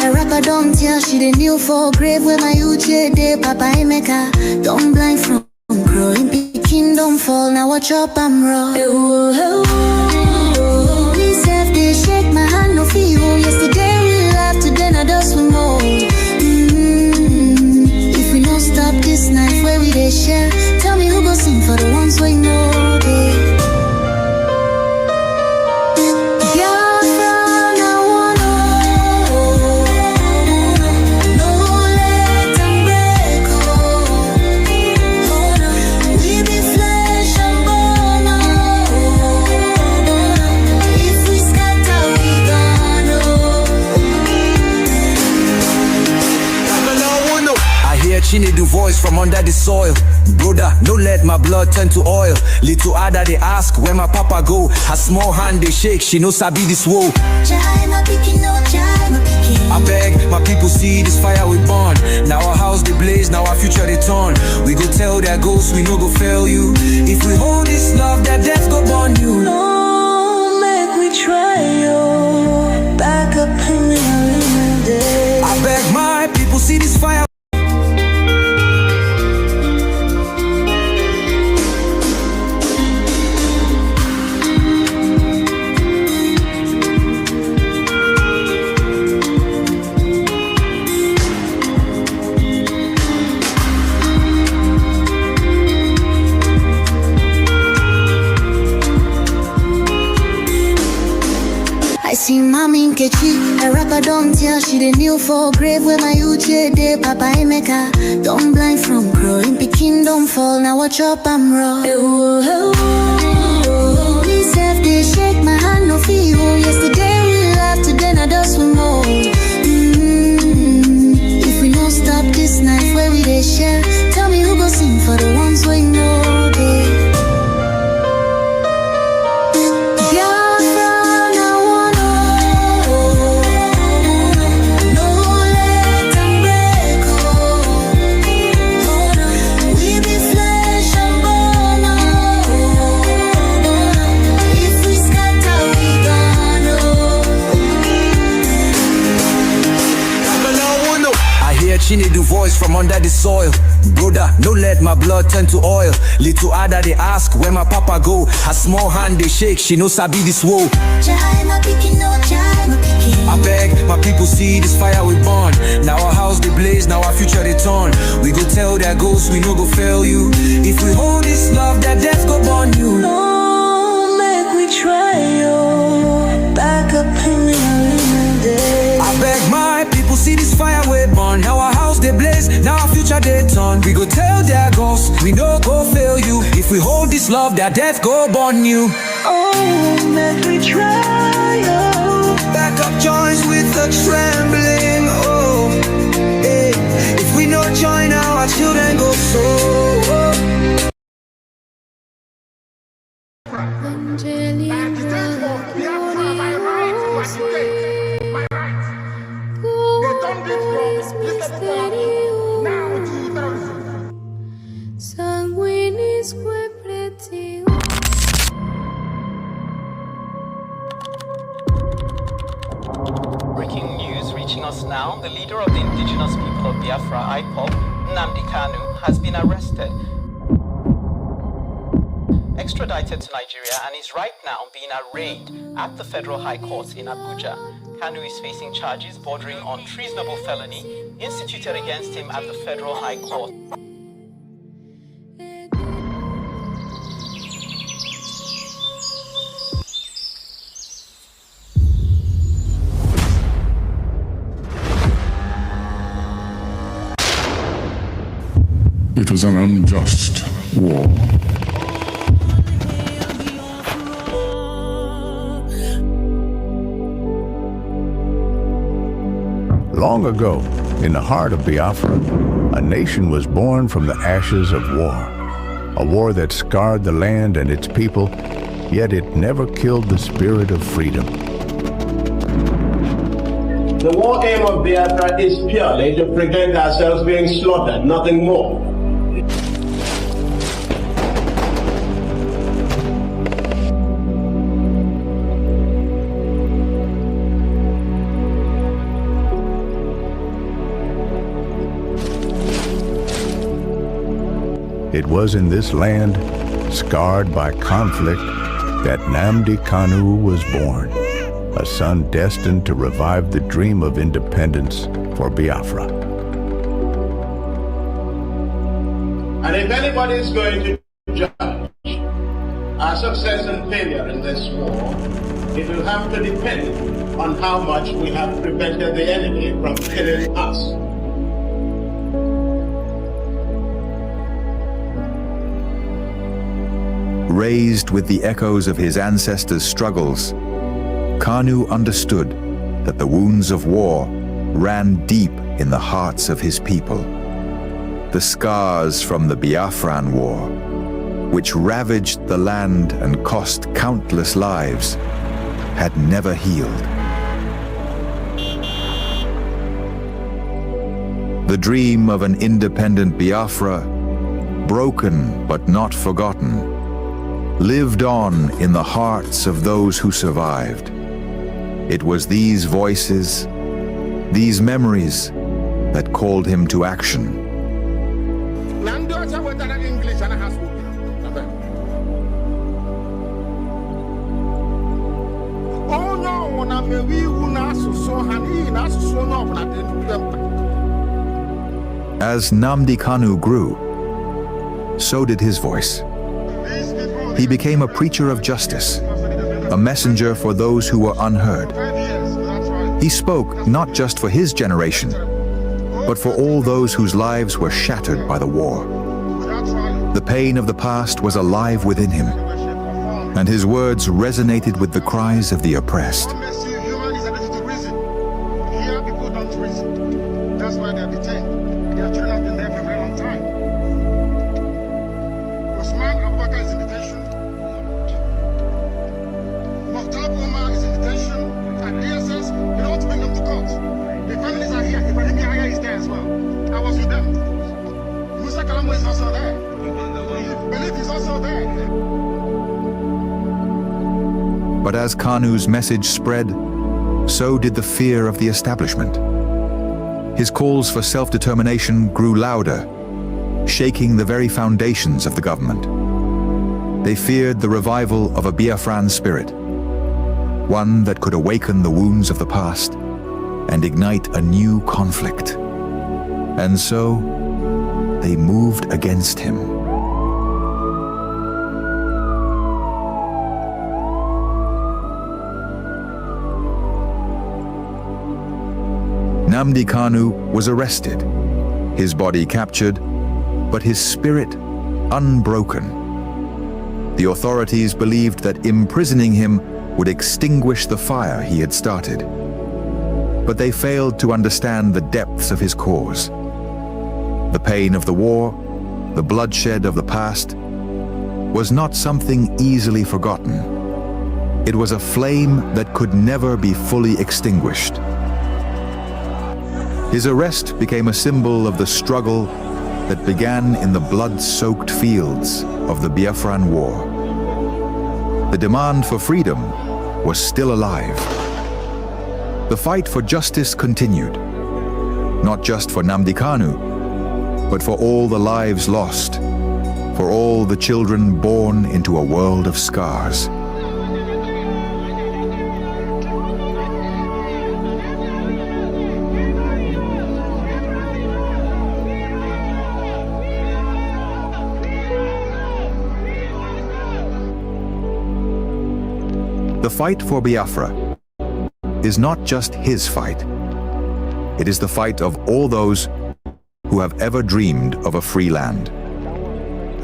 A rapper don't tell she the new for grave where my youth day. Papa Emeka, don't blind from growing. Picking don't fall, now watch up I'm raw. Me self they shake my hand no feel. Yesterday we laughed, today now just we more. If we don't stop this night where we they share, tell me who go sing for the ones we know they. She need the voice from under the soil. Brother, don't let my blood turn to oil. Little Ada they ask where my papa go. Her small hand they shake, she knows I be this woe. I beg my people see this fire we burn. Now our house they blaze, now our future they turn. We go tell their ghosts we no go fail you. If we hold this love, that death go burn you. No, make we try yo. Back up in the day. I beg my people see this fire. See Mami Nkechi, a rapper don't tell she the new for grave where my youth day. Papa Emeka, don't blind from growing. Picking don't fall, now watch up I'm raw. Me self they shake my hand no feel. Yesterday we laughed, today now just we more. If we don't stop this night where we they share, tell me who go sing for the ones we know they. She need the voice from under the soil. Brother, don't let my blood turn to oil. Little Ada they ask where my papa go. Her small hand they shake, she knows I be this woe. I beg my people see this fire we burn. Now our house they blaze, now our future they turn. We go tell their ghosts we no go fail you. If we hold this love, that death go burn you. No, make we try yo. Back up in the day. I beg my people see this fire we burn. Now our house they blaze, now our future they turn. We go tell their ghosts we no go fail you. If we hold this love, their death go burn you. Oh, make we try yo. Back up joins with a trembling. Oh, hey. If we no join now, our children go so. Breaking news reaching us now, the leader of the indigenous people of Biafra, Mazi Nnamdi Kanu, has been arrested, extradited to Nigeria, and is right now being arraigned at the Federal High Court in Abuja. Kanu is facing charges bordering on treasonable felony instituted against him at the Federal High Court. It was an unjust war. Long ago, in the heart of Biafra, a nation was born from the ashes of war. A war that scarred the land and its people, yet it never killed the spirit of freedom. The war aim of Biafra is purely to prevent ourselves being slaughtered, nothing more. It was in this land, scarred by conflict, that Nnamdi Kanu was born, a son destined to revive the dream of independence for Biafra. And if anybody is going to judge our success and failure in this war, it will have to depend on how much we have prevented the enemy from killing us. Raised with the echoes of his ancestors' struggles, Kanu understood that the wounds of war ran deep in the hearts of his people. The scars from the Biafran War, which ravaged the land and cost countless lives, had never healed. The dream of an independent Biafra, broken but not forgotten, lived on in the hearts of those who survived. It was these voices, these memories, that called him to action. As Nnamdi Kanu grew, so did his voice. He became a preacher of justice, a messenger for those who were unheard. He spoke not just for his generation, but for all those whose lives were shattered by the war. The pain of the past was alive within him, and his words resonated with the cries of the oppressed. That's why they're detained. Their children have been there for a very long time. Is in detention. Mokhtar is in detention. And DSS, they don't bring them to court. The families are here. Ibrahim Yahya is there as well. I was with them. Musa Kalamo is also there. Belief is also there. But as Kanu's message spread, so did the fear of the establishment. His calls for self-determination grew louder, shaking the very foundations of the government. They feared the revival of a Biafran spirit, one that could awaken the wounds of the past and ignite a new conflict. And so, they moved against him. Nnamdi Kanu was arrested, his body captured, but his spirit unbroken. The authorities believed that imprisoning him would extinguish the fire he had started. But they failed to understand the depths of his cause. The pain of the war, the bloodshed of the past, was not something easily forgotten. It was a flame that could never be fully extinguished. His arrest became a symbol of the struggle that began in the blood-soaked fields of the Biafran War. The demand for freedom was still alive. The fight for justice continued, not just for Nnamdi Kanu, but for all the lives lost, for all the children born into a world of scars. The fight for Biafra is not just his fight. It is the fight of all those who have ever dreamed of a free land.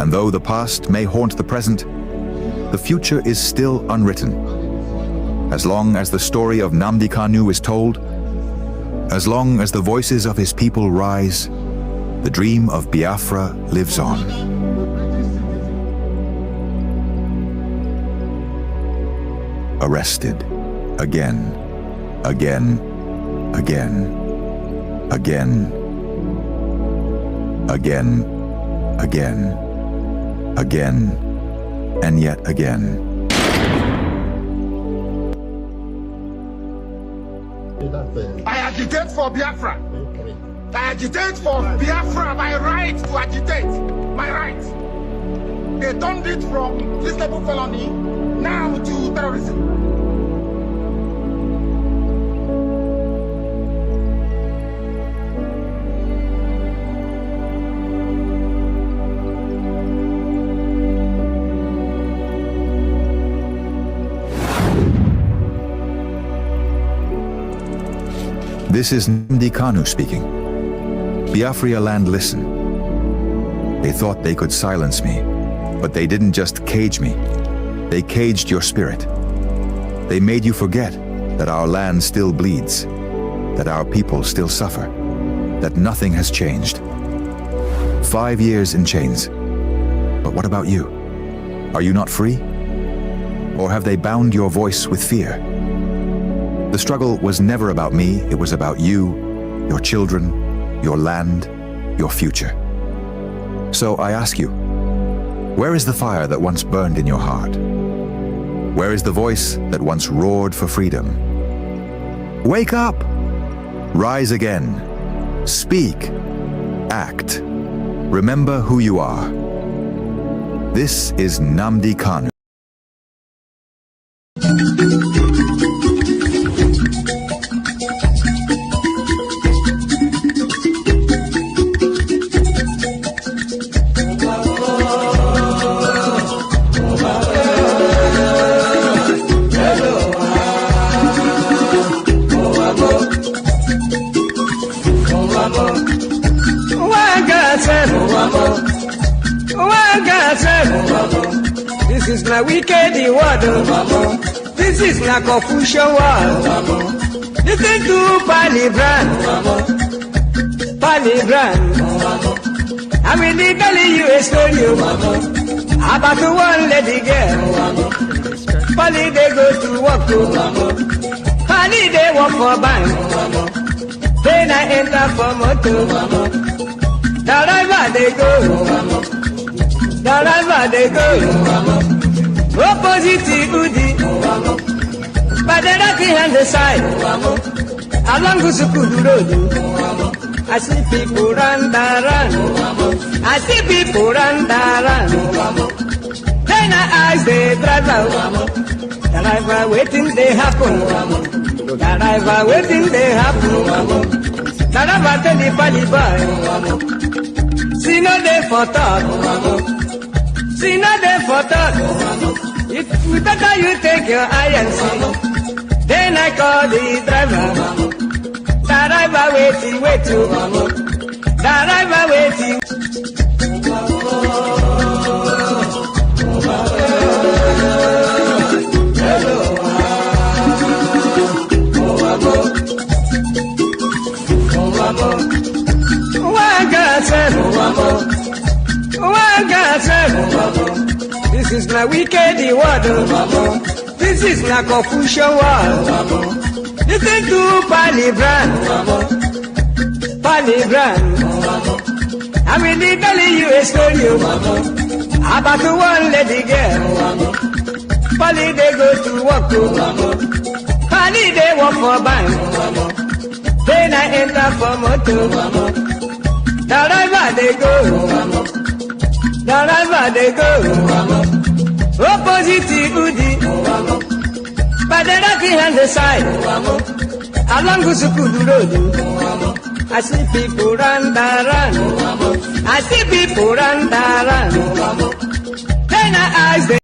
And though the past may haunt the present, the future is still unwritten. As long as the story of Nnamdi Kanu is told, as long as the voices of his people rise, the dream of Biafra lives on. Arrested again, again, again, again, again, again, again, and yet again. I agitate for Biafra. I agitate for Biafra, my right to agitate, my right. They turned it from treasonable felony now to terrorism. This is Nnamdi Kanu speaking. Biafra land, listen. They thought they could silence me, but they didn't just cage me. They caged your spirit. They made you forget that our land still bleeds, that our people still suffer, that nothing has changed. 5 years in chains. But what about you? Are you not free? Or have they bound your voice with fear? The struggle was never about me, it was about you, your children, your land, your future. So I ask you, where is the fire that once burned in your heart? Where is the voice that once roared for freedom? Wake up! Rise again. Speak. Act. Remember who you are. This is Nnamdi Kanu. This is not wicked word. This is not Confucian word. Listen to Palibran. I will tell you a story about one lady girl. Pali they go to work. Pali they work for bank. Then I enter for motor. The driver they go. Opposite Udi, but the lucky hand the side. Along Gusukudu Road, I see people run. I see people run. Then I ask the driver waiting they happen. The driver waiting they happen. The driver tell the pali boy, see no day for talk. See nothing for talk. If you better you take your eye and see. Then I call the driver. The driver waiting. The driver waiting. This is not wicked word. This is not Confucian word. Listen to Palibran. I will tell you a story about one lady girl. Pali they go to work. Pali they work for bank. Then I enter for motor. The driver they go. Opposite Udi, but the lucky hand the side. Along Gusukudu Road, I see people run. I see people run. Then I ask them.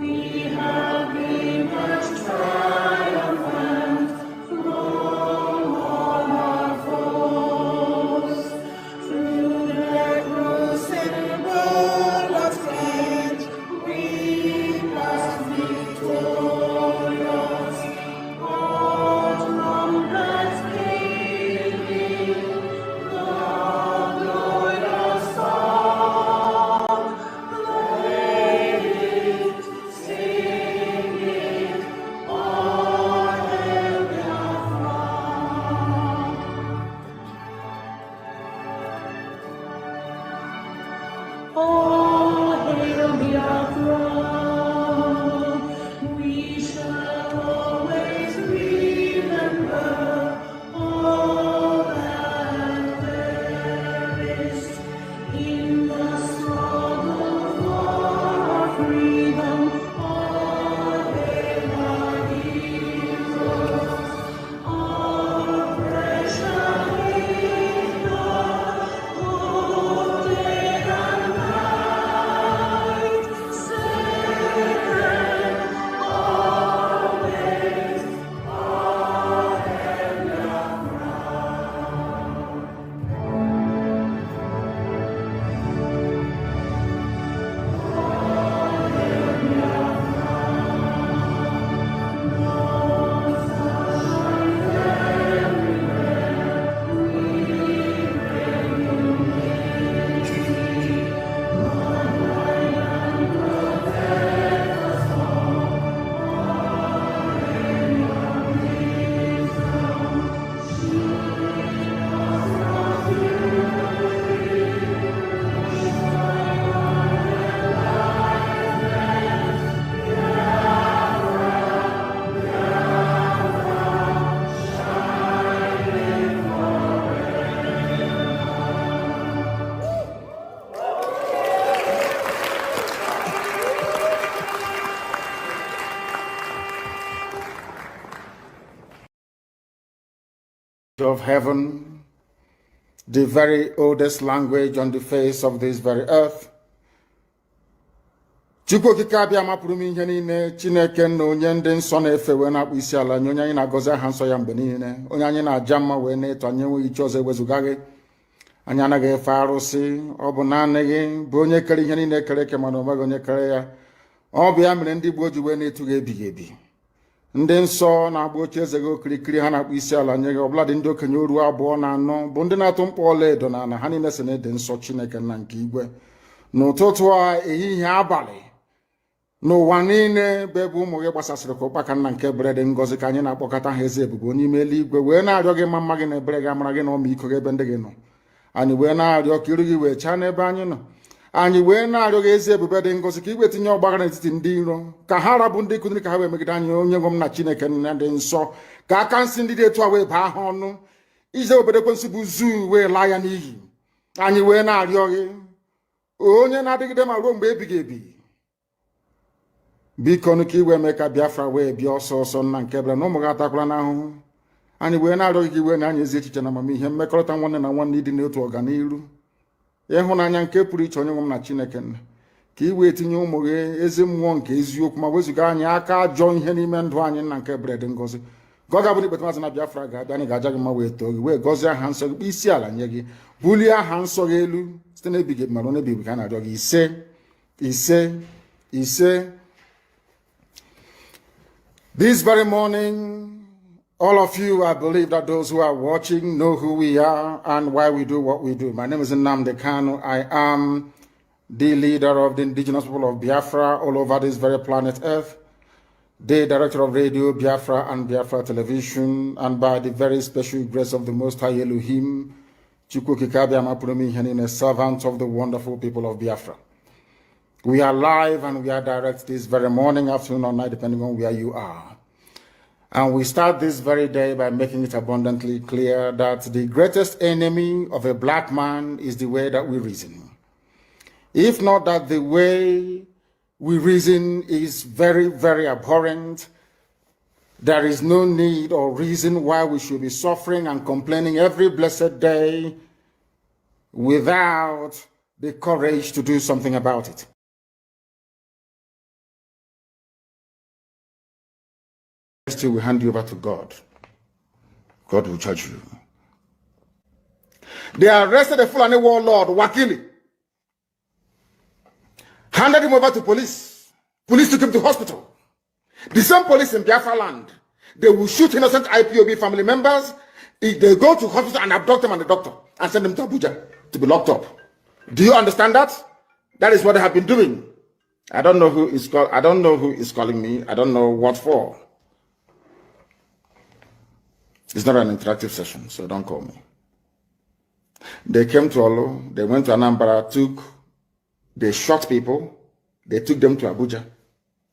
We of heaven, the very oldest language on the face of this very earth. Chukwu okike abịa mapụrụ m ihe niile, Chineke na onye ndị nsọ na-efe wee na-akpụ isi ala nye onye anyị na-agọzi aha nsọ ya mgbe niile, onye anyị na-aja mma wee na-eto anyị enweghị iche ọzọ ewezuga gị. Anyị anaghị efe arụsị, ọ bụ naanị gị bụ onye kere ihe niile kere eke mana onweghị onye kere ya. Ọ bụ ya mere ndị gboo ji wee na-etu gị ebighị ebi. Ndị nsọ na-agba oche eze gị okirikiri ha na-akpụ isi ala nye gị, ọbụladị ndị okenye oru abụọ na anọ bụ ndị na-atụ mkpọ ọla edo na ala ha niile si na-ede nsọ Chineke nna nke igwe. N'ụtụtụ a, ehihie, abalị, n'ụwa niile bụ ebe ụmụ gị gbasasịrị ka ụkpaka nna nke ebere dị ngọzi ka anyị na-akpọkọta ha eze ebube onye ime eluigwe wee na-arịọ gị ma mma gị na ebere gị amara gị na ọmịiko gị ebe ndị gị nọ. Anyị wee na-arịọ ka iru gị wee chaa n'ebe anyị nọ. Anyị wee na-arịọ gị ezi ebube dị ngọzi ka i wee tinye ọgbaghara n'etiti ndị iro, ka ha rabụ ndị kụziri ka ha wee megide anyị onye nwe m na Chineke nna dị nsọ, ka aka nsị ndị dị etu a wee baa ha ọnụ, ije obodo ekwensu bụ zuu wee laa ya n'iyi. Anyị wee na-arịọ gị onye na-adịgide ma ruo mgbe ebighị ebi, biko nụ ka i wee mee ka Biafra wee bịa ọsọ ọsọ nna nke ebere na ụmụ gị atakwala n'ahụhụ. Anyị wee na-arịọ gị ka i wee na anyị ezi echiche na amamihe, mmekọrịta nwanne na nwanne ịdị n'otu ọganiru, ịhụnanya nke pụrụ iche onye nwe m na Chineke nna, ka i wee tinye ụmụ gị ezi mmụọ nke eziokwu ma wezuga anyị aka ajọ ihe n'ime ndụ anyị nna nke ebere dị ngọzi. Ka ọ ga-abụ n'ikpeta maazị na Biafra ga-abịa, anyị ga-aja gị mma wee too gị wee gọzie aha nsọ gị, kpee isi ala nye gị, bulie aha nsọ gị elu site n'ebighị ebi ma ruo n'ebighị ebi ka a na-arịọ gị ise ise ise. This very morning, all of you, I believe that those who are watching know who we are and why we do what we do. My name is Nnamdi Kanu. I am the leader of the indigenous people of Biafra all over this very planet Earth, the director of Radio Biafra and Biafra Television, and by the very special grace of the Most High Elohim, Chukwu Kikabia Mapurumi Henine, servant of the wonderful people of Biafra. We are live and we are direct this very morning, afternoon, or night, depending on where you are. And we start this very day by making it abundantly clear that the greatest enemy of a black man is the way that we reason. If not that the way we reason is very, very abhorrent, there is no need or reason why we should be suffering and complaining every blessed day without the courage to do something about it. Still, we hand you over to God. God will judge you. They arrested a Fulani warlord, Wakili. Handed him over to police. Police took him to hospital. The same police in Biafra land, they will shoot innocent IPOB family members if they go to hospital and abduct them and the doctor and send them to Abuja to be locked up. Do you understand that? That is what they have been doing. I don't know who is calling me. I don't know what for. It's not an interactive session, so don't call me. They came to Olo, they went to Anambra, they shot people, they took them to Abuja,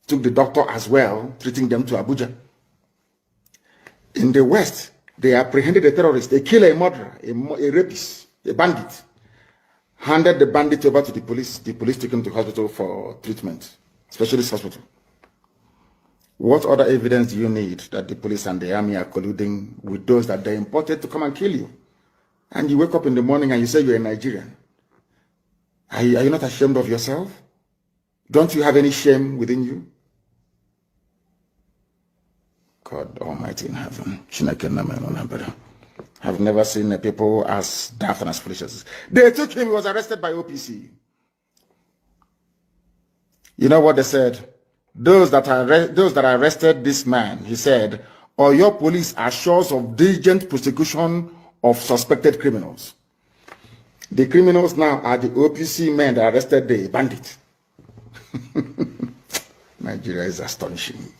took the doctor as well, treating them to Abuja. In the West, they apprehended a terrorist, they killed a murderer, a rapist, a bandit, handed the bandit over to the police took him to hospital for treatment, specialist hospital. What other evidence do you need that the police and the army are colluding with those that they imported to come and kill you? And you wake up in the morning and you say you're a Nigerian. Are you not ashamed of yourself? Don't you have any shame within you? God Almighty in heaven. I've never seen a people as daft and as foolish as this. They took him, he was arrested by OPC. You know what they said? Those that arrested this man, he said, or your police are sures of diligent prosecution of suspected criminals. The criminals now are the OPC men that arrested the bandit. Nigeria is astonishing.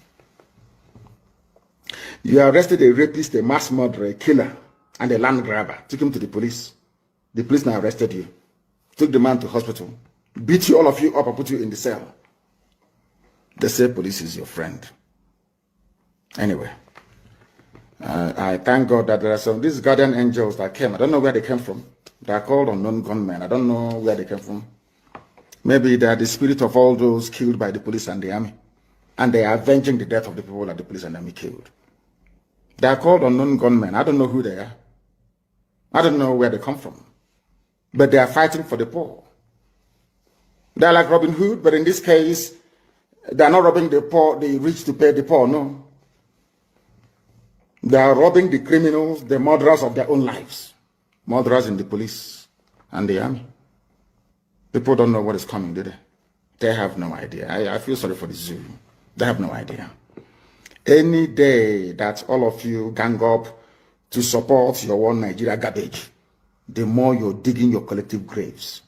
You arrested a rapist, a mass murderer, a killer, and a land grabber. Took him to the police. The police now arrested you. Took the man to hospital. Beat you, all of you up, and put you in the cell. They say police is your friend. Anyway, I thank God that there are some these guardian angels that came. I don't know where they came from. They are called unknown gunmen. I don't know where they came from. Maybe they are the spirit of all those killed by the police and the army. And they are avenging the death of the people that the police and the army killed. They are called unknown gunmen. I don't know who they are. I don't know where they come from, but they are fighting for the poor. They're like Robin Hood, but in this case, they're not robbing the poor, the rich to pay the poor, no. They are robbing the criminals, the murderers of their own lives. Murderers in the police and the army. People don't know what is coming, do they? They have no idea. I feel sorry for the zoo. They have no idea. Any day that all of you gang up to support your one Nigeria garbage, the more you're digging your collective graves.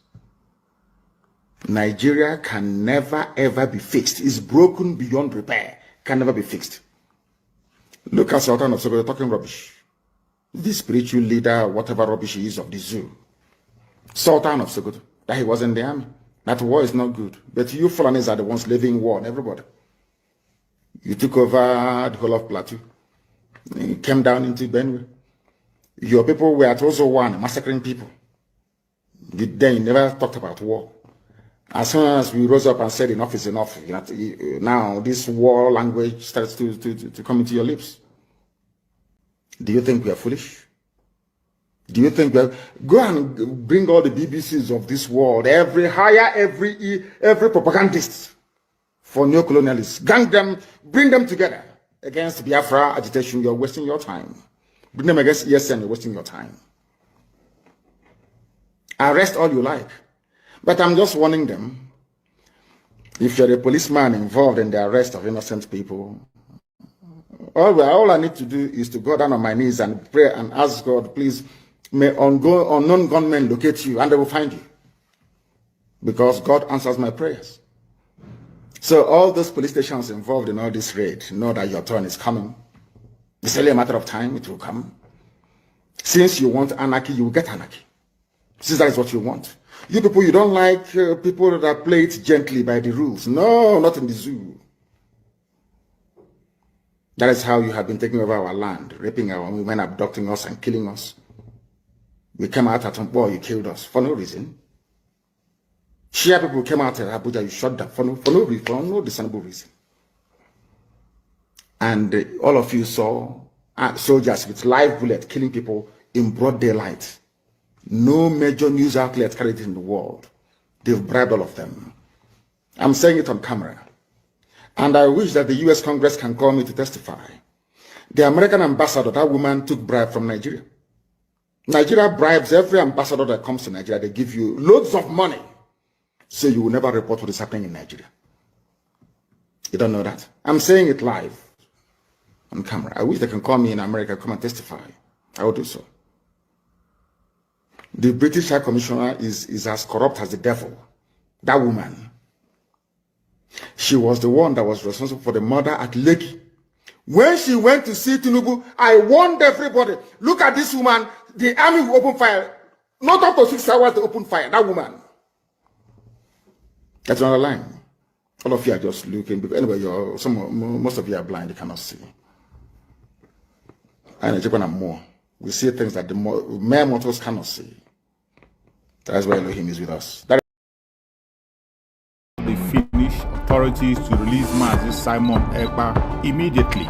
Nigeria can never ever be fixed. It's broken beyond repair. Can never be fixed. Look at Sultan of Sokoto talking rubbish. The spiritual leader, whatever rubbish he is of the zoo. Sultan of Sokoto, that he was in the army. That war is not good. But you Fulanis are the ones living war on everybody. You took over the whole of Plateau. You came down into Benue. Your people were at also one, massacring people. Then you never talked about war. As soon as we rose up and said enough is enough, now this war language starts to come into your lips. Do you think we are foolish? Do you think we are... Go and bring all the BBCs of this world, every propagandist for neo-colonialists. Gang them, bring them together against Biafra agitation. You're wasting your time. Bring them against ESN, you're wasting your time. Arrest all you like. But I'm just warning them, if you're a policeman involved in the arrest of innocent people, all I need to do is to go down on my knees and pray and ask God, please, may unknown gunmen locate you and they will find you. Because God answers my prayers. So all those police stations involved in all this raid know that your turn is coming. It's only a matter of time, it will come. Since you want anarchy, you will get anarchy. Since that is what you want. You people, you don't like people that play it gently by the rules. No, not in the zoo. That is how you have been taking over our land, raping our women, abducting us and killing us. We came out at Mpo, you killed us for no reason. Shia people came out at Abuja, you shot them for no discernible reason. And all of you saw soldiers with live bullets killing people in broad daylight. No major news outlet carried it in the world. They've bribed all of them. I'm saying it on camera. And I wish that the US Congress can call me to testify. The American ambassador, that woman took bribe from Nigeria. Nigeria bribes every ambassador that comes to Nigeria. They give you loads of money, so you will never report what is happening in Nigeria. You don't know that? I'm saying it live on camera. I wish they can call me in America, come and testify. I will do so. The British High Commissioner is as corrupt as the devil. That woman. She was the one that was responsible for the murder at Lekki. When she went to see Tinubu, I warned everybody, look at this woman, the army will open fire. Not up to 6 hours to open fire, that woman. That's another line. All of you are just looking, because anyway, most of you are blind, you cannot see. And more. We see things that the mere mortals cannot see. That's why Elohim is with us. The Finnish authorities to release Mazi Simon Ekpa immediately.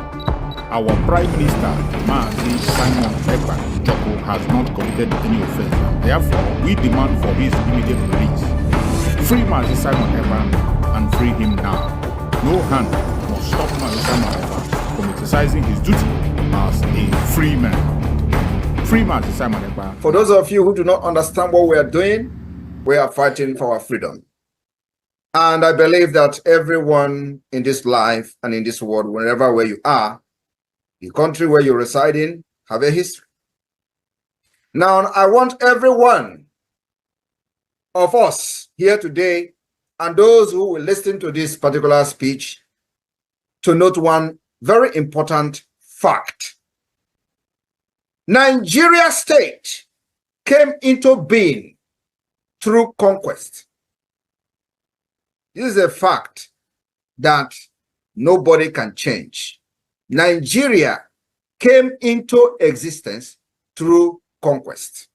Our Prime Minister, Mazi Simon Ekpa Joko, has not committed any offense, and therefore we demand for his immediate release. Free Mazi Simon Ekpa and free him now. No hand must stop Mazi Simon Ekpa from exercising his duty as a free man. Free Mazi Simon Ekpa. For those of you who do not understand what we are doing, we are fighting for our freedom. And I believe that everyone in this life and in this world, wherever where you are, the country where you reside in, have a history. Now, I want every one of us here today and those who will listen to this particular speech to note one very important fact. Nigeria state came into being through conquest. This is a fact that nobody can change. Nigeria came into existence through conquest.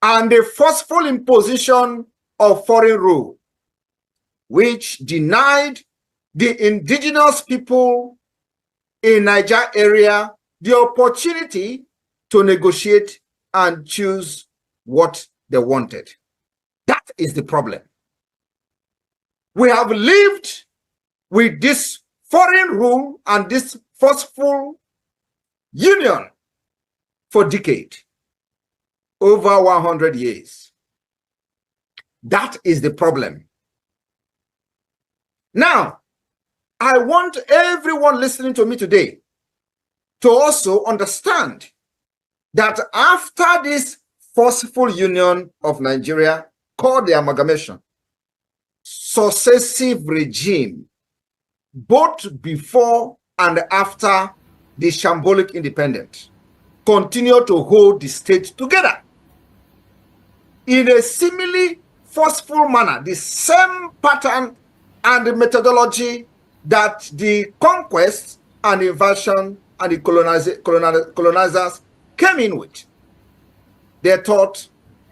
And the forceful imposition of foreign rule, which denied the indigenous people in Niger area the opportunity to negotiate and choose what they wanted. That is the problem. We have lived with this foreign rule and this forceful union for decades, over 100 years. That is the problem. Now, I want everyone listening to me today to also understand that after this forceful union of Nigeria called the amalgamation, successive regime, both before and after the shambolic independence, continue to hold the state together in a similarly forceful manner, the same pattern and the methodology that the conquest and invasion and the colonizers came in with. They thought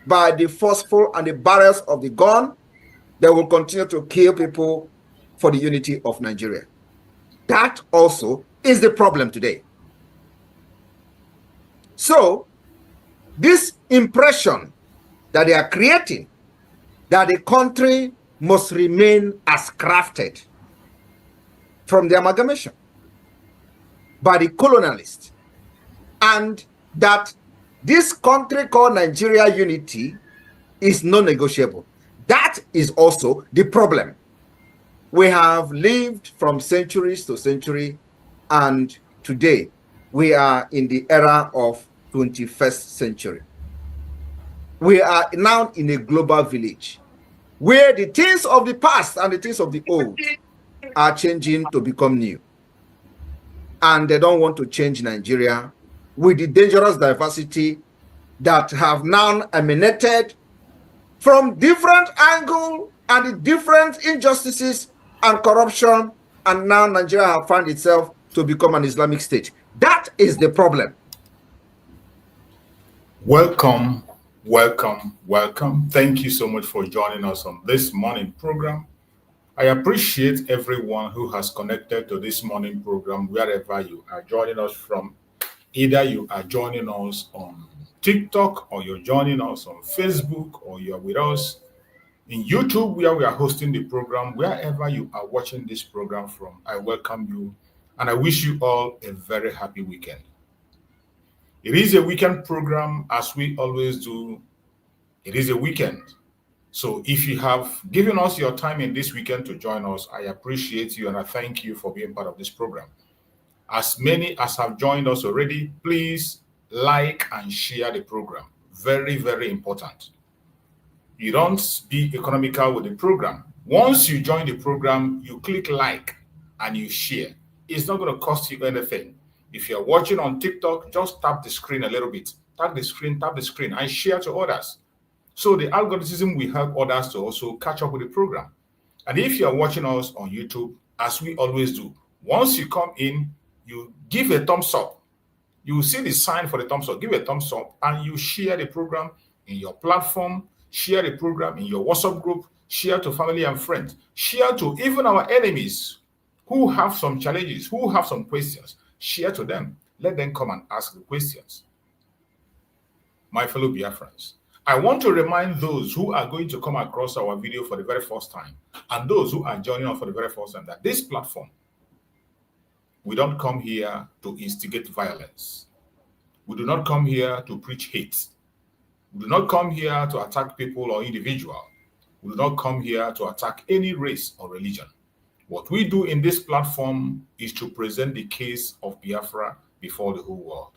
by the forceful and the barrels of the gun, they will continue to kill people for the unity of Nigeria. That also is the problem today. So, this impression that they are creating, that the country must remain as crafted from the amalgamation by the colonialists, and that this country called Nigeria unity is non-negotiable. That is also the problem. We have lived from centuries to century, and today we are in the era of 21st century. We are now in a global village where the things of the past and the things of the old are changing to become new. And they don't want to change Nigeria with the dangerous diversity that have now emanated from different angles and the different injustices and corruption, and now Nigeria has found itself to become an Islamic state. That is the problem. Welcome, welcome, welcome. Thank you so much for joining us on this morning program. I appreciate everyone who has connected to this morning program, wherever you are joining us from. Either you are joining us on TikTok, or you're joining us on Facebook, or you're with us in YouTube, where we are hosting the program. Wherever you are watching this program from, I welcome you, and I wish you all a very happy weekend. It is a weekend program, as we always do. It is a weekend. So if you have given us your time in this weekend to join us, I appreciate you and I thank you for being part of this program. As many as have joined us already, please like and share the program. Very, very important. You don't be economical with the program. Once you join the program, you click like and you share. It's not going to cost you anything. If you're watching on TikTok, just tap the screen a little bit. Tap the screen, and share to others. So the algorithm will help others to also catch up with the program. And if you're watching us on YouTube, as we always do, once you come in, you give a thumbs up. You will see the sign for the thumbs up. Give a thumbs up and you share the program in your platform, share the program in your WhatsApp group, share to family and friends, share to even our enemies who have some challenges, who have some questions. Share to them. Let them come and ask the questions. My fellow Biafrans, I want to remind those who are going to come across our video for the very first time, and those who are joining us for the very first time, that this platform, we don't come here to instigate violence. We do not come here to preach hate. We do not come here to attack people or individual. We do not come here to attack any race or religion. What we do in this platform is to present the case of Biafra before the whole world.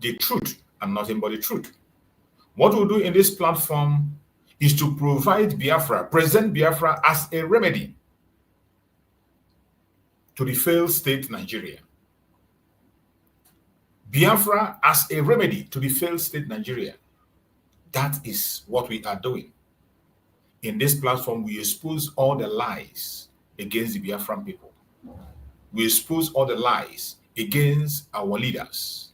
The truth and nothing but the truth. What we do in this platform is to provide Biafra, present Biafra as a remedy to the failed state Nigeria. Biafra as a remedy to the failed state Nigeria. That is what we are doing. In this platform, we expose all the lies against the Biafran people. We expose all the lies against our leaders.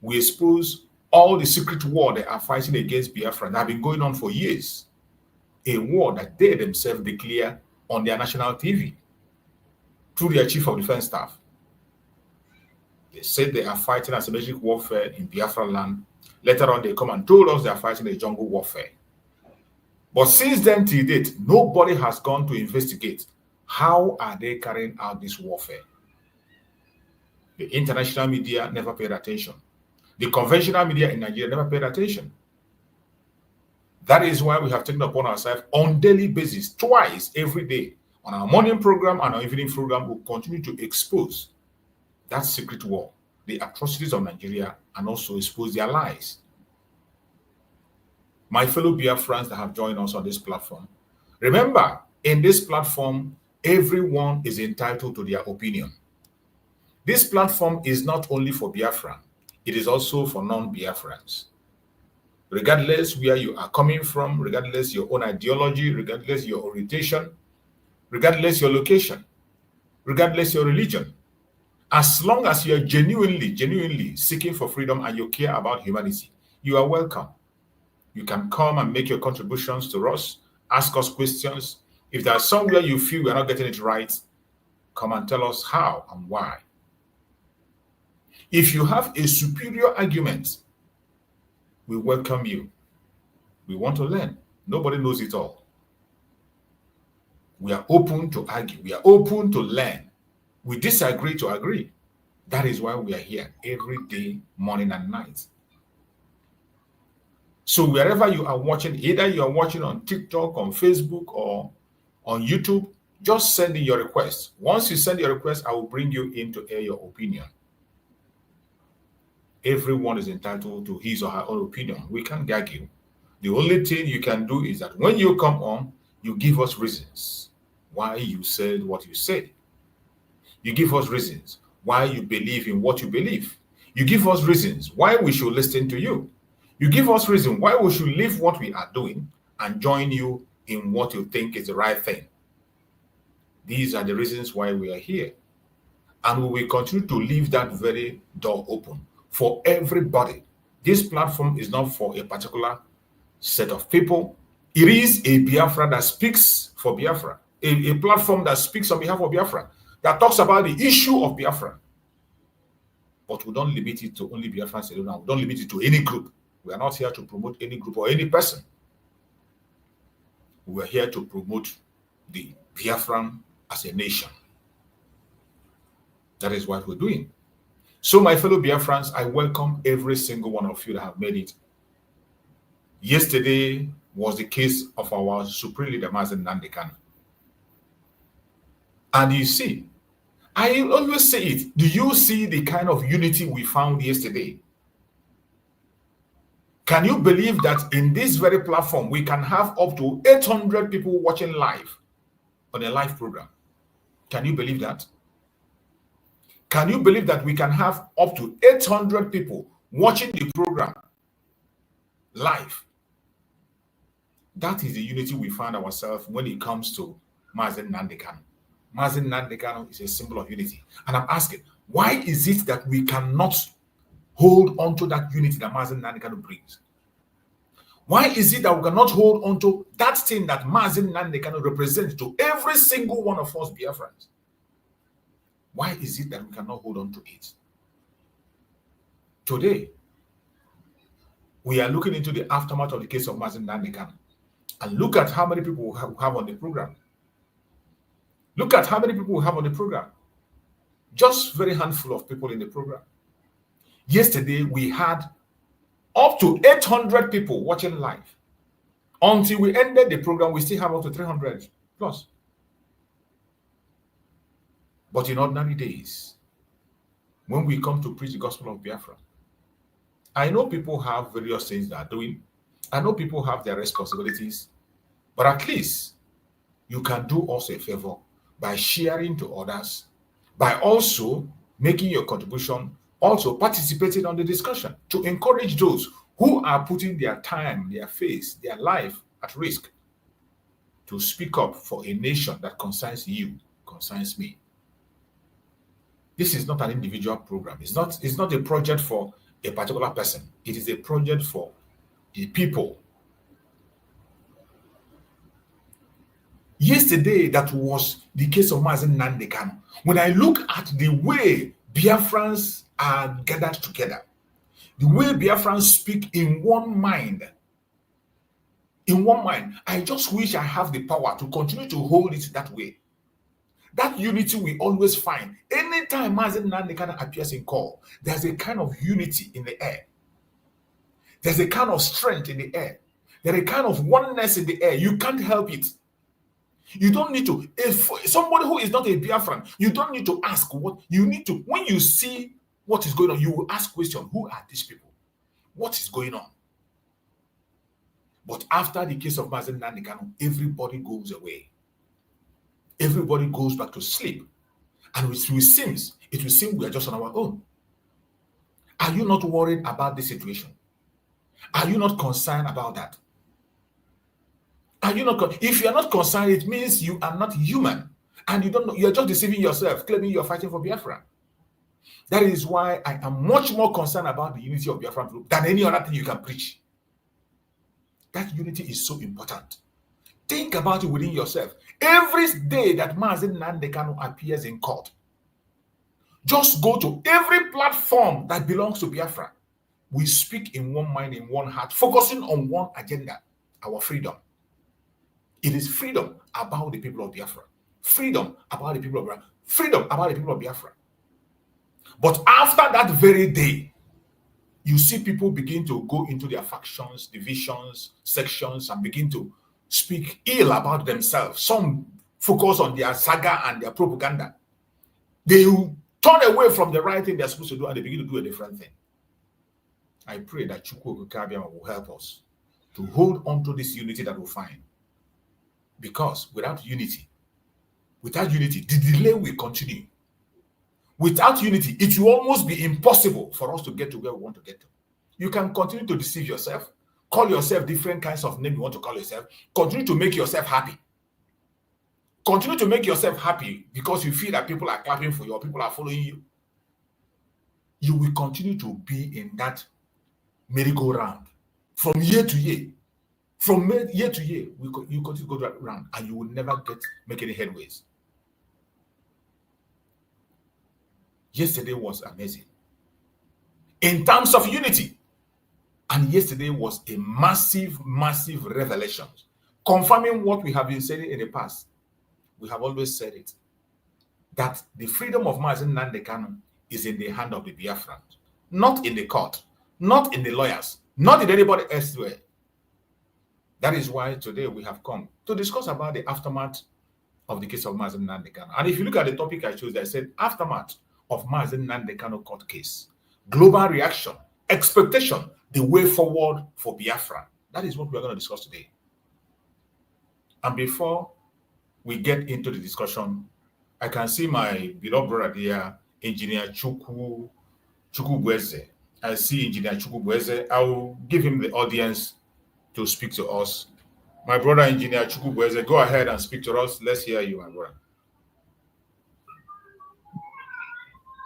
We expose all the secret war they are fighting against Biafra that have been going on for years. A war that they themselves declare on their national TV through their chief of defense staff. They said they are fighting asymmetric warfare in Biafra land. Later on, they come and told us they are fighting a jungle warfare. But since then till date, nobody has gone to investigate how are they carrying out this warfare. The international media never paid attention. The conventional media in Nigeria never paid attention. That is why we have taken upon ourselves on daily basis, twice every day, on our morning program and our evening program, we'll continue to expose that secret war, the atrocities of Nigeria, and also expose their lies. My fellow Biafrans that have joined us on this platform, remember, in this platform, everyone is entitled to their opinion. This platform is not only for Biafra, it is also for non-Biafrans. Regardless where you are coming from, regardless your own ideology, regardless your orientation, regardless your location, regardless your religion, as long as you are genuinely seeking for freedom and you care about humanity, you are welcome. You can come and make your contributions to us, ask us questions. If there's somewhere you feel we're not getting it right, come and tell us how and why. If you have a superior argument, we welcome you. We want to learn. Nobody knows it all. We are open to argue. We are open to learn. We disagree to agree. That is why we are here every day, morning and night. So wherever you are watching, either you are watching on TikTok, on Facebook, or on YouTube, just send in your request. Once you send your request, I will bring you in to air your opinion. Everyone is entitled to his or her own opinion. We can't gag you. The only thing you can do is that when you come on, you give us reasons why you said what you said. You give us reasons why you believe in what you believe. You give us reasons why we should listen to you. You give us reason why we should leave what we are doing and join you in what you think is the right thing. These are the reasons why we are here. And we will continue to leave that very door open for everybody. This platform is not for a particular set of people. It is a Biafra that speaks for Biafra, a platform that speaks on behalf of Biafra, that talks about the issue of Biafra. But we don't limit it to only Biafrans alone. We don't limit it to any group. We are not here to promote any group or any person. We are here to promote the Biafran as a nation. That is what we're doing. So, my fellow Biafrans, I welcome every single one of you that have made it. Yesterday was the case of our Supreme Leader, Mazi Nnamdi Kanu. And you see, I always say it, do you see the kind of unity we found yesterday? Can you believe that in this very platform, we can have up to 800 people watching live on a live program? Can you believe that? Can you believe that we can have up to 800 people watching the program live? That is the unity we find ourselves when it comes to Mazi Nnamdi Kanu. Mazi Nnamdi Kanu is a symbol of unity. And I'm asking, why is it that we cannot hold on to that unity that Mazi Nnamdi Kanu brings? Why is it that we cannot hold on to that thing that Mazi Nnamdi Kanu represents to every single one of us Biafrans? Why is it that we cannot hold on to it? Today, we are looking into the aftermath of the case of Mazi Nnamdi Kanu. And look at how many people we have on the program. Look at how many people we have on the program. Just very handful of people in the program. Yesterday, we had up to 800 people watching live. Until we ended the program, we still have up to 300 plus. But in ordinary days, when we come to preach the gospel of Biafra, I know people have various things they are doing. I know people have their responsibilities. But at least you can do us a favor by sharing to others, by also making your contribution, also participating on the discussion to encourage those who are putting their time, their face, their life at risk to speak up for a nation that concerns you, concerns me. This is not an individual program. It's not a project for a particular person. It is a project for the people. Yesterday, that was the case of Mazi Nnamdi Kanu. When I look at the way Biafrans are gathered together, the way Biafrans speak in one mind, I just wish I have the power to continue to hold it that way. That unity we always find. Anytime Mazi Nnamdi Kanu appears in call, there's a kind of unity in the air. There's a kind of strength in the air. There's a kind of oneness in the air. You can't help it. You don't need to. If somebody who is not a Biafran, you don't need to ask what you need to. When you see what is going on, you will ask question: who are these people? What is going on? But after the case of Mazi Nnamdi Kanu, everybody goes away. Everybody goes back to sleep. And it will seem we are just on our own. Are you not worried about this situation? Are you not concerned about that? Are you not? If you are not concerned, it means you are not human. And you don't know, you're just deceiving yourself, claiming you're fighting for Biafra. That is why I am much more concerned about the unity of Biafran group than any other thing you can preach. That unity is so important. Think about it within yourself. Every day that Mazi Nnamdi Kanu appears in court, just go to every platform that belongs to Biafra. We speak in one mind, in one heart, focusing on one agenda, our freedom. It is freedom about the people of Biafra. Freedom about the people of Biafra. Freedom about the people of Biafra. But after that very day, you see people begin to go into their factions, divisions, sections, and begin to speak ill about themselves. Some focus on their saga and their propaganda. They turn away from the right thing they're supposed to do and they begin to do a different thing. I pray that Chukwu Okabiama will help us to hold on to this unity that we find. Because without unity, the delay will continue. Without unity, it will almost be impossible for us to get to where we want to get to. You can continue to deceive yourself, call yourself different kinds of names you want to call yourself, continue to make yourself happy. Continue to make yourself happy because you feel that people are clapping for you or people are following you. You will continue to be in that merry-go-round from year to year. From year to year, you continue to go around and you will never make any headways. Yesterday was amazing in terms of unity. And yesterday was a massive, massive revelation, confirming what we have been saying in the past. We have always said it, that the freedom of Mazi Nnamdi Kanu is in the hand of the Biafrans, not in the court, not in the lawyers, not in anybody elsewhere. That is why today we have come to discuss about the aftermath of the case of Mazi Nnamdi Kanu. And if you look at the topic I chose, I said aftermath of Mazi Nnamdi Kanu court case, global reaction, expectation, the way forward for Biafra. That is what we are going to discuss today. And before we get into the discussion, I can see my beloved brother here, Engineer Chukwu Bweze. I see Engineer Chukwu Bweze. I will give him the audience to speak to us. My brother, Engineer Chukwu Bweze, go ahead and speak to us. Let's hear you, my brother.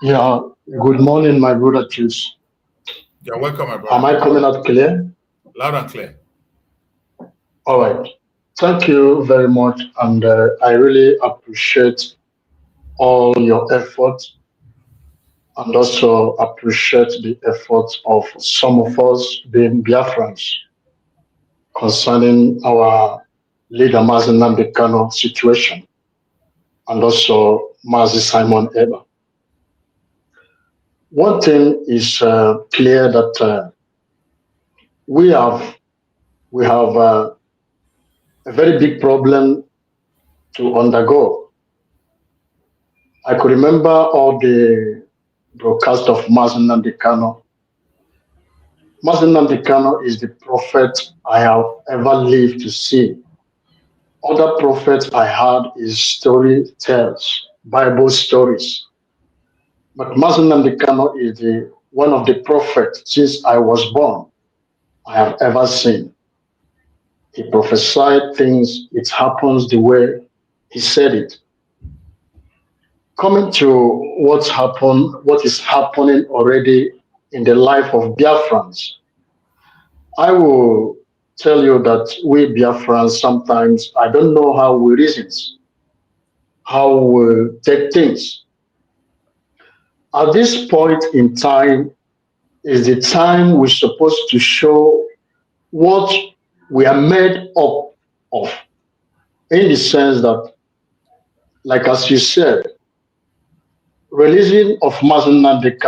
Yeah, good morning, my brother Chiefs. You're welcome, my brother. Am I coming out clear? Loud and clear. All right. Thank you very much. And I really appreciate all your efforts and also appreciate the efforts of some of us being Biafrans concerning our leader Mazi Nnamdi Kanu situation and also Mazi Simon Eba. One thing is clear that we have a very big problem to undergo. I could remember all the broadcast of Mazi Nnamdi Kanu. Mazi Nnamdi Kanu is the prophet I have ever lived to see. Other prophets I had is storytellers, Bible stories. But Mazi Nnamdi Kanu is one of the prophets since I was born I have ever seen. He prophesied things, it happens the way he said it. Coming to what is happening already in the life of Biafrans, I will tell you that we Biafrans sometimes, I don't know how we reason, how we take things. At this point in time is the time we're supposed to show what we are made up of, in the sense that, like as you said, releasing of Mazi Nnamdi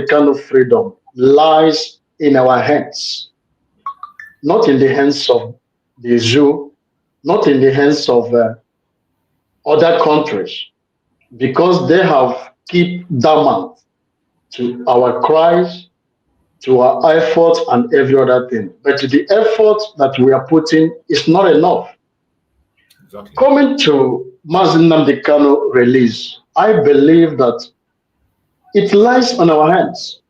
Kanu freedom lies in our hands, not in the hands of the zoo, not in the hands of other countries, because they have kept dormant to our cries, to our effort and every other thing. But the effort that we are putting is not enough. Exactly. Coming to Mazi Nnamdi Kanu release, I believe that it lies on our hands.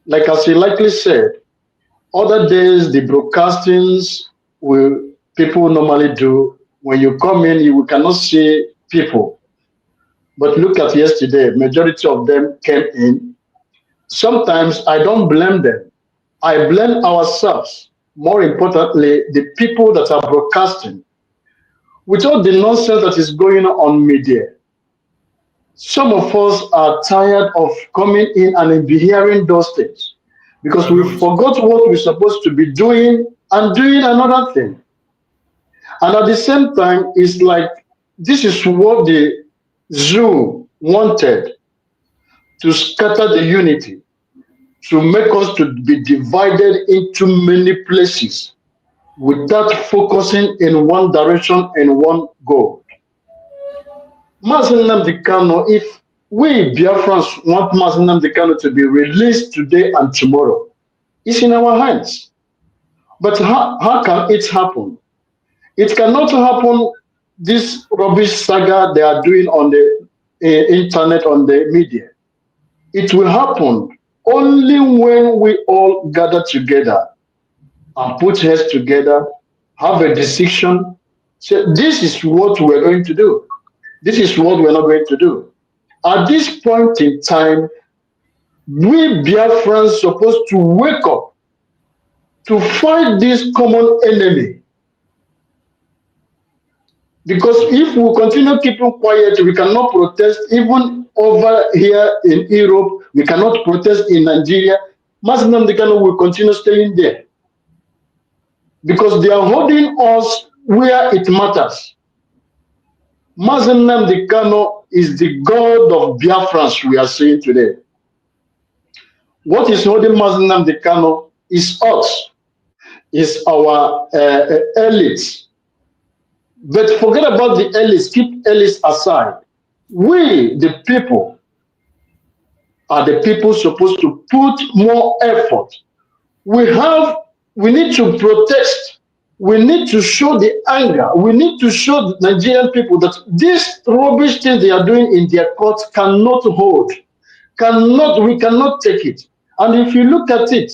Like as you likely said, other days the broadcastings will people normally do. When you come in, you cannot see people. But look at yesterday, majority of them came in. Sometimes I don't blame them. I blame ourselves. More importantly, the people that are broadcasting. With all the nonsense that is going on media, some of us are tired of coming in and be hearing those things because we forgot what we're supposed to be doing and doing another thing. And at the same time, it's like this is what the zoo wanted, to scatter the unity, to make us to be divided into many places without focusing in one direction and one goal. Mazi Nnamdi Kanu, if we Biafrans want Mazi Nnamdi Kanu to be released today and tomorrow, it's in our hands. But how can it happen? It cannot happen, this rubbish saga they are doing on the internet, on the media. It will happen only when we all gather together and put heads together, have a decision, say, this is what we're going to do. This is what we're not going to do. At this point in time, we Biafrans supposed to wake up to fight this common enemy. Because if we continue keeping quiet, we cannot protest even over here in Europe. We cannot protest in Nigeria. Mazi Nnamdi Kanu will continue staying there. Because they are holding us where it matters. Mazi Nnamdi Kanu is the God of Biafrans we are seeing today. What is holding Mazi Nnamdi Kanu is us, is our elites. But forget about the elites, keep elites aside. We, the people, are the people supposed to put more effort. We need to protest. We need to show the anger. We need to show the Nigerian people that this rubbish thing they are doing in their courts cannot hold. We cannot take it. And if you look at it,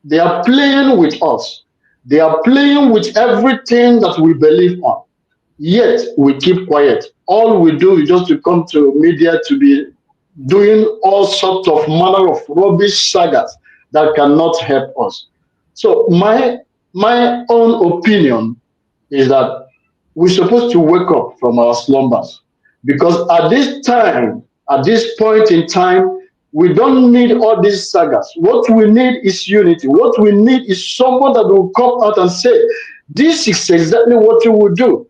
they are playing with us. They are playing with everything that we believe on. Yet we keep quiet. All we do is just to come to media to be doing all sorts of manner of rubbish sagas that cannot help us. So my own opinion is that we're supposed to wake up from our slumbers, because at this time, at this point in time, we don't need all these sagas. What we need is unity. What we need is someone that will come out and say, this is exactly what you will do.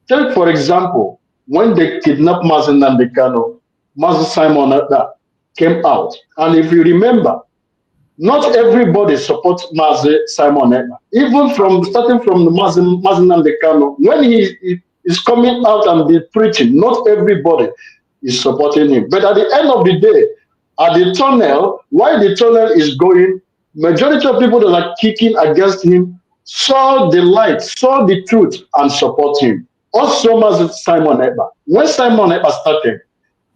Take, for example, when they kidnapped Mazi Nnamdi Kanu, Mazi Simon came out. And if you remember, not everybody supports Mazi Simon. Even starting from the Mazi Nnamdi Kanu, when he is coming out and be preaching, not everybody is supporting him. But at the end of the day, at the tunnel, while the tunnel is going, majority of people that are kicking against him saw the light, saw the truth, and support him. Also, Mazi Simon Ekpa. When Simon Ekpa started,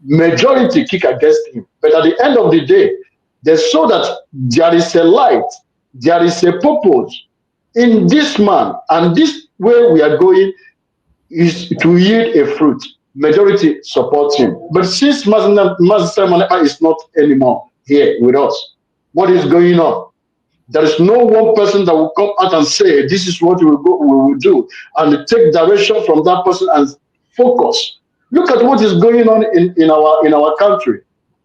majority kick against him. But at the end of the day, they saw that there is a light, there is a purpose in this man, and this way we are going is to yield a fruit. Majority supports him. But since Mazi Simon Ekpa is not anymore here with us, what is going on? There is no one person that will come out and say, this is what we will do, and take direction from that person and focus. Look at what is going on in our country,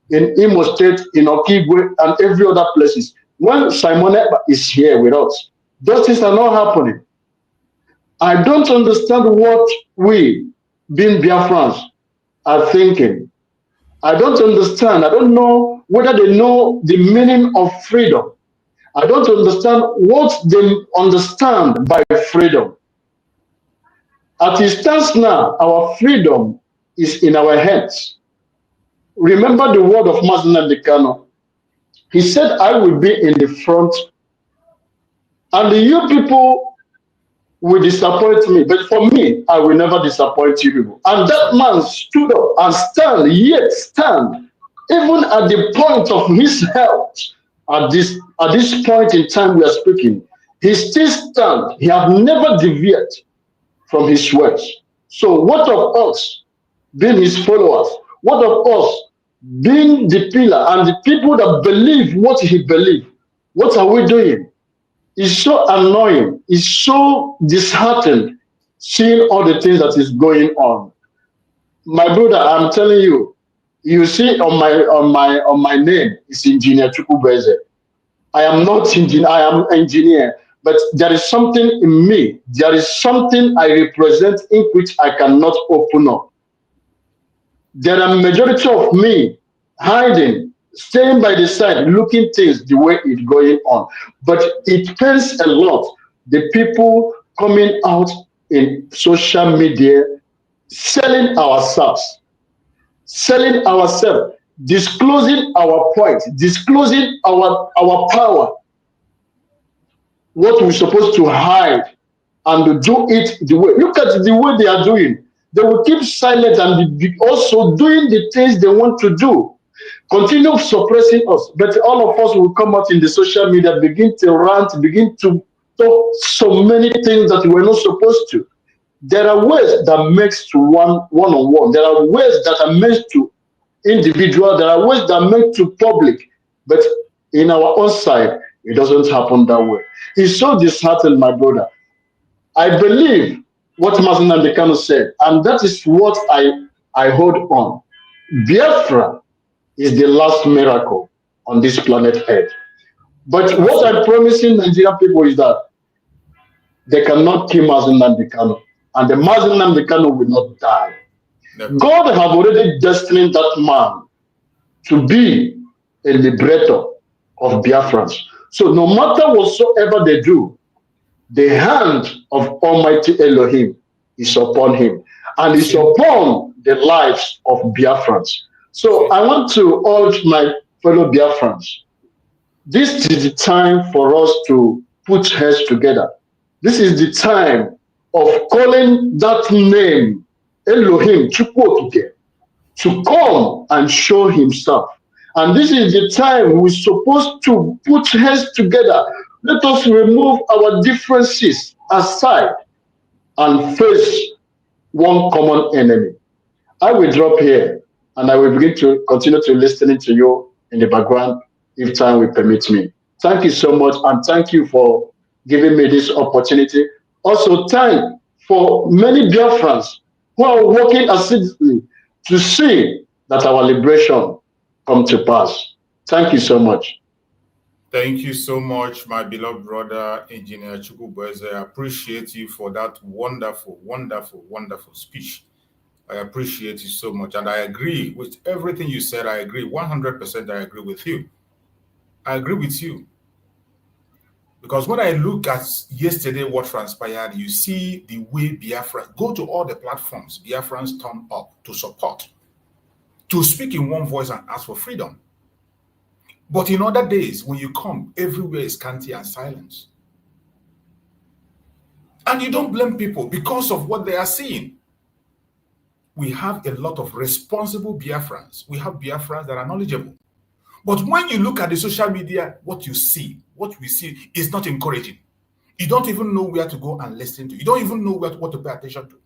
in Imo State, in Okigwe, and every other places. When Simon Ekpa is here with us, those things are not happening. I don't understand what we, being Biafrans, are thinking. I don't understand. I don't know whether they know the meaning of freedom. I don't understand what they understand by freedom. As it stands now, our freedom is in our hands. Remember the word of Mazi Nnamdi Kanu. He said, I will be in the front, and you people will disappoint me, but for me, I will never disappoint you people. And that man stood up and stand, even at the point of his health. At this point in time we are speaking, he still stands. He has never deviated from his words. So what of us being his followers? What of us being the pillar and the people that believe what he believes? What are we doing? It's so annoying. It's so disheartening seeing all the things that is going on. My brother, I'm telling you, you see on my name is Engineer Chukwubeze. I am not engineer, I am engineer, but there is something in me. There is something I represent in which I cannot open up. There are majority of me hiding, staying by the side, looking things the way it's going on. But it pains a lot, the people coming out in social media, selling ourselves, disclosing our point, disclosing our power, what we're supposed to hide, and to do it the way. Look at the way they are doing. They will keep silent and be also doing the things they want to do. Continue suppressing us, but all of us will come out in the social media, begin to rant, begin to talk so many things that we're not supposed to. There are ways that makes to one-on-one. There are ways that are meant to individual. There are ways that are meant to public. But in our own side, it doesn't happen that way. It's so disheartening, my brother. I believe what Mazi Nnamdi Kanu said, and that is what I hold on. Biafra is the last miracle on this planet Earth. But what I'm promising Nigerian people is that they cannot kill Mazi Nnamdi Kanu, and the Mazi Nnamdi Kanu will not die. No. God have already destined that man to be a liberator of Biafrans. So no matter whatsoever they do, the hand of Almighty Elohim is upon him, and is upon the lives of Biafrans. So I want to urge my fellow Biafrans, this is the time for us to put heads together. This is the time of calling that name, Elohim, Chukwokike, to come and show himself. And this is the time we're supposed to put heads together. Let us remove our differences aside and face one common enemy. I will drop here and I will begin to continue to listening to you in the background if time will permit me. Thank you so much, and thank you for giving me this opportunity. Also, thank for many Biafrans who are working assiduously to see that our liberation come to pass. Thank you so much. Thank you so much, my beloved brother, Engineer Chukwubeze. I appreciate you for that wonderful, wonderful, wonderful speech. I appreciate you so much. And I agree with everything you said. I agree 100%. I agree with you. I agree with you. Because when I look at yesterday what transpired, you see the way Biafra, go to all the platforms, Biafrans turn up to support, to speak in one voice and ask for freedom. But in other days, when you come, everywhere is scanty and silence. And you don't blame people because of what they are seeing. We have a lot of responsible Biafrans. We have Biafrans that are knowledgeable. But when you look at the social media, what we see is not encouraging. You don't even know where to go and listen to. You don't even know what to pay attention to.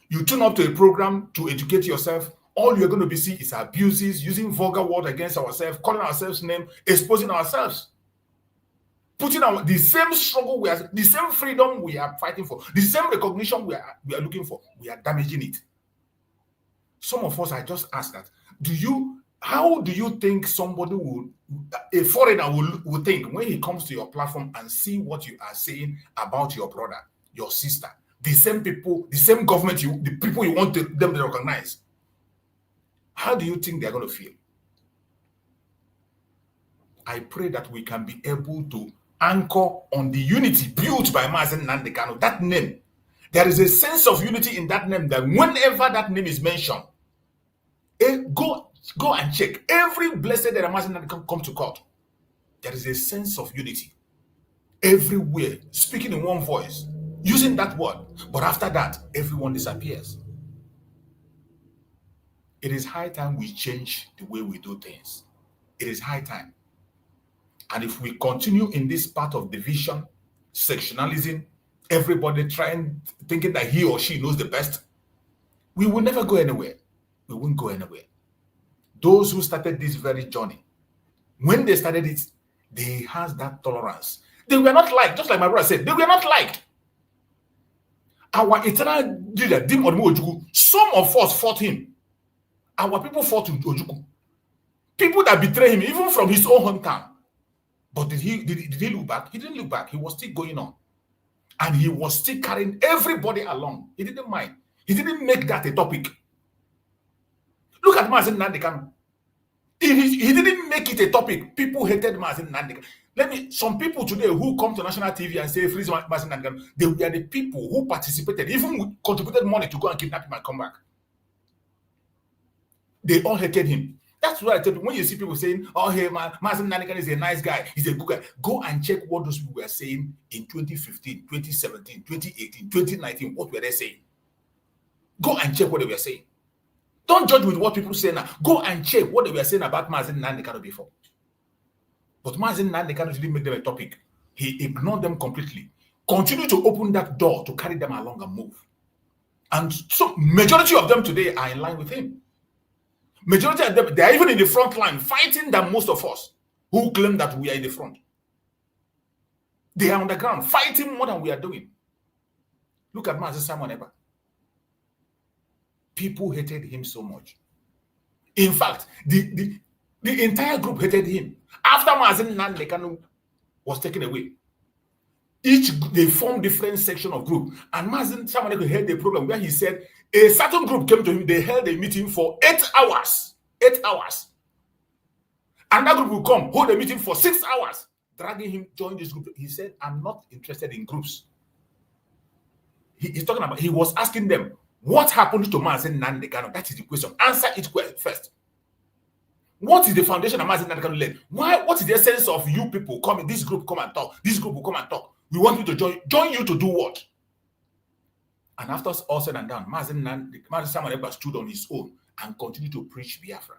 You tune up to a program to educate yourself. All you're going to be seeing is abuses, using vulgar words against ourselves, calling ourselves names, exposing ourselves, putting the same struggle the same freedom we are fighting for, the same recognition we are looking for. We are damaging it. Some of us, I just ask that, how do you think somebody a foreigner will think when he comes to your platform and see what you are saying about your brother, your sister, the same people, the same government, the people you want them to recognize? How do you think they're going to feel? I pray that we can be able to anchor on the unity built by Mazi Nnamdi Kanu. That name, there is a sense of unity in that name that whenever that name is mentioned, go and check. Every blessed that Mazi Nnamdi Kanu come to court, there is a sense of unity. Everywhere, speaking in one voice, using that word. But after that, everyone disappears. It is high time we change the way we do things. It is high time. And if we continue in this path of division, sectionalism, everybody thinking that he or she knows the best, we will never go anywhere. We won't go anywhere. Those who started this very journey, when they started it, they had that tolerance. They were not liked, just like my brother said, they were not liked. Our eternal leader, Dim Odimo Ojukwu, some of us fought him. Our people fought Ojukwu. People that betray him, even from his own hometown. But did he look back? He didn't look back. He was still going on. And he was still carrying everybody along. He didn't mind. He didn't make that a topic. Look at Mazi Nnamdi Kanu. He didn't make it a topic. People hated Mazi Nnamdi Kanu. Some people today who come to national TV and say, free Mazi Nnamdi Kanu, they were the people who participated, even contributed money to go and kidnap him and come back. They all hated him. That's why I tell you, when you see people saying, oh, hey, Mazi Nnamdi Kanu is a nice guy, he's a good guy, go and check what those people were saying in 2015, 2017, 2018, 2019. What were they saying? Go and check what they were saying. Don't judge with what people say now. Go and check what they were saying about Mazi Nnamdi Kanu before. But Mazi Nnamdi Kanu didn't make them a topic. He ignored them completely. Continue to open that door to carry them along and move. And so majority of them today are in line with him. Majority of them, they are even in the front line, fighting than most of us who claim that we are in the front. They are on the ground, fighting more than we are doing. Look at Mazi Simon Ekpa. People hated him so much. In fact, the entire group hated him. After Mazi Nnamdi Kanu was taken away, they formed different section of group. And Mazi Simon Ekpa had a program where he said a certain group came to him. They held a meeting for 8 hours. 8 hours. Another group will come, hold a meeting for 6 hours, dragging him join this group. He said, I'm not interested in groups. He's talking about, he was asking them, what happened to Mazi Nnamdi Kanu? That is the question. Answer it first. What is the foundation of Mazi Nnamdi Kanu led? What is the essence of you people coming? This group come and talk. This group will come and talk. We want you to join you to do what? And after all said and done, Mazi Simon Ekpa stood on his own and continued to preach Biafra.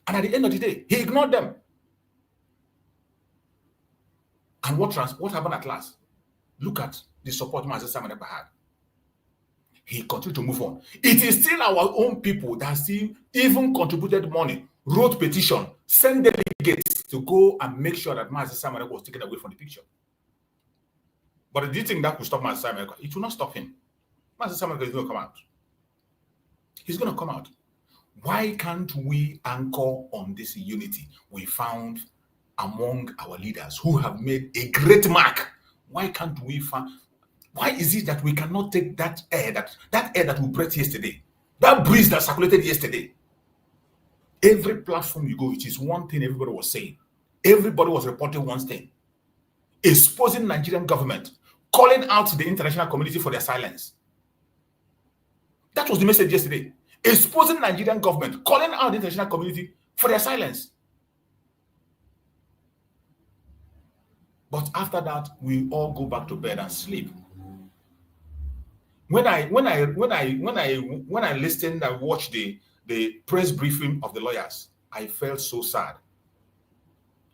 And at the end of the day, he ignored them. And what happened at last? Look at the support Mazi Simon Ekpa had. He continued to move on. It is still our own people that still even contributed money, wrote petition, sent delegates to go and make sure that Mazi Simon Ekpa was taken away from the picture. But do you think that could stop Mazi Simon Ekpa? It will not stop him. Mazi Simon Ekpa is going to come out. He's going to come out. Why can't we anchor on this unity we found among our leaders who have made a great mark? Why can't we find? Why is it that we cannot take that air that we breathed yesterday, that breeze that circulated yesterday? Every platform you go, it is one thing everybody was saying. Everybody was reporting one thing: exposing Nigerian government, calling out the international community for their silence. That was the message yesterday. Exposing Nigerian government, calling out the international community for their silence. But after that, we all go back to bed and sleep. When I listened and watched the press briefing of the lawyers, I felt so sad.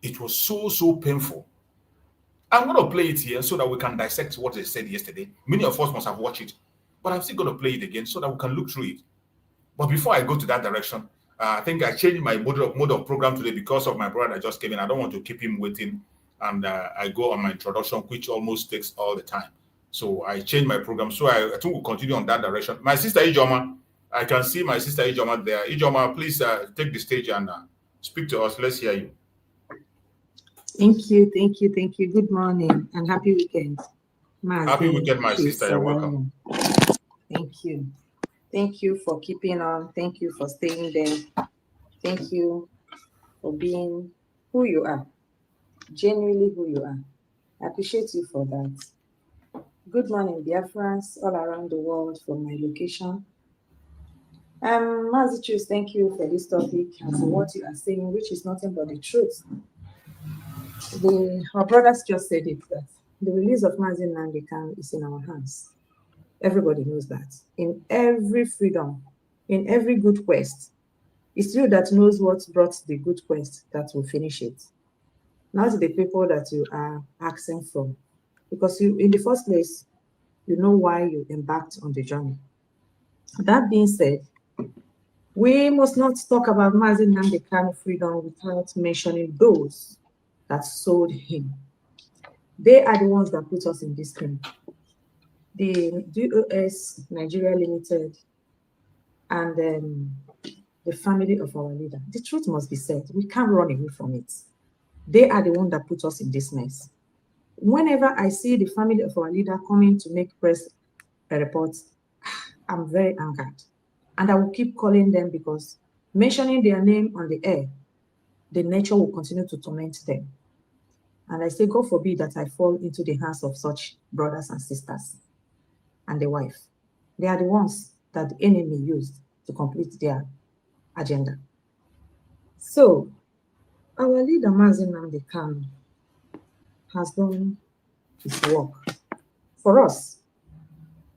It was so painful. I'm going to play it here so that we can dissect what they said yesterday. Many of us must have watched it, but I'm still going to play it again so that we can look through it. But before I go to that direction, I think I changed my mode of program today because of my brother that just came in. I don't want to keep him waiting, and I go on my introduction, which almost takes all the time. So I changed my program. So I think we'll continue on that direction. My sister Ijoma, I can see my sister Ijoma there. Ijoma, please take the stage and speak to us. Let's hear you. Thank you, thank you, thank you. Good morning and happy weekend. Happy weekend, my sister. You're welcome. Thank you. Thank you for keeping on. Thank you for staying there. Thank you for being who you are, genuinely who you are. I appreciate you for that. Good morning, Biafrans all around the world from my location. Mazi, thank you for this topic and for what you are saying, which is nothing but the truth. Our brothers just said it, that the release of Mazi Nnamdi Kanu is in our hands. Everybody knows that. In every freedom, in every good quest, it's you that knows what brought the good quest that will finish it. Not the people that you are asking from. Because you, in the first place, you know why you embarked on the journey. That being said, we must not talk about Mazi Nnamdi Kanu freedom without mentioning those that sold him. They are the ones that put us in this thing. The DOS Nigeria Limited and the family of our leader. The truth must be said. We can't run away from it. They are the ones that put us in this mess. Whenever I see the family of our leader coming to make press reports, I'm very angered. And I will keep calling them because mentioning their name on the air, the nature will continue to torment them. And I say, God forbid that I fall into the hands of such brothers and sisters and the wife. They are the ones that the enemy used to complete their agenda. So, our leader, Mazi Nnamdi Kanu, has done his work for us.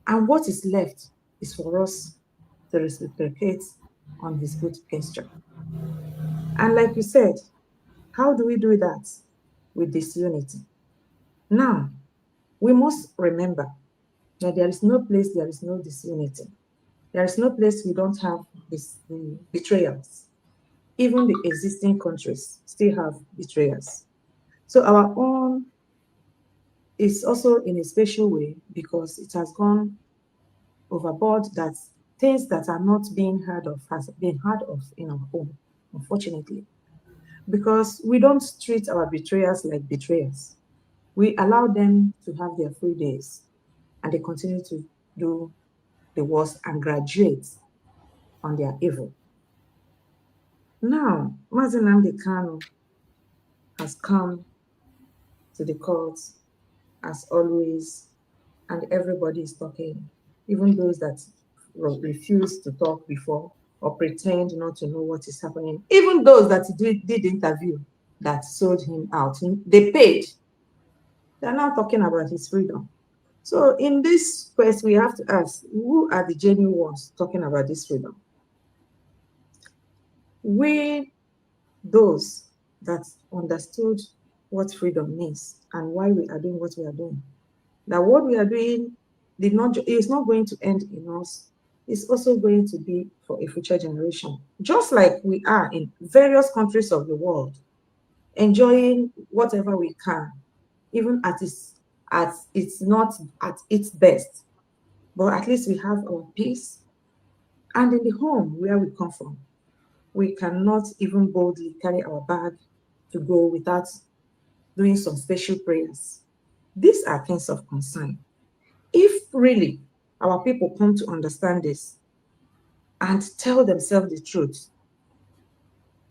And what is left is for us to reciprocate on his good gesture. And like you said, how do we do that? With disunity. Now, we must remember that there is no place there is no disunity. There is no place we don't have this betrayals. Even the existing countries still have betrayals. So our own is also in a special way because it has gone overboard, that things that are not being heard of has been heard of in our home, unfortunately. Because we don't treat our betrayers like betrayers. We allow them to have their free days and they continue to do the worst and graduate on their evil. Now, Mazi Nnamdi Kanu has come to the courts as always, and everybody is talking, even those that refused to talk before or pretend not to know what is happening, even those that did interview that sold him out. They paid. They're now talking about his freedom. So in this quest, we have to ask, who are the genuine ones talking about this freedom? We, those that understood what freedom means and why we are doing what we are doing. That what we are doing is not going to end in us. It's also going to be for a future generation. Just like we are in various countries of the world, enjoying whatever we can, even it's not at its best, but at least we have our peace. And in the home where we come from, we cannot even boldly carry our bag to go without doing some special prayers. These are things of concern. If really our people come to understand this and tell themselves the truth,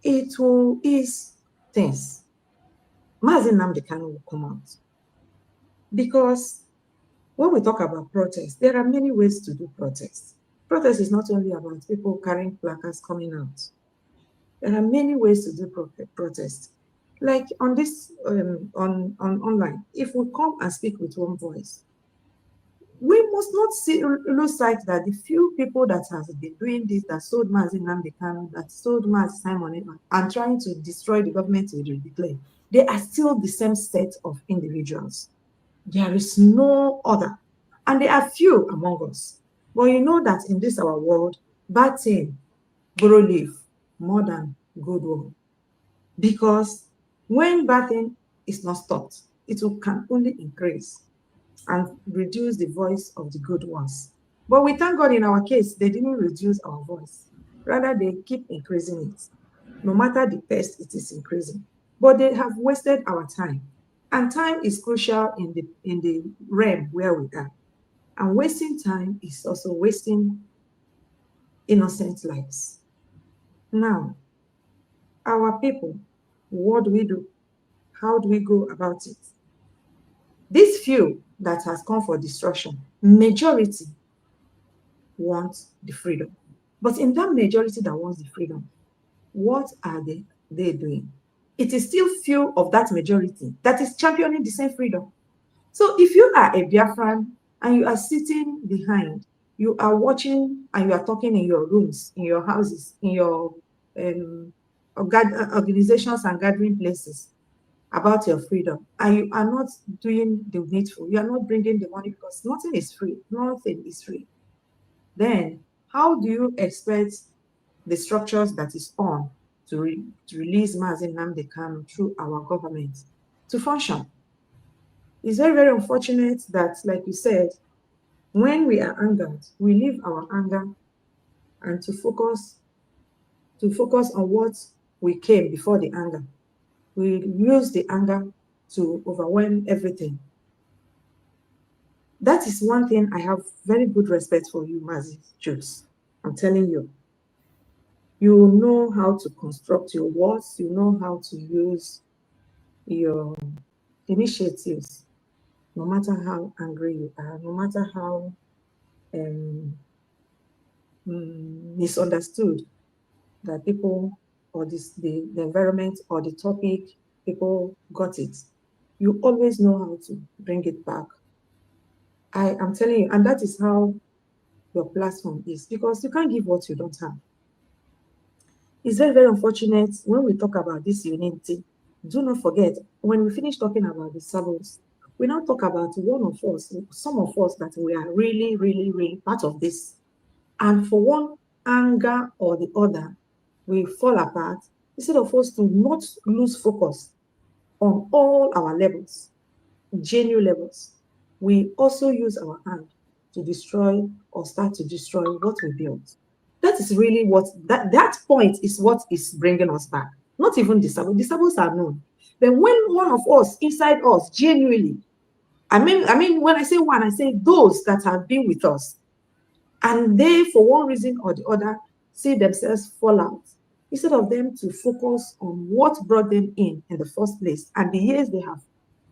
it will ease things. Mazi Nnamdi Kanu will come out. Because when we talk about protest, there are many ways to do protest. Protest is not only about people carrying placards coming out. There are many ways to do protest. Like on this, on online, if we come and speak with one voice, we must not lose sight that the few people that has been doing this, that sold Mazi Nnamdi Kanu, that sold Mazi Simon Ekpa, and trying to destroy the government to declare, they are still the same set of individuals. There is no other. And there are few among us. But you know that in this our world, bad thing borrow leaf more than good one. Because when bad thing is not stopped, it can only increase and reduce the voice of the good ones. But we thank God in our case, they didn't reduce our voice. Rather, they keep increasing it. No matter the best, it is increasing. But they have wasted our time. And time is crucial in the realm where we are. And wasting time is also wasting innocent lives. Now, our people, what do we do? How do we go about it? This few that has come for destruction, majority want the freedom. But in that majority that wants the freedom, what are they doing? It is still few of that majority that is championing the same freedom. So if you are a Biafran and you are sitting behind, you are watching and you are talking in your rooms, in your houses, in your organizations and gathering places about your freedom, and you are not doing the needful, you are not bringing the money because nothing is free, nothing is free, then how do you expect the structures that is on to release Mazi Nnamdi Kanu through our government to function? It's very, very unfortunate that, like you said, when we are angered, we leave our anger and to focus on what we came before the anger. We use the anger to overwhelm everything. That is one thing I have very good respect for you, Mazi Jews. I'm telling you. You know how to construct your words. You know how to use your initiatives, no matter how angry you are, no matter how misunderstood that people or the environment or the topic, people got it. You always know how to bring it back. I am telling you, and that is how your platform is, because you can't give what you don't have. It's very, very unfortunate when we talk about this unity. Do not forget, when we finish talking about the sabbaths, we now talk about one of us, some of us that we are really, really, really part of this. And for one anger or the other, we fall apart instead of us to not lose focus on all our levels, genuine levels. We also use our hand to destroy or start to destroy what we built. That is really what, that point is what is bringing us back. Not even the sabbaths are known. But when one of us, inside us, genuinely, I mean, when I say one, I say those that have been with us, and they, for one reason or the other, see themselves fall out, instead of them to focus on what brought them in the first place and the years they have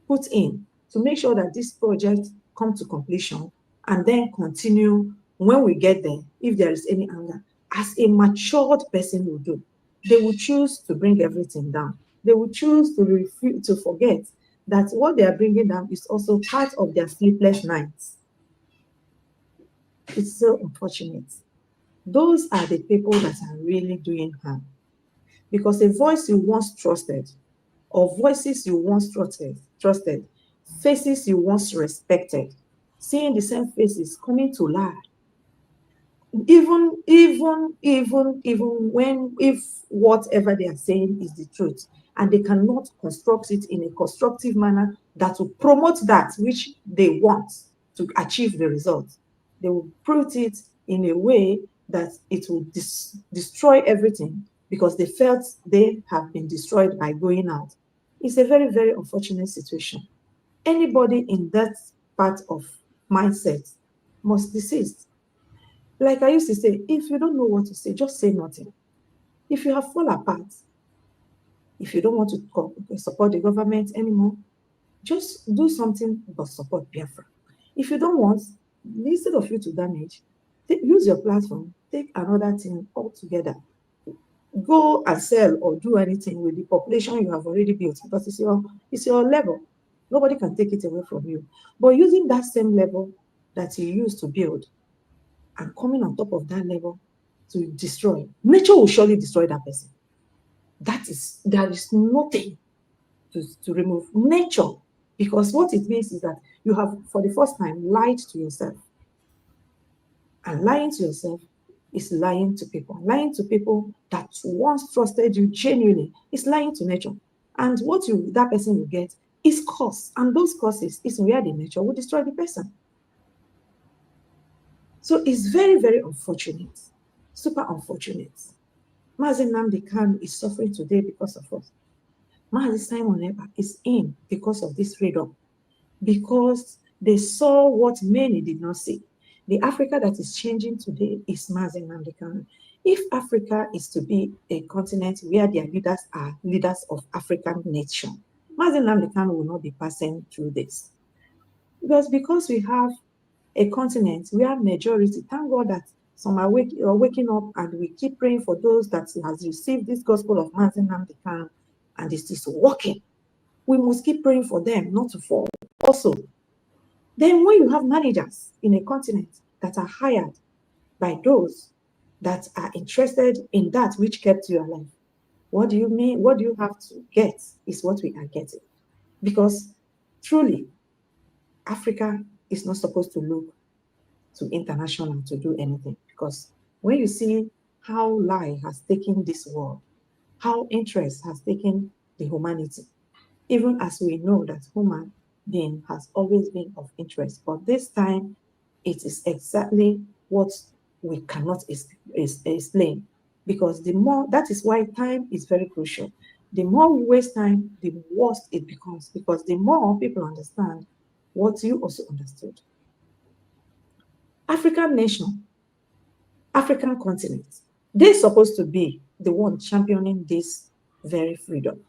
put in to make sure that this project come to completion, and then continue when we get there, if there is any anger, as a matured person will do. They will choose to bring everything down. They will choose to refuse, to forget that what they are bringing down is also part of their sleepless nights. It's so unfortunate. Those are the people that are really doing harm. Because a voice you once trusted, or voices you once trusted, faces you once respected, seeing the same faces coming to lie. Even when, if whatever they are saying is the truth, and they cannot construct it in a constructive manner that will promote that which they want to achieve the result, they will put it in a way that it will destroy everything because they felt they have been destroyed by going out. It's a very, very unfortunate situation. Anybody in that part of mindset must desist. Like I used to say, if you don't know what to say, just say nothing. If you have fallen apart, if you don't want to support the government anymore, just do something but support Biafra. If you don't want, instead of you to damage, use your platform, take another thing altogether. Go and sell or do anything with the population you have already built, because it's your level. Nobody can take it away from you. But using that same level that you used to build and coming on top of that level to destroy, nature will surely destroy that person. There is nothing to remove nature, because what it means is that you have, for the first time, lied to yourself. And lying to yourself is lying to people. Lying to people that once trusted you genuinely is lying to nature. And what that person will get is curse. And those curses is where the nature will destroy the person. So it's very, very unfortunate, super unfortunate. Mazi Nnamdi Kanu is suffering today because of us. Mazi Simon Ekpa is in because of this freedom, because they saw what many did not see. The Africa that is changing today is Mazi Nnamdi Kanu. If Africa is to be a continent where their leaders are leaders of African nation, Mazi Nnamdi Kanu will not be passing through this. Because we have a continent where majority, thank God that some are waking up, and we keep praying for those that has received this gospel of Mazi Nnamdi Kanu and it is working. We must keep praying for them not to fall. Also, then when you have managers in a continent that are hired by those that are interested in that which kept you alive, what do you mean? What do you have to get is what we are getting. Because truly, Africa is not supposed to look to international to do anything. Because when you see how lie has taken this world, how interest has taken the humanity, even as we know that human being has always been of interest, but this time it is exactly what we cannot explain. Because the more, that is why time is very crucial. The more we waste time, the worse it becomes, because the more people understand what you also understood. African nation, African continent, they're supposed to be the one championing this very freedom.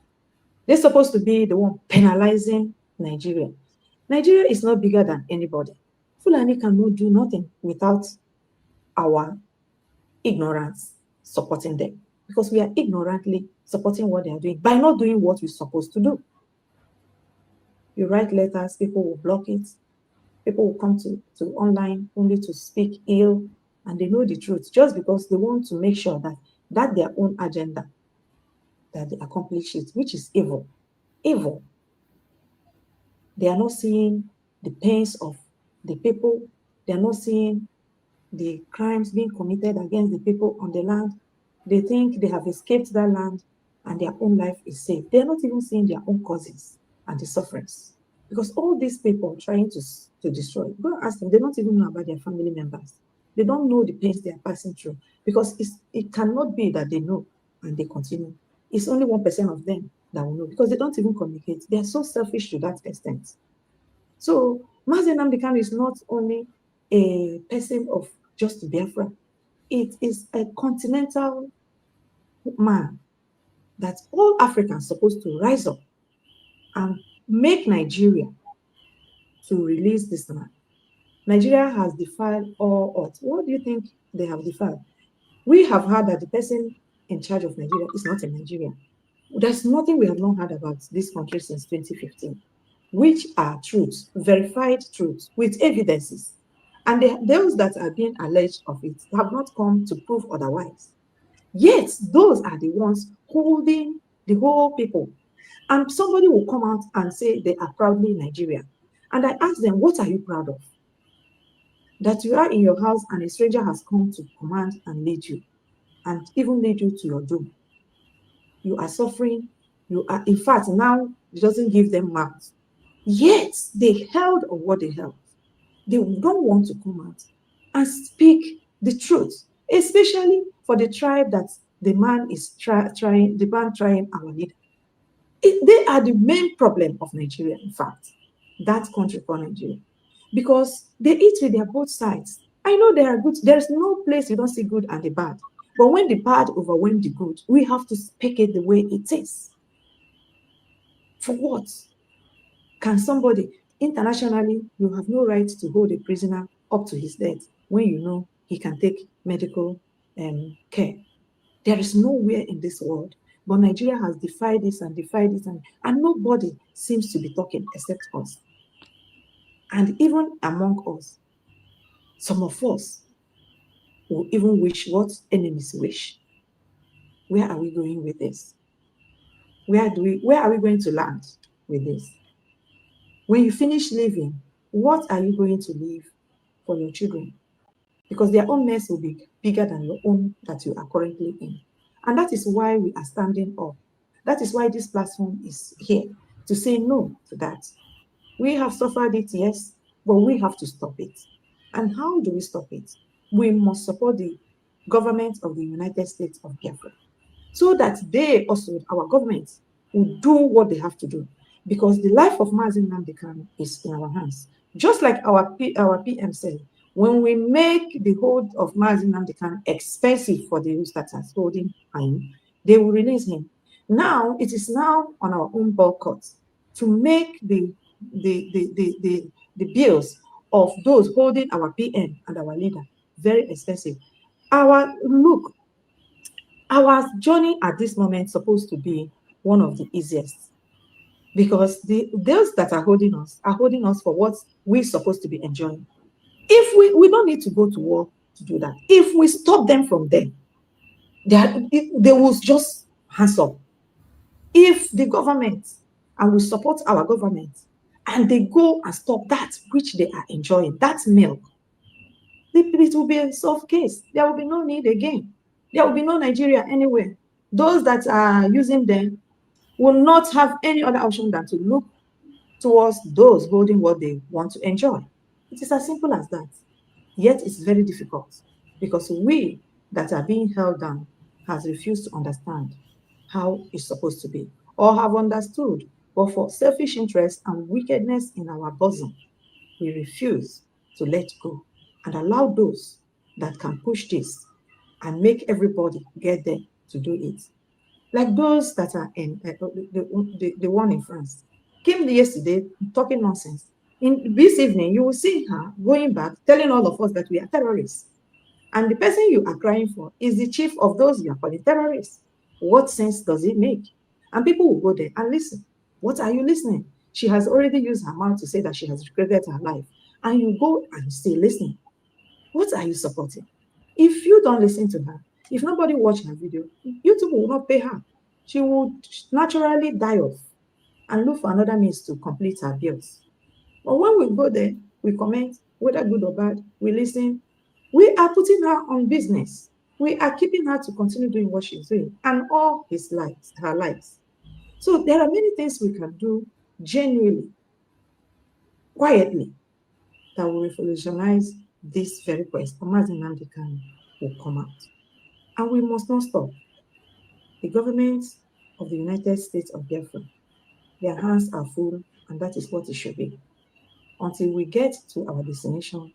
They're supposed to be the one penalizing Nigeria. Nigeria is not bigger than anybody. Fulani cannot do nothing without our ignorance supporting them, because we are ignorantly supporting what they are doing by not doing what we're supposed to do. You write letters, people will block it. People will come to online only to speak ill, and they know the truth just because they want to make sure that their own agenda, that they accomplish it, which is evil. Evil. They are not seeing the pains of the people. They are not seeing the crimes being committed against the people on the land. They think they have escaped that land and their own life is safe. They are not even seeing their own causes and the sufferings. Because all these people trying to destroy, go and ask them, they don't even know about their family members. They don't know the pains they are passing through, because it cannot be that they know and they continue. It's only 1% of them that will know, because they don't even communicate. They are so selfish to that extent. So Mazi Nnamdi Kanu is not only a person of just Biafra, it is a continental man that all Africans are supposed to rise up and make Nigeria to release this man. Nigeria has defied all odds. What do you think they have defied? We have heard that the person in charge of Nigeria is not a Nigerian. There's nothing we have not heard about this country since 2015, which are truths, verified truths with evidences. And those that are being alleged of it have not come to prove otherwise. Yet, those are the ones holding the whole people. And somebody will come out and say they are proudly Nigerian. And I ask them, what are you proud of? That you are in your house and a stranger has come to command and lead you, and even lead you to your doom. You are suffering. You are, in fact, now it doesn't give them mouth. Yet, they held on what they held. They don't want to come out and speak the truth, especially for the tribe that the man is trying our leader. They are the main problem of Nigeria, in fact, that country for Nigeria, because they eat with their both sides. I know there are good, there's no place you don't see good and the bad, but when the bad overwhelms the good, we have to speak it the way it is. For what? Can somebody, internationally, you have no right to hold a prisoner up to his death when you know he can take medical care. There is nowhere in this world, but Nigeria has defied this and defied it, and nobody seems to be talking except us. And even among us, some of us will even wish what enemies wish. Where are we going with this? Where are we going to land with this? When you finish living, what are you going to leave for your children? Because their own mess will be bigger than your own that you are currently in. And that is why we are standing up. That is why this platform is here, to say no to that. We have suffered it, yes, but we have to stop it. And how do we stop it? we must support the government of the United States of Biafra, so that they also, our government, will do what they have to do. Because the life of Mazi Nnamdi Kanu is in our hands. Just like our PM said, when we make the hold of Mazi Nnamdi Kanu expensive for the that are holding him, they will release him. Now, it is now on our own boycott to make the bills of those holding our PM and our leader very expensive. Our journey at this moment is supposed to be one of the easiest, because those that are holding us for what we're supposed to be enjoying. If we don't need to go to war to do that. If we stop them from there, they will just hands up. If the government, and we support our government, and they go and stop that which they are enjoying, that milk, it will be a soft case. There will be no need again. There will be no Nigeria anywhere. Those that are using them will not have any other option than to look towards those holding what they want to enjoy. It is as simple as that. Yet it's very difficult, because we that are being held down has refused to understand how it's supposed to be, or have understood, but for selfish interest and wickedness in our bosom, we refuse to let go and allow those that can push this and make everybody get there to do it. Like those that are in the one in France came yesterday talking nonsense. In this evening, you will see her going back, telling all of us that we are terrorists. And the person you are crying for is the chief of those you are calling terrorists. What sense does it make? And people will go there and listen. What are you listening? She has already used her mouth to say that she has regretted her life. And you go and stay listening. What are you supporting? If you don't listen to her, if nobody watch her video, YouTube will not pay her. She will naturally die off and look for another means to complete her bills. But when we go there, we comment, whether good or bad, we listen. We are putting her on business. We are keeping her to continue doing what she's doing and all her lives. So there are many things we can do genuinely, quietly, that will revolutionize this very quest. Mazi Nnamdi Kanu will come out. And we must not stop. The government of the United States of Biafra, their hands are full, and that is what it should be. Until we get to our destination,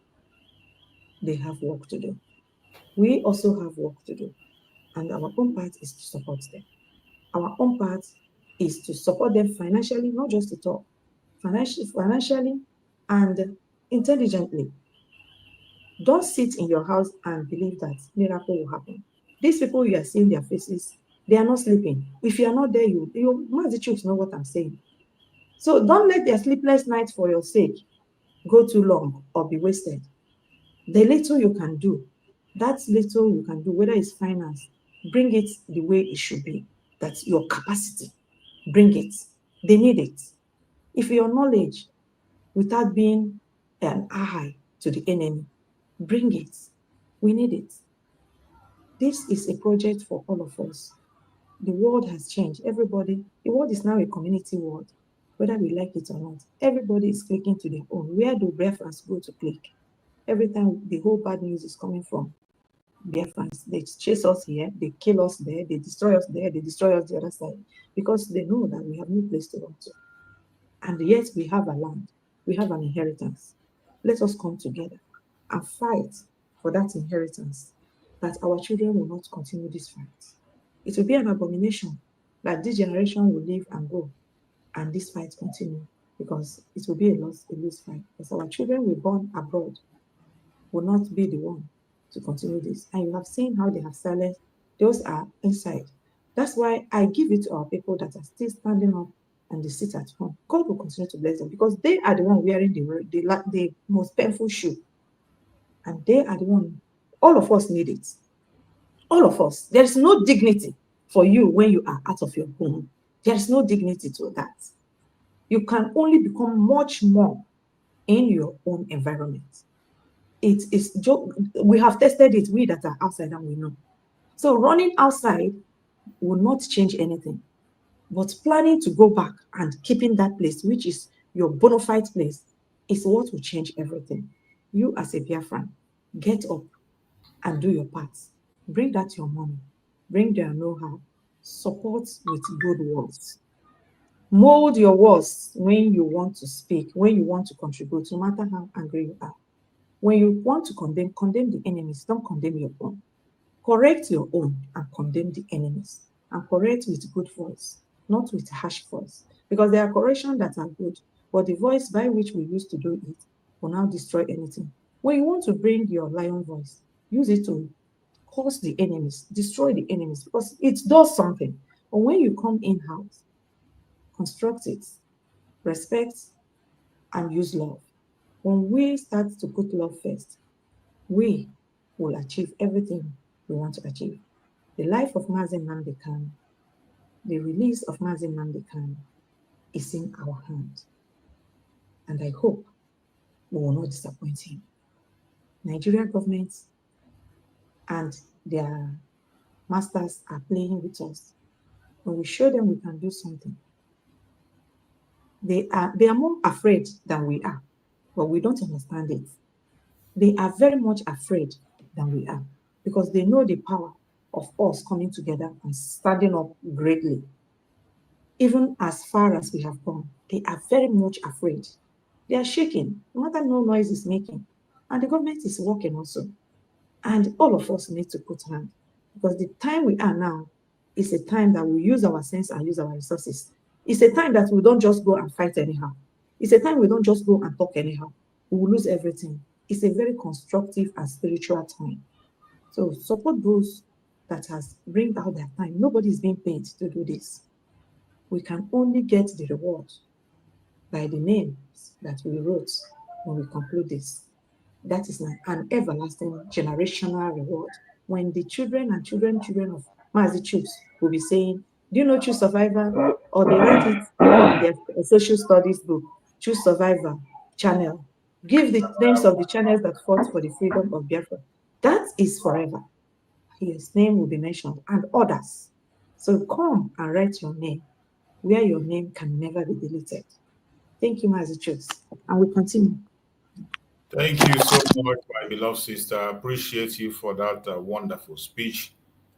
they have work to do. We also have work to do. And our own part is to support them. Our own part is to support them financially, not just to talk, financially and intelligently. Don't sit in your house and believe that miracle will happen. These people you are seeing their faces, they are not sleeping. If you are not there, you must know what I'm saying. So don't let their sleepless nights for your sake go too long or be wasted. The little you can do, that little you can do, whether it's finance, bring it the way it should be. That's your capacity. Bring it. They need it. If your knowledge, without being an ally to the enemy, bring it. We need it. This is a project for all of us. The world has changed. Everybody, the world is now a community world, whether we like it or not. Everybody is clicking to their own. Where do Biafrans go to click? Every time the whole bad news is coming from Biafrans, they chase us here, they kill us there, they destroy us there, they destroy us the other side, because they know that we have no place to run to. And yet we have a land, we have an inheritance. Let us come together and fight for that inheritance, that our children will not continue this fight. It will be an abomination that this generation will live and go, and this fight continue, because it will be a lose fight. Because our children will born abroad will not be the one to continue this. And you have seen how they have silenced those are inside. That's why I give it to our people that are still standing up and they sit at home. God will continue to bless them, because they are the one wearing the most painful shoe. And they are the one, all of us need it. All of us. There is no dignity for you when you are out of your home. There is no dignity to that. You can only become much more in your own environment. It is, we have tested it, we that are outside, and we know. So running outside will not change anything. But planning to go back and keeping that place, which is your bona fide place, is what will change everything. You as a Biafran, get up, and do your part. Bring that your money, bring their know-how, support with good words. Mold your words when you want to speak, when you want to contribute, no matter how angry you are. When you want to condemn, condemn the enemies, don't condemn your own. Correct your own and condemn the enemies. And correct with good voice, not with harsh voice. Because there are corrections that are good, but the voice by which we used to do it will now destroy anything. When you want to bring your lion voice, use it to cause the enemies, destroy the enemies, because it does something. But when you come in-house, construct it, respect, and use love. When we start to put love first, we will achieve everything we want to achieve. The life of Mazi Nnamdi Kanu, the release of Mazi Nnamdi Kanu is in our hands. And I hope we will not disappoint him. Nigerian government and their masters are playing with us. When we show them we can do something, they are more afraid than we are, but we don't understand it. They are very much afraid than we are because they know the power of us coming together and standing up greatly. Even as far as we have gone, they are very much afraid. They are shaking, no matter no noise is making. And the government is working also. And all of us need to put hand, because the time we are now is a time that we use our sense and use our resources. It's a time that we don't just go and fight anyhow. It's a time we don't just go and talk anyhow. We will lose everything. It's a very constructive and spiritual time. So support those that has bring out their time. Nobody is being paid to do this. We can only get the reward by the names that we wrote when we conclude this. That is an everlasting generational reward. When the children and children of Mazi Chiefs will be saying, do you know True Survivor? Or they write it on their social studies book, True Survivor channel. Give the names of the channels that fought for the freedom of Biafra. That is forever. His name will be mentioned and others. So come and write your name where your name can never be deleted. Thank you, Mazi Chiefs. And we continue. Thank you so much, my beloved sister. I appreciate you for that wonderful speech.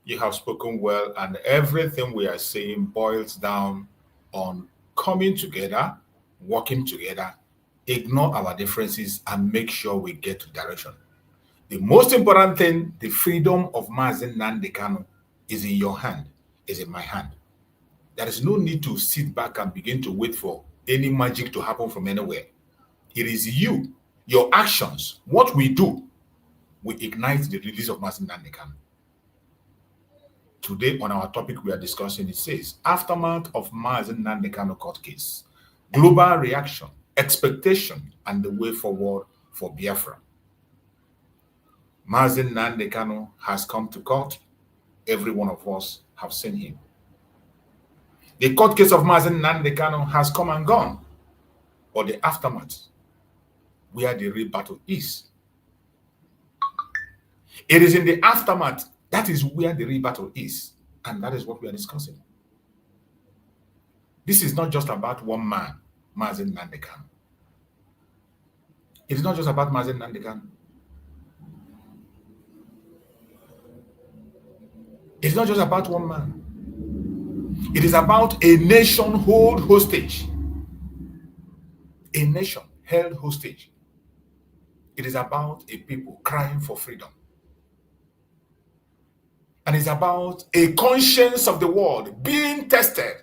You have spoken well, and everything we are saying boils down on coming together, working together, ignore our differences, and make sure we get to direction. The most important thing, the freedom of Mazi Nnamdi Kanu, is in your hand, is in my hand. There is no need to sit back and begin to wait for any magic to happen from anywhere. It is you, your actions, what we do, will ignite the release of Mazi Nnamdi Kanu. Today on our topic we are discussing, it says, aftermath of Mazi Nnamdi Kanu court case, global reaction, expectation, and the way forward for Biafra. Mazi Nnamdi Kanu has come to court. Every one of us have seen him. The court case of Mazi Nnamdi Kanu has come and gone, but the aftermath, where the real battle is. It is in the aftermath, that is where the real battle is, and that is what we are discussing. This is not just about one man, Mazi Nnamdi Kanu. It is not just about Mazi Nnamdi Kanu. It's not just about one man. It is about a nation held hostage. A nation held hostage. It is about a people crying for freedom. And it's about a conscience of the world being tested.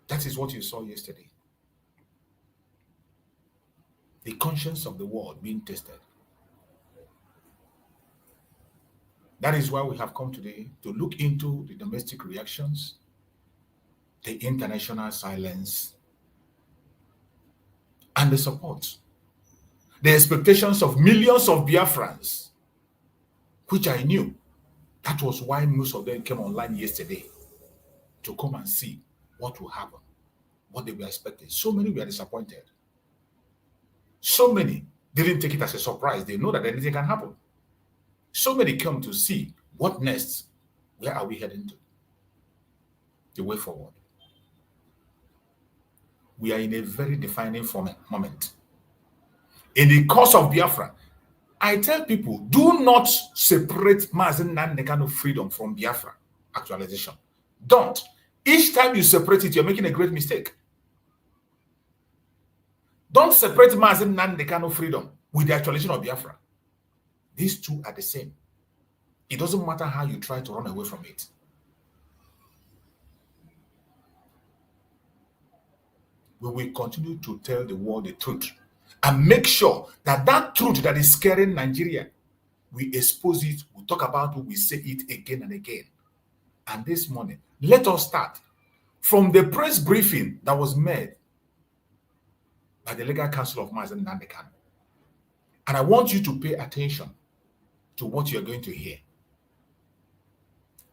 That is what you saw yesterday. The conscience of the world being tested. That is why we have come today to look into the domestic reactions, the international silence, and the support. The expectations of millions of Biafrans, which I knew. That was why most of them came online yesterday to come and see what will happen, what they were expecting. So many were disappointed. So many didn't take it as a surprise. They know that anything can happen. So many come to see what next. Where are we heading to? The way forward. We are in a very defining moment. In the course of Biafra, I tell people, do not separate Mazi Nnamdi Kanu freedom from Biafra actualization. Don't. Each time you separate it, you're making a great mistake. Don't separate Mazi Nnamdi Kanu freedom with the actualization of Biafra. These two are the same. It doesn't matter how you try to run away from it. We will continue to tell the world the truth and make sure that that truth that is scaring Nigeria, we expose it, we talk about it, we say it again and again. And this morning, let us start from the press briefing that was made by the legal counsel of Mazi Nnamdi Kanu. And I want you to pay attention to what you're going to hear.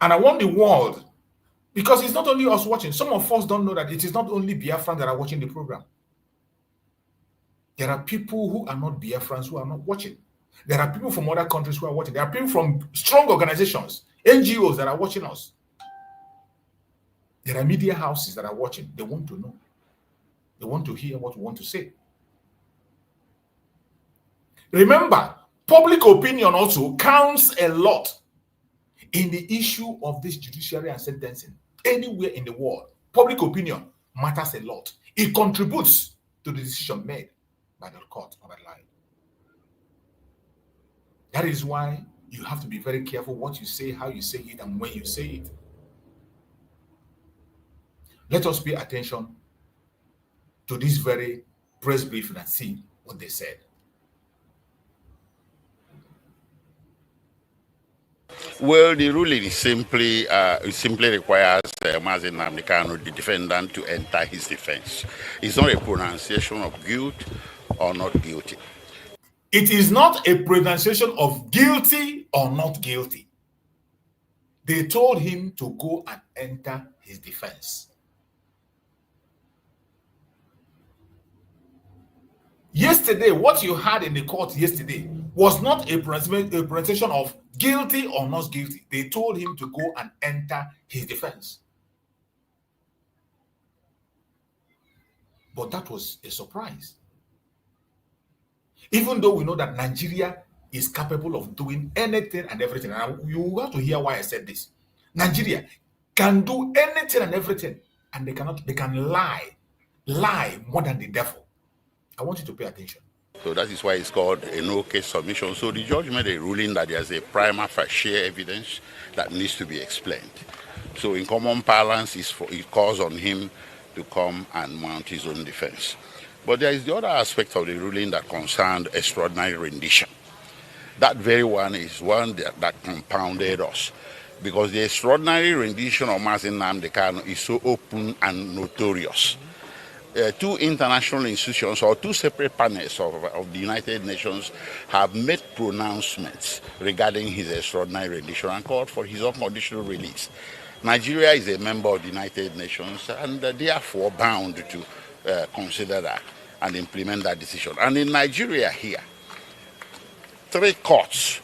And I want the world, because it's not only us watching. Some of us don't know that it is not only Biafrans that are watching the program. There are people who are not Biafrans who are not watching. There are people from other countries who are watching. There are people from strong organizations, NGOs that are watching us. There are media houses that are watching. They want to know. They want to hear what we want to say. Remember, public opinion also counts a lot in the issue of this judiciary and sentencing. Anywhere in the world, public opinion matters a lot. It contributes to the decision made by the court or by the line. That is why you have to be very careful what you say, how you say it, and when you say it. Let us pay attention to this very press briefing and see what they said. Well, the ruling is simply requires Mazi Nnamdi Kanu, the defendant, to enter his defense. It's not a pronunciation of guilt or not guilty. It is not a pronunciation of guilty or not guilty. They told him to go and enter his defense. Yesterday, what you had in the court yesterday was not a pronunciation of guilty or not guilty. They told him to go and enter his defense. But that was a surprise. Even though we know that Nigeria is capable of doing anything and everything. And you have to hear why I said this. Nigeria can do anything and everything, and they can lie more than the devil. I want you to pay attention. So that is why it's called a no-case submission. So the judge made a ruling that there's a prima facie evidence that needs to be explained. So in common parlance, it calls on him to come and mount his own defense. But there is the other aspect of the ruling that concerned extraordinary rendition. That very one is one that compounded us, because the extraordinary rendition of Mazi Nnamdi Kanu is so open and notorious. Two international institutions or two separate panels of the United Nations have made pronouncements regarding his extraordinary rendition and called for his unconditional release. Nigeria is a member of the United Nations and therefore bound to consider that and implement that decision. And in Nigeria here, 3 courts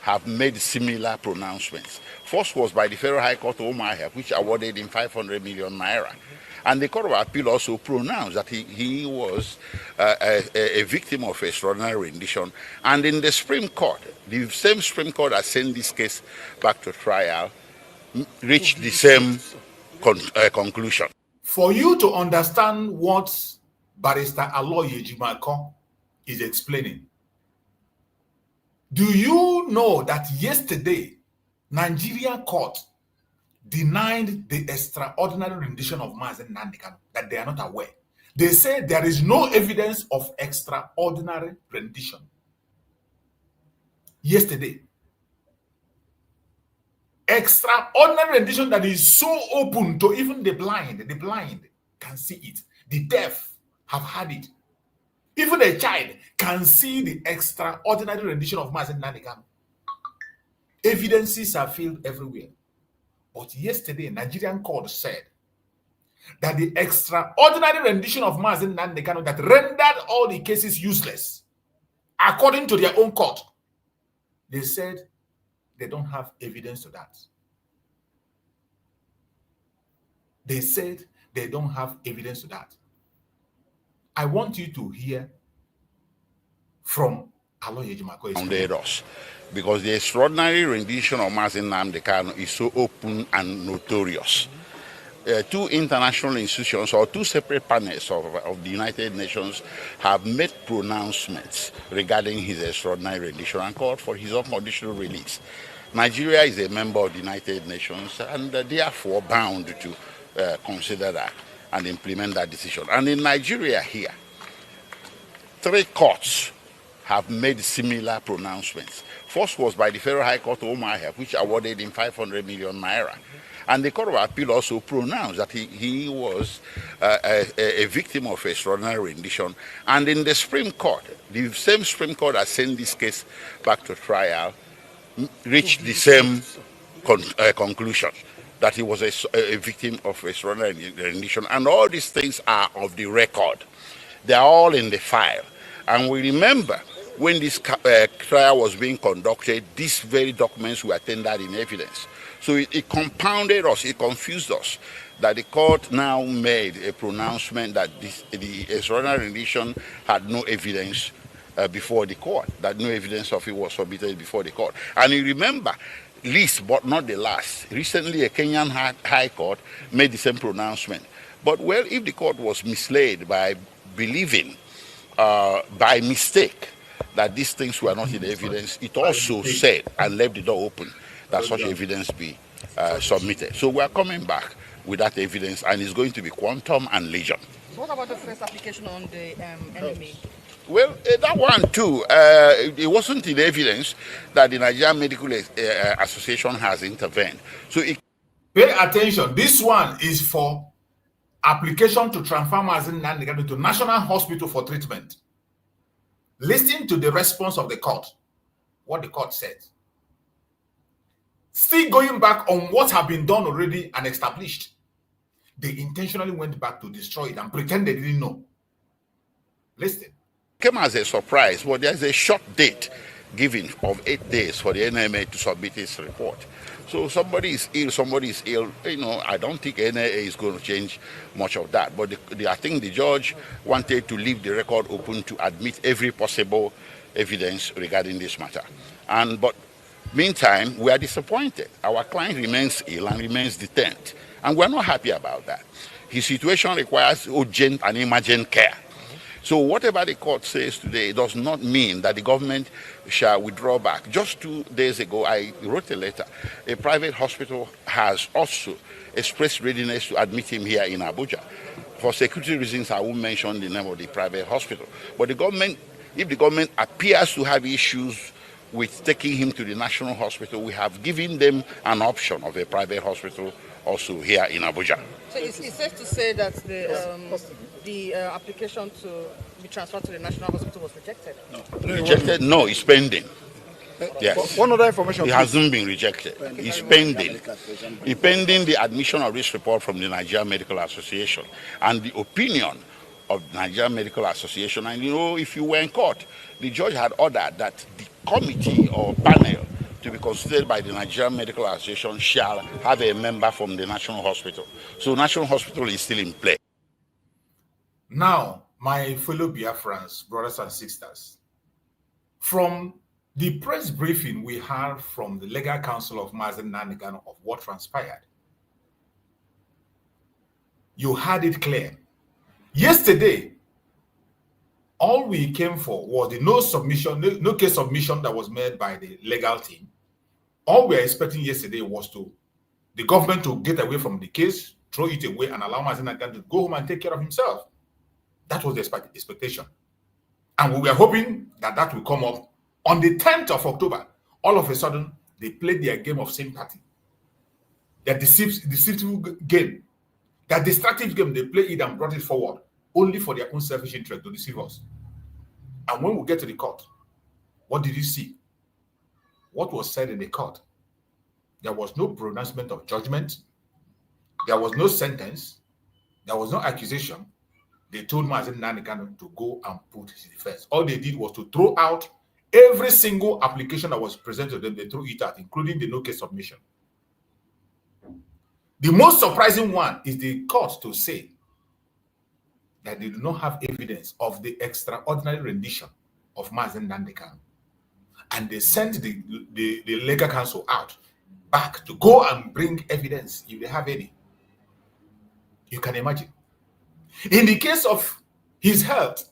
have made similar pronouncements. First was by the Federal High Court of Umuahia, which awarded him 500 million naira. And the Court of Appeal also pronounced that he was a victim of extraordinary rendition. And in the Supreme Court, the same Supreme Court that sent this case back to trial, reached the same conclusion. For you to understand what Barrister Aloy Ejimako is explaining, do you know that yesterday, Nigeria court denied the extraordinary rendition of Mazi Nnamdi Kanu, that they are not aware? They say there is no evidence of extraordinary rendition. Yesterday. Extraordinary rendition that is so open to even the blind can see it. The deaf have had it. Even a child can see the extraordinary rendition of Mazi Nnamdi Kanu. Evidences are filled everywhere. But yesterday, Nigerian court said that the extraordinary rendition of Mazi Nnamdi Kanu that rendered all the cases useless, according to their own court, they said they don't have evidence to that. They said they don't have evidence to that. I want you to hear from Founded us, because the extraordinary rendition of Mazi Nnamdi Kanu is so open and notorious. Two international institutions or two separate panels of the United Nations have made pronouncements regarding his extraordinary rendition and called for his unconditional release. Nigeria is a member of the United Nations and therefore bound to consider that and implement that decision. And in Nigeria here, 3 courts have made similar pronouncements. First was by the Federal High Court of Umuahia, which awarded him 500 million naira. And the Court of Appeal also pronounced that he was a victim of extraordinary rendition. And in the Supreme Court, the same Supreme Court that sent this case back to trial, reached the same conclusion, that he was a victim of extraordinary rendition. And all these things are of the record. They are all in the file. And we remember when this trial was being conducted, these very documents were tendered in evidence. So it compounded us, it confused us, that the court now made a pronouncement that the extraordinary rendition had no evidence before the court, that no evidence of it was submitted before the court. And you remember, least but not the last, recently a Kenyan High Court made the same pronouncement. But well, if the court was misled by believing by mistake that these things were not in the evidence, it also said and left the door open that such evidence be submitted. So we are coming back with that evidence, and it's going to be quantum and legion. What about the first application on the enemy? Well, that one too, it wasn't in evidence that the Nigerian Medical Association has intervened. So pay attention, this one is for application to transfer Mazi Nnamdi Kanu to National Hospital for treatment. Listen to the response of the court, what the court said. Still going back on what had been done already and established. They intentionally went back to destroy it and pretend they didn't know. Listen. It came as a surprise, but there's a short date given of 8 days for the NMA to submit its report. So somebody is ill, you know, I don't think NAA is going to change much of that. But I think the judge wanted to leave the record open to admit every possible evidence regarding this matter. But meantime, we are disappointed. Our client remains ill and remains detained. And we're not happy about that. His situation requires urgent and emergent care. So whatever the court says today does not mean that the government shall withdraw back. Just 2 days ago, I wrote a letter. A private hospital has also expressed readiness to admit him here in Abuja. For security reasons, I won't mention the name of the private hospital. But the government, if the government appears to have issues with taking him to the national hospital, we have given them an option of a private hospital also here in Abuja. So it's safe to say that the application to be transferred to the National Hospital was rejected? No. Rejected? No, it's pending. Yes. One other information. It hasn't been rejected. It's pending. It's pending the admission of this report from the Nigerian Medical Association and the opinion of the Nigerian Medical Association. And you know, if you were in court, the judge had ordered that the committee or panel to be considered by the Nigerian Medical Association shall have a member from the National Hospital. So National Hospital is still in play. Now, my fellow Biafrans, brothers and sisters, from the press briefing we had from the legal counsel of Mazi Nnamdi Kanu of what transpired, you had it clear. Yesterday, all we came for was the no case submission that was made by the legal team. All we were expecting yesterday was the government to get away from the case, throw it away, and allow Mazi Nnamdi Kanu to go home and take care of himself. That was the expectation. And we were hoping that will come up on the 10th of October. All of a sudden, they played their game of sympathy. Their deceptive game. That destructive game, they played it and brought it forward, only for their own selfish interest to deceive us. And when we get to the court, what did you see? What was said in the court? There was no pronouncement of judgment. There was no sentence. There was no accusation. They told Mazi Nnamdi Kanu to go and put his defense. All they did was to throw out every single application that was presented to them. They threw it out, including the no case submission. The most surprising one is the court to say that they do not have evidence of the extraordinary rendition of Mazi Nnamdi Kanu. And they sent the legal counsel out back to go and bring evidence if they have any. You can imagine. In the case of his health,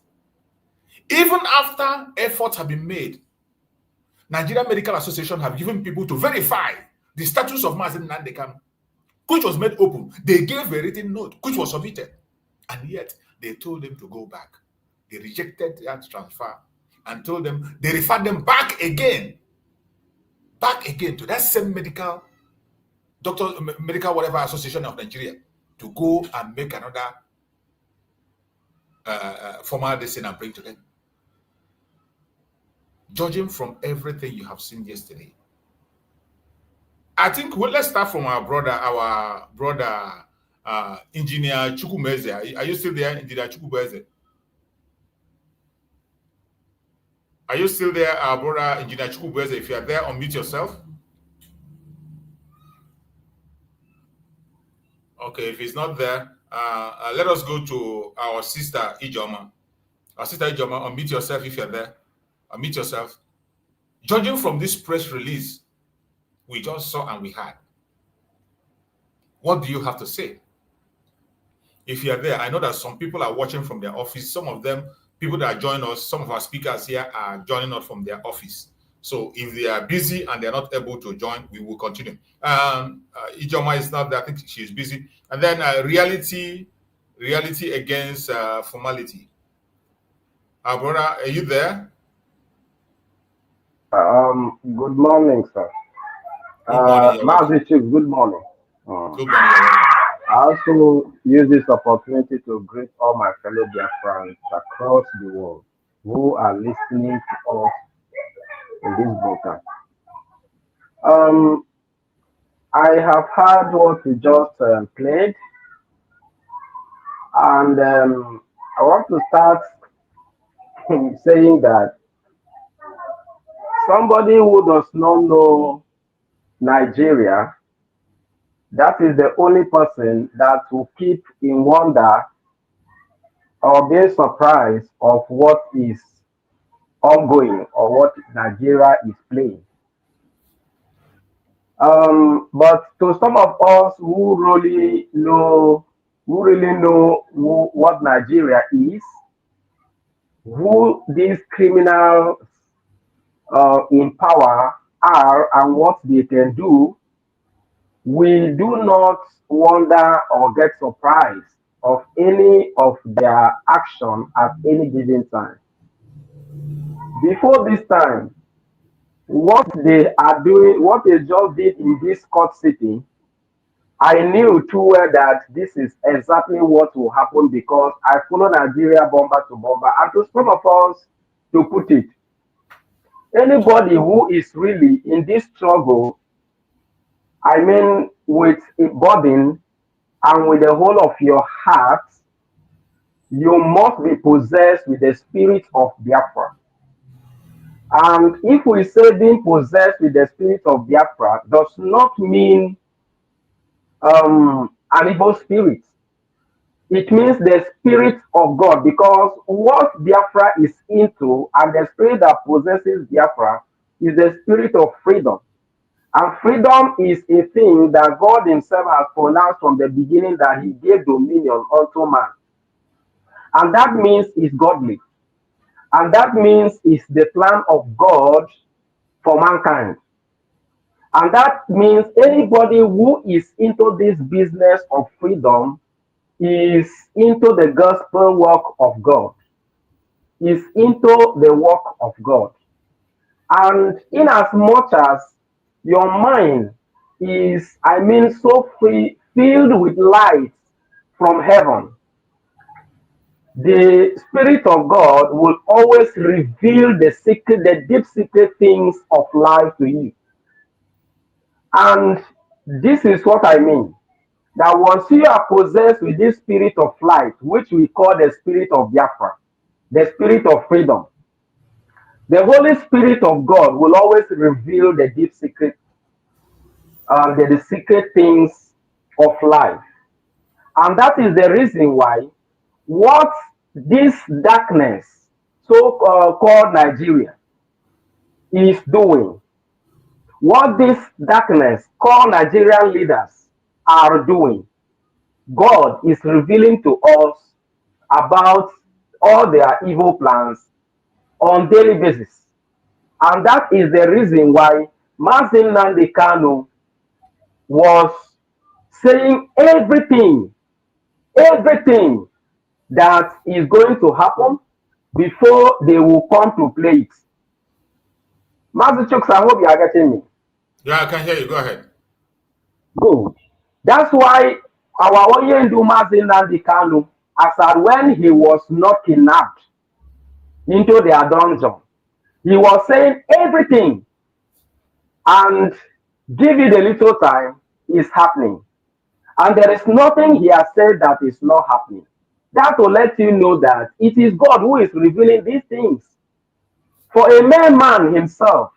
even after efforts have been made, Nigerian Medical Association have given people to verify the status of Mazi Nnamdi Kanu, which was made open. They gave a written note, which was submitted. And yet, they told them to go back. They rejected that transfer and told them, they referred them back again to that same medical whatever association of Nigeria to go and make another formal decision and bring to them. Judging from everything you have seen yesterday, I think, well, let's start from our brother, Engineer Chukwumeze. Are you still there, Engineer Chukwumeze? Are you still there, our brother, Engineer Chukwumeze? If you are there, unmute yourself. Okay, if he's not there, let us go to our sister Ijoma. Our sister Ijoma, unmute yourself if you're there. Unmute yourself. Judging from this press release we just saw and we had, what do you have to say? If you're there, I know that some people are watching from their office. Some of them, people that are joining us, some of our speakers here are joining us from their office. So if they are busy and they're not able to join, we will continue. Ijoma is not there. I think she's busy. And then reality against formality. Our brother, are you there? Good morning, sir. Mazi Chief, good morning. Good morning. I also use this opportunity to greet all my fellow Biafrans across the world who are listening to us in this broadcast. I have heard what you just played, and I want to start saying that somebody who does not know Nigeria, that is the only person that will keep in wonder or being surprised of what is ongoing or what Nigeria is playing. But to some of us who really know what Nigeria is, who these criminals in power are and what they can do, we do not wonder or get surprised of any of their action at any given time. Before this time, what they are doing, what they just did in this court city, I knew too well that this is exactly what will happen because I follow Nigeria bomber to bomber. And to some of us, to put it, anybody who is really in this struggle, I mean, with a burden and with the whole of your heart, you must be possessed with the spirit of Biafra. And if we say being possessed with the spirit of Biafra does not mean an evil spirit. It means the spirit of God, because what Biafra is into and the spirit that possesses Biafra is the spirit of freedom. And freedom is a thing that God himself has pronounced from the beginning that he gave dominion unto man. And that means it's godly. And that means it's the plan of God for mankind. And that means anybody who is into this business of freedom is into the gospel work of God, is into the work of God. And in as much as your mind is, I mean, so free, filled with light from heaven, the Spirit of God will always reveal the secret, the deep secret things of life to you. And this is what I mean. That once you are possessed with this spirit of light, which we call the spirit of Biafra, the spirit of freedom, the Holy Spirit of God will always reveal the deep secret, the secret things of life. And that is the reason why what this darkness, so called Nigeria, is doing, what this darkness called Nigerian leaders are doing, God is revealing to us about all their evil plans on daily basis. And that is the reason why Mazi Nnamdi Kanu was saying everything that is going to happen before they will come to play it. Master Chooks, I hope you are getting me. Yeah, I can hear you. Go ahead. Good. That's why our Oyendu Mazi Nnamdi Kanu, as at when he was not kidnapped into their dungeon, he was saying everything, and give it a little time, is happening. And there is nothing he has said that is not happening. That will let you know that it is God who is revealing these things. For a mere man himself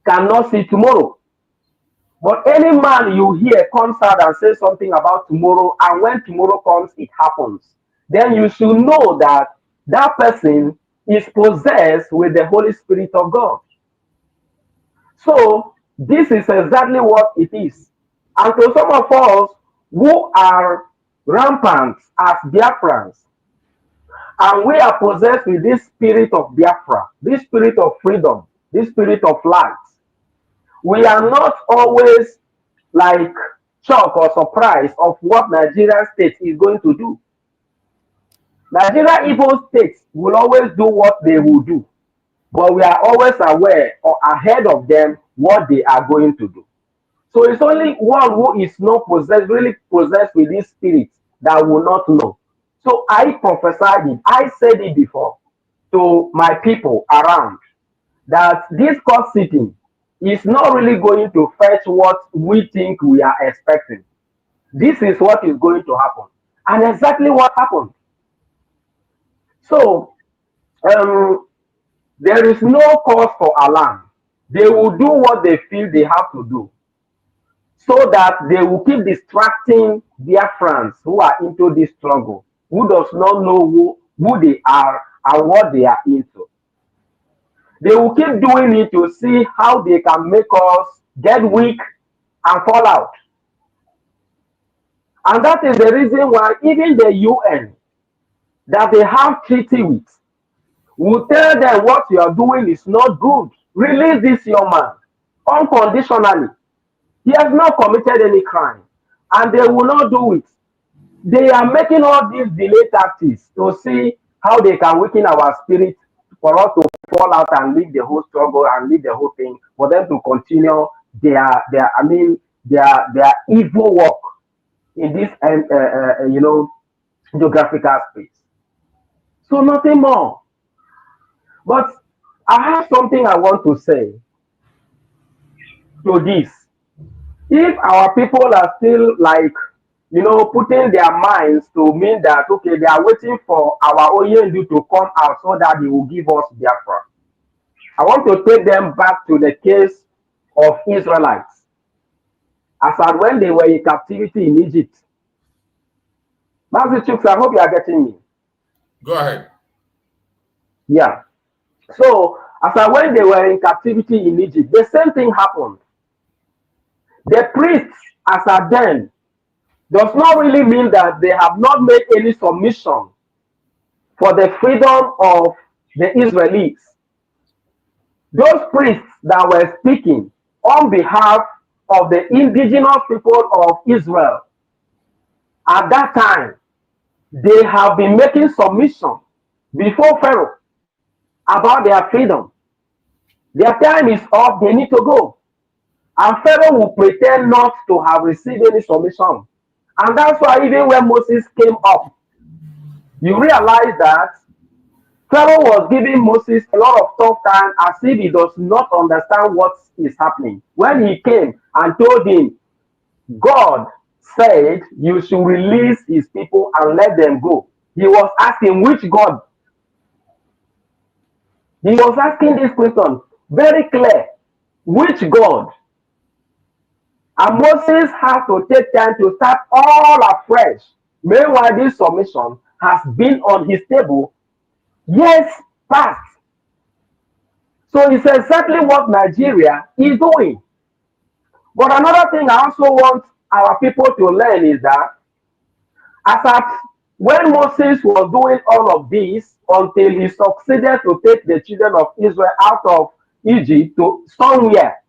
cannot see tomorrow. But any man you hear comes out and says something about tomorrow, and when tomorrow comes, it happens. Then you should know that that person is possessed with the Holy Spirit of God. So this is exactly what it is. And to some of us who are rampant as Biafrans, and we are possessed with this spirit of Biafra, this spirit of freedom, this spirit of light, we are not always like shocked or surprised of what Nigerian state is going to do. Nigeria evil states will always do what they will do, but we are always aware or ahead of them what they are going to do. So it's only one who is not possessed, really possessed with this spirit, that will not know. So I prophesied it, I said it before to my people around, that this court sitting is not really going to fetch what we think we are expecting. This is what is going to happen. And exactly what happened. So there is no cause for alarm. They will do what they feel they have to do, so that they will keep distracting their friends who are into this struggle, who does not know who they are and what they are into. They will keep doing it to see how they can make us get weak and fall out. And that is the reason why even the UN that they have treaty with will tell them what you are doing is not good. Release this young man unconditionally. He has not committed any crime, and they will not do it. They are making all these delay tactics to see how they can weaken our spirit for us to fall out and leave the whole struggle and leave the whole thing, for them to continue their evil work in this geographical space. So nothing more. But I have something I want to say to this. If our people are still putting their minds to mean that, okay, they are waiting for our Oyendu to come out so that they will give us Biafra, I want to take them back to the case of Israelites, as at when they were in captivity in Egypt. Mazi Chooks, I hope you are getting me. Go ahead. Yeah. So, as at when they were in captivity in Egypt, the same thing happened. The priests, as at then, does not really mean that they have not made any submission for the freedom of the Israelites. Those priests that were speaking on behalf of the indigenous people of Israel at that time, they have been making submission before Pharaoh about their freedom. Their time is up, they need to go. And Pharaoh will pretend not to have received any submission. And that's why even when Moses came up, you realize that Pharaoh was giving Moses a lot of tough time, as if he does not understand what is happening. When he came and told him, God said you should release his people and let them go, he was asking, which God? He was asking this question, very clear, which God? And Moses had to take time to start all afresh. Meanwhile, this submission has been on his table years past. So it's exactly what Nigeria is doing. But another thing I also want our people to learn is that as at when Moses was doing all of this until he succeeded to take the children of Israel out of Egypt to somewhere,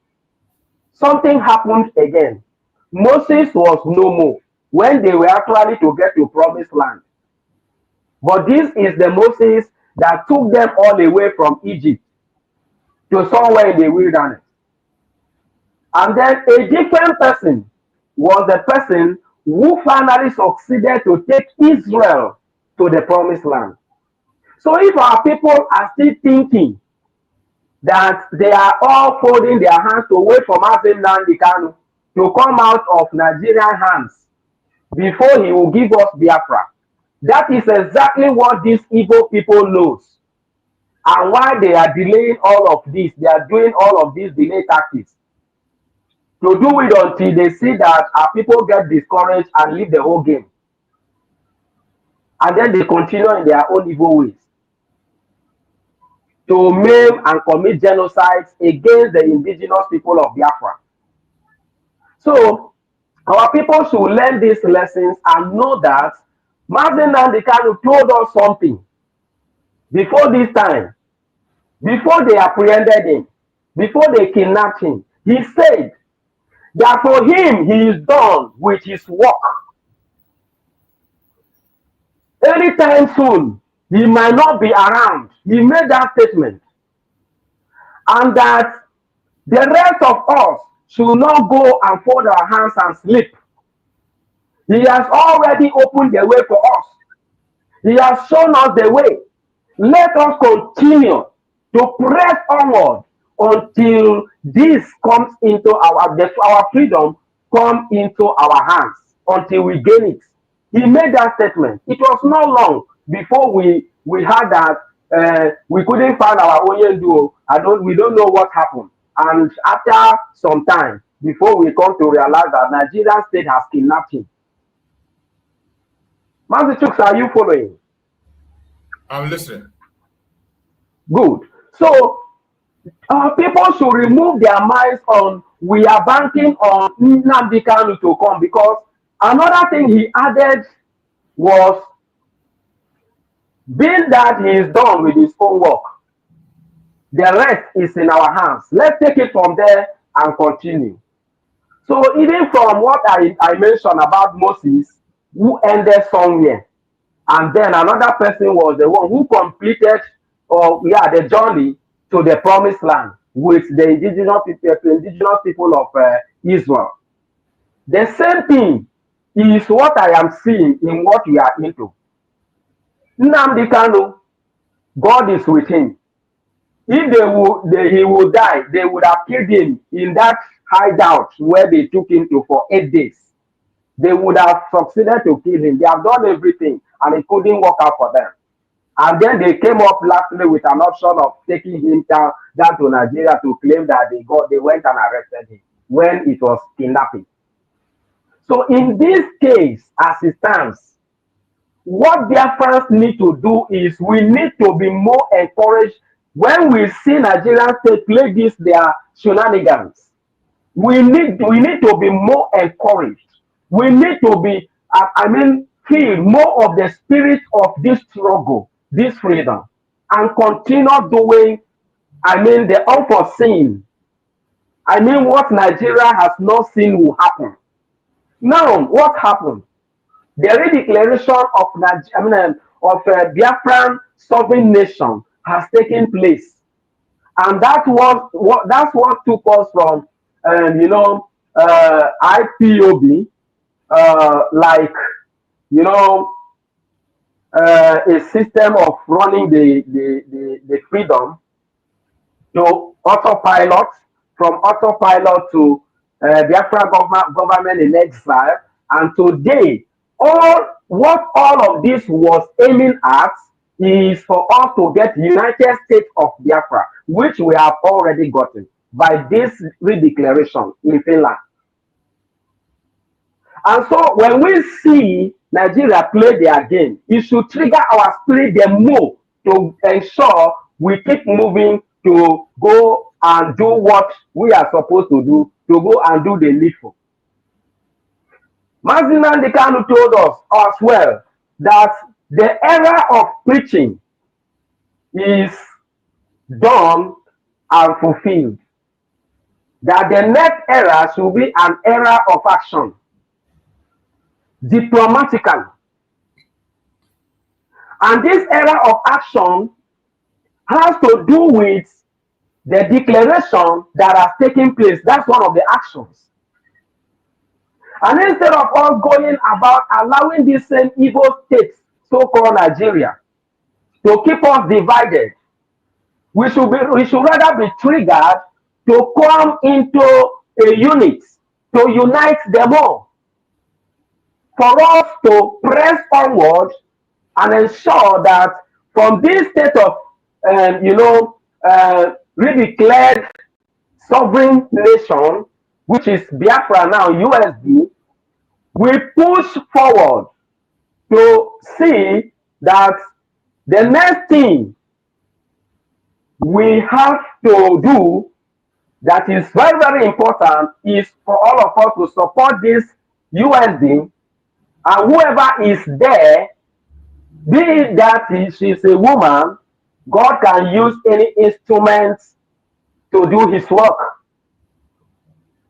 something happened again. Moses was no more when they were actually to get to promised land. But this is the Moses that took them all away from Egypt to somewhere in the wilderness. And then a different person was the person who finally succeeded to take Israel to the promised land. So if our people are still thinking that they are all folding their hands to wait for Mazi Nnamdi Kanu to come out of Nigerian hands before he will give us Biafra, that is exactly what these evil people knows. And why they are delaying all of this, they are doing all of these delay tactics to do it until they see that our people get discouraged and leave the whole game. And then they continue in their own evil ways to maim and commit genocides against the indigenous people of Biafra. So our people should learn these lessons and know that Mazi Nnamdi Kanu told us something before this time, before they apprehended him, before they kidnapped him. He said that for him, he is done with his work. Anytime soon, he might not be around. He made that statement. And that the rest of us should not go and fold our hands and sleep. He has already opened the way for us. He has shown us the way. Let us continue to press onward until this comes into our freedom come into our hands, until we gain it. He made that statement. It was not long before we had that we couldn't find our own duo. We don't know what happened. And after some time, before we come to realize that Nigerian state has kidnapped him. Mazi Chuks, are you following? I'm listening. Good. So people should remove their minds on we are banking on Nnamdi Kanu to come, because another thing he added was being that he is done with his own work, the rest is in our hands. Let's take it from there and continue. So even from what I mentioned about Moses, who ended somewhere, and then another person was the one who completed the journey to the promised land with the indigenous people of Israel. The same thing is what I am seeing in what we are into. Nnamdi Kanu, God is with him. If he would die, they would have killed him in that hideout where they took him to for 8 days. They would have succeeded to kill him. They have done everything and it couldn't work out for them. And then they came up lastly with an option of taking him down to Nigeria to claim that they went and arrested him when it was kidnapping. So in this case, as it stands, what Biafrans need to do is we need to be more encouraged when we see Nigerian state play their shenanigans. We need to be more encouraged. We need to be, feel more of the spirit of this struggle, this freedom, and continue doing, the unforeseen. What Nigeria has not seen will happen. Now, what happened? The redeclaration of Biafran sovereign nation has taken place, and that's what took us from IPOB, a system of running the freedom to autopilot, from autopilot to Biafra government in exile, and today all of this was aiming at is for us to get United States of Biafra, which we have already gotten by this redeclaration in Finland. And so when we see Nigeria play their game, it should trigger our spirit the more to ensure we keep moving to go and do what we are supposed to do, to go and do the needful. Mazi Nnamdi Kanu told us as well that the era of preaching is done and fulfilled. That the next era should be an era of action, diplomatically. And this era of action has to do with the declaration that has taken place. That's one of the actions. And instead of us going about allowing this same evil state, so-called Nigeria, to keep us divided, we should rather be triggered to come into a unit, to unite them all, for us to press onward and ensure that from this state of, redeclared sovereign nation, which is Biafra now, USD, we push forward to see that the next thing we have to do that is very, very important is for all of us to support this USD, and whoever is there, be it that she's a woman, God can use any instrument to do his work.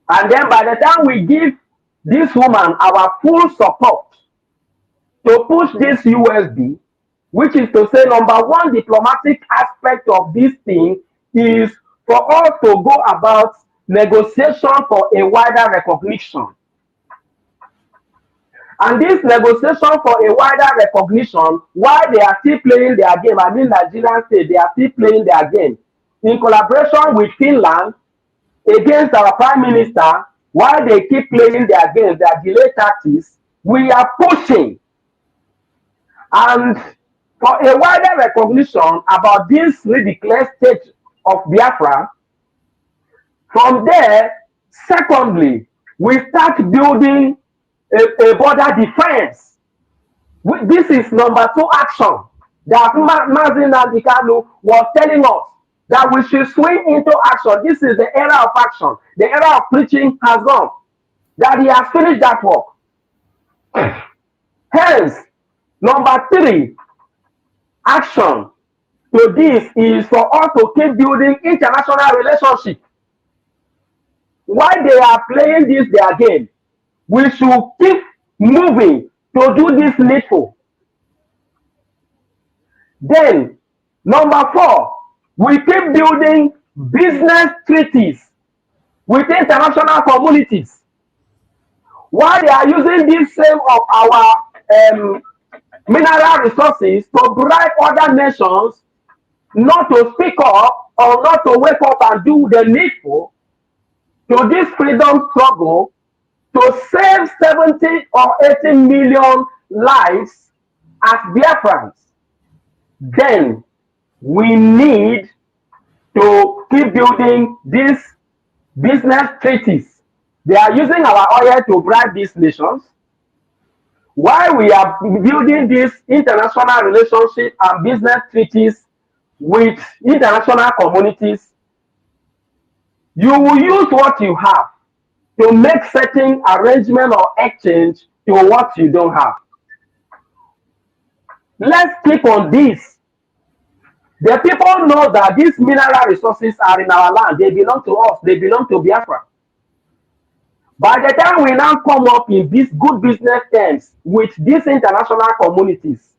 And then by the time we give this woman our full support to push this USD, which is to say, number one, diplomatic aspect of this thing is for us to go about negotiation for a wider recognition. And this negotiation for a wider recognition, while they are still playing their game, I mean Nigerian state, they are still playing their game, in collaboration with Finland against our Prime Minister, while they keep playing their games, their delay tactics, we are pushing. And for a wider recognition about this redeclared state of Biafra, from there, secondly, we start building a border defense. This is number 2 action that Mazi Nnamdi Kanu was telling us, that we should swing into action. This is the era of action. The era of preaching has gone. That he has finished that work. Hence, number 3 action to this is for us to keep building international relationship. While they are playing this their game, we should keep moving to do this needful. Then, number 4, we keep building business treaties with international communities. While they are using this same of our mineral resources to bribe other nations not to speak up or not to wake up and do the needful to this freedom struggle to save 70 or 80 million lives as Biafrans, then we need to keep building these business treaties. They are using our oil to bribe these nations. While we are building these international relationships and business treaties with international communities, you will use what you have to make certain arrangement or exchange to what you don't have. Let's keep on this. The people know that these mineral resources are in our land. They belong to us. They belong to Biafra. By the time we now come up in these good business terms with these international communities,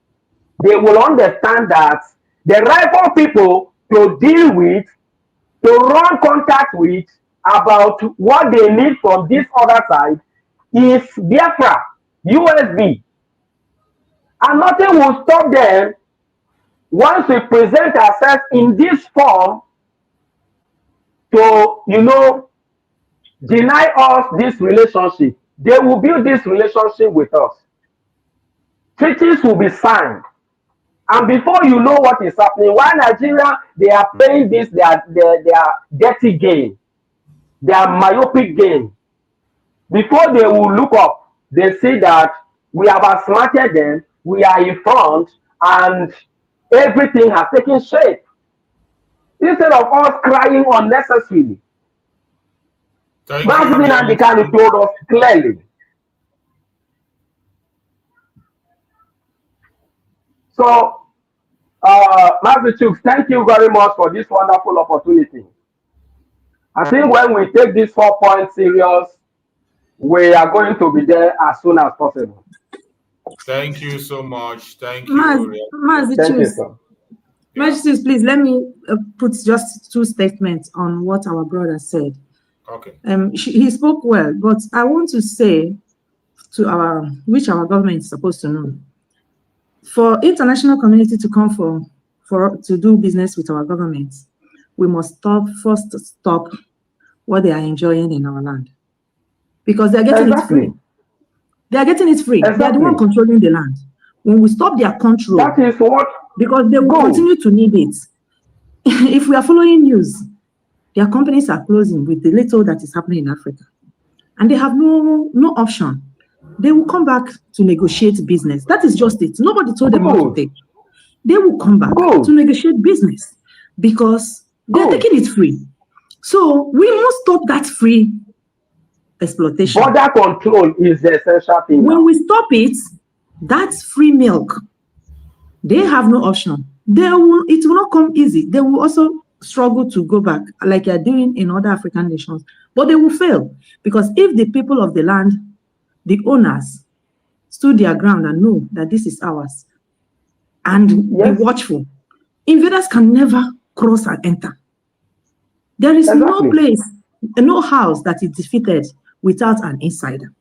they will understand that the rightful people to deal with, to run contact with about what they need from this other side is Biafra, USB. And nothing will stop them once we present ourselves in this form to, deny us this relationship. They will build this relationship with us. Treaties will be signed. And before you know what is happening, while Nigeria, they are playing this, their dirty game, their myopic game. Before they will look up, they see that we have outsmarted them, we are in front, and everything has taken shape. instead of us crying unnecessarily. Thank Mazi you, Nnamdi Kanu told us clearly. So, Mazi Chooks, thank you very much for this wonderful opportunity. I think when we take this 4 points serious, we are going to be there as soon as possible. Thank you so much. Thank you. Mazi Chooks, please let me put just 2 statements on what our brother said. Okay. He spoke well, but I want to say to which our government is supposed to know. For international community to come to do business with our government, we must first stop what they are enjoying in our land. Because they are getting it free. They are getting it free. They are the one controlling the land. When we stop their control, that is what, because they will continue to need it. If we are following news, their companies are closing with the little that is happening in Africa. And they have no option. They will come back to negotiate business. That is just it. Nobody told them what to take. They will come back to negotiate business because they are taking it free. So we must stop that free exploitation. Border control is the essential thing. When we stop it, that's free milk. They have no option. It will not come easy. They will also struggle to go back like they are doing in other African nations. But they will fail because if the people of the land, the owners, stood their ground and know that this is ours and be watchful, invaders can never cross and enter. There is no place, no house that is defeated without an insider.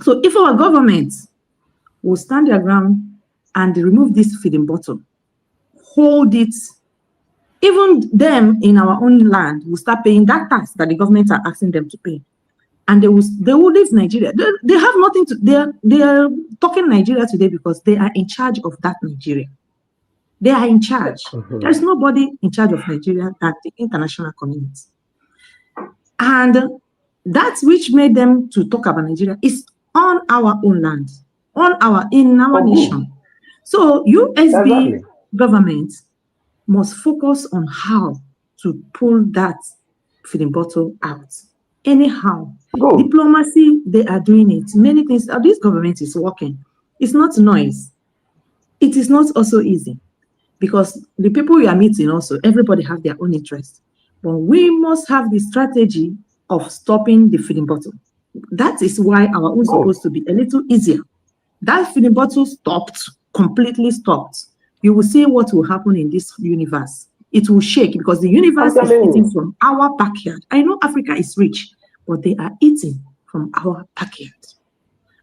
So if our government will stand their ground and remove this feeding bottle, hold it, even them in our own land will start paying that tax that the government are asking them to pay. And they will leave Nigeria. They have nothing to, they are talking Nigeria today because they are in charge of that Nigeria. They are in charge. There is nobody in charge of Nigeria than the international community. And that which made them to talk about Nigeria is on our own land, in our nation. So USB government must focus on how to pull that feeding bottle out. Anyhow, diplomacy, they are doing it. Many things, this government is working. It's not noise. It is not also easy because the people we are meeting also, everybody have their own interest. But we must have the strategy of stopping the feeding bottle. That is why our own is supposed to be a little easier. That feeding bottle stopped, completely stopped. You will see what will happen in this universe. It will shake because the universe is eating from our backyard. I know Africa is rich, but they are eating from our backyard.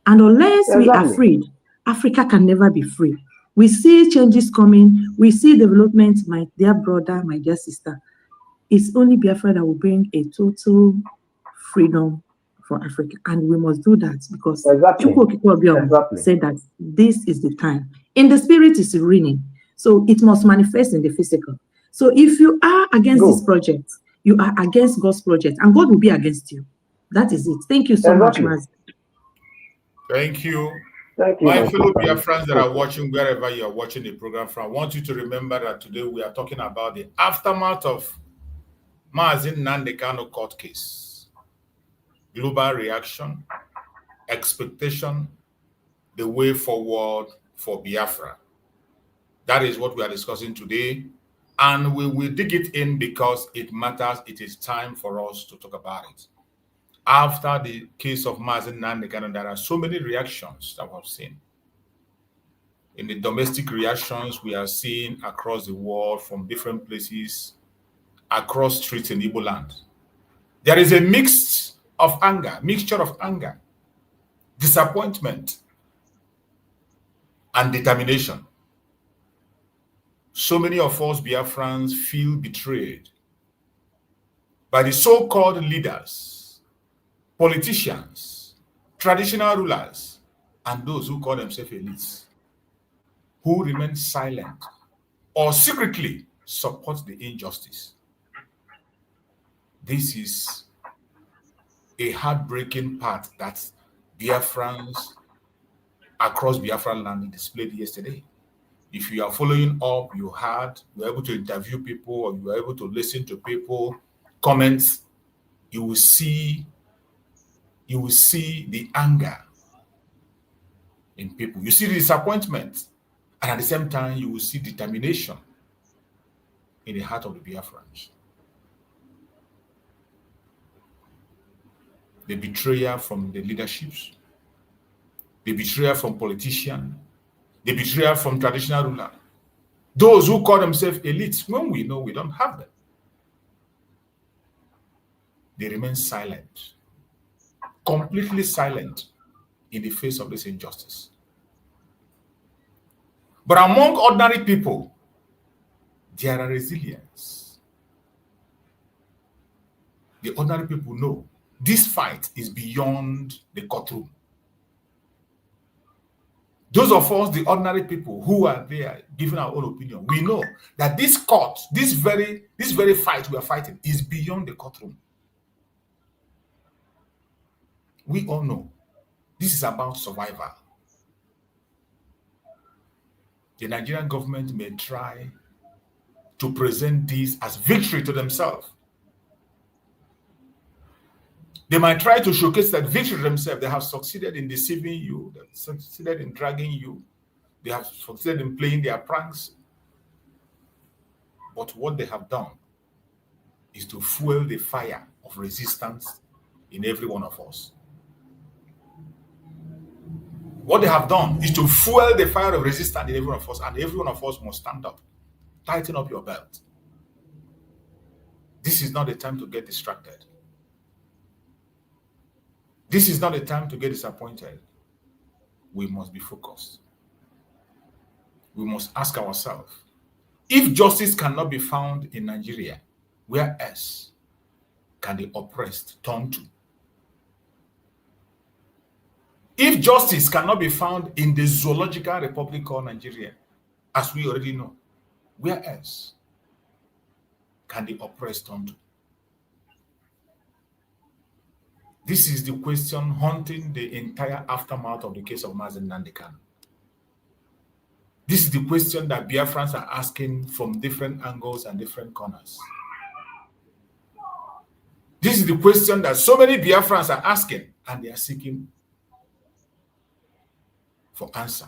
And unless we are freed, Africa can never be free. We see changes coming. We see development, my dear brother, my dear sister. It's only Biafra that will bring a total freedom for Africa. And we must do that because Chukwu said that this is the time. In the spirit is reigning. So it must manifest in the physical. So if you are against this project, you are against God's project, and God will be against you. That is it. Thank you so much, Mazi. Thank you. Thank you. My fellow Biafrans that are watching, wherever you are watching the program from, I want you to remember that today we are talking about the aftermath of Mazi Nnamdi Kanu court case. Global reaction, expectation, the way forward for Biafra. That is what we are discussing today. And we will dig it in because it matters. It is time for us to talk about it. After the case of Mazi Nnamdi Kanu, there are so many reactions that we've seen. In the domestic reactions, we are seeing across the world from different places, across streets in Igbo land. There is a mixture of anger, disappointment, and determination. So many of us Biafrans feel betrayed by the so-called leaders, politicians, traditional rulers, and those who call themselves elites, who remain silent or secretly support the injustice. This is a heartbreaking part that Biafrans across Biafra land displayed yesterday. If you are following up, you were able to interview people, or you were able to listen to people, comments, you will see the anger in people. You see the disappointment, and at the same time, you will see determination in the heart of the Biafrans. The betrayal from the leaderships, the betrayal from politicians, the betrayal from traditional rulers, those who call themselves elites, when we know we don't have them. They remain silent, completely silent in the face of this injustice. But among ordinary people, there are resilience. The ordinary people know this fight is beyond the courtroom. Those of us, the ordinary people who are there giving our own opinion, we know that this court, this very fight we are fighting is beyond the courtroom. We all know this is about survival. The Nigerian government may try to present this as victory to themselves. They might try to showcase that victory to themselves. They have succeeded in deceiving you. They have succeeded in dragging you. They have succeeded in playing their pranks. But what they have done is to fuel the fire of resistance in every one of us. What they have done is to fuel the fire of resistance in every one of us, and every one of us must stand up. Tighten up your belt. This is not the time to get distracted. This is not the time to get disappointed. We must be focused. We must ask ourselves, if justice cannot be found in Nigeria, where else can the oppressed turn to? If justice cannot be found in the zoological republic called Nigeria, as we already know, where else can the oppressed turn to? This is the question haunting the entire aftermath of the case of Mazi Nnamdi Kanu. This is the question that Biafrans are asking from different angles and different corners. This is the question that so many Biafrans are asking, and they are seeking for answer.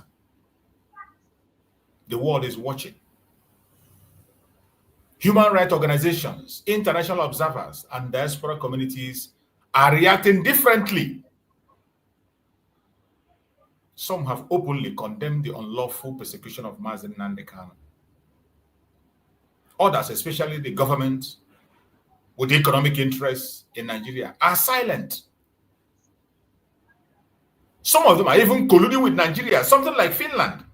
The world is watching. Human rights organizations, international observers, and diaspora communities are reacting differently. Some have openly condemned the unlawful persecution of Mazi Nnamdi Kanu. Others, especially the government with economic interests in Nigeria, are silent. Some of them are even colluding with Nigeria, something like Finland.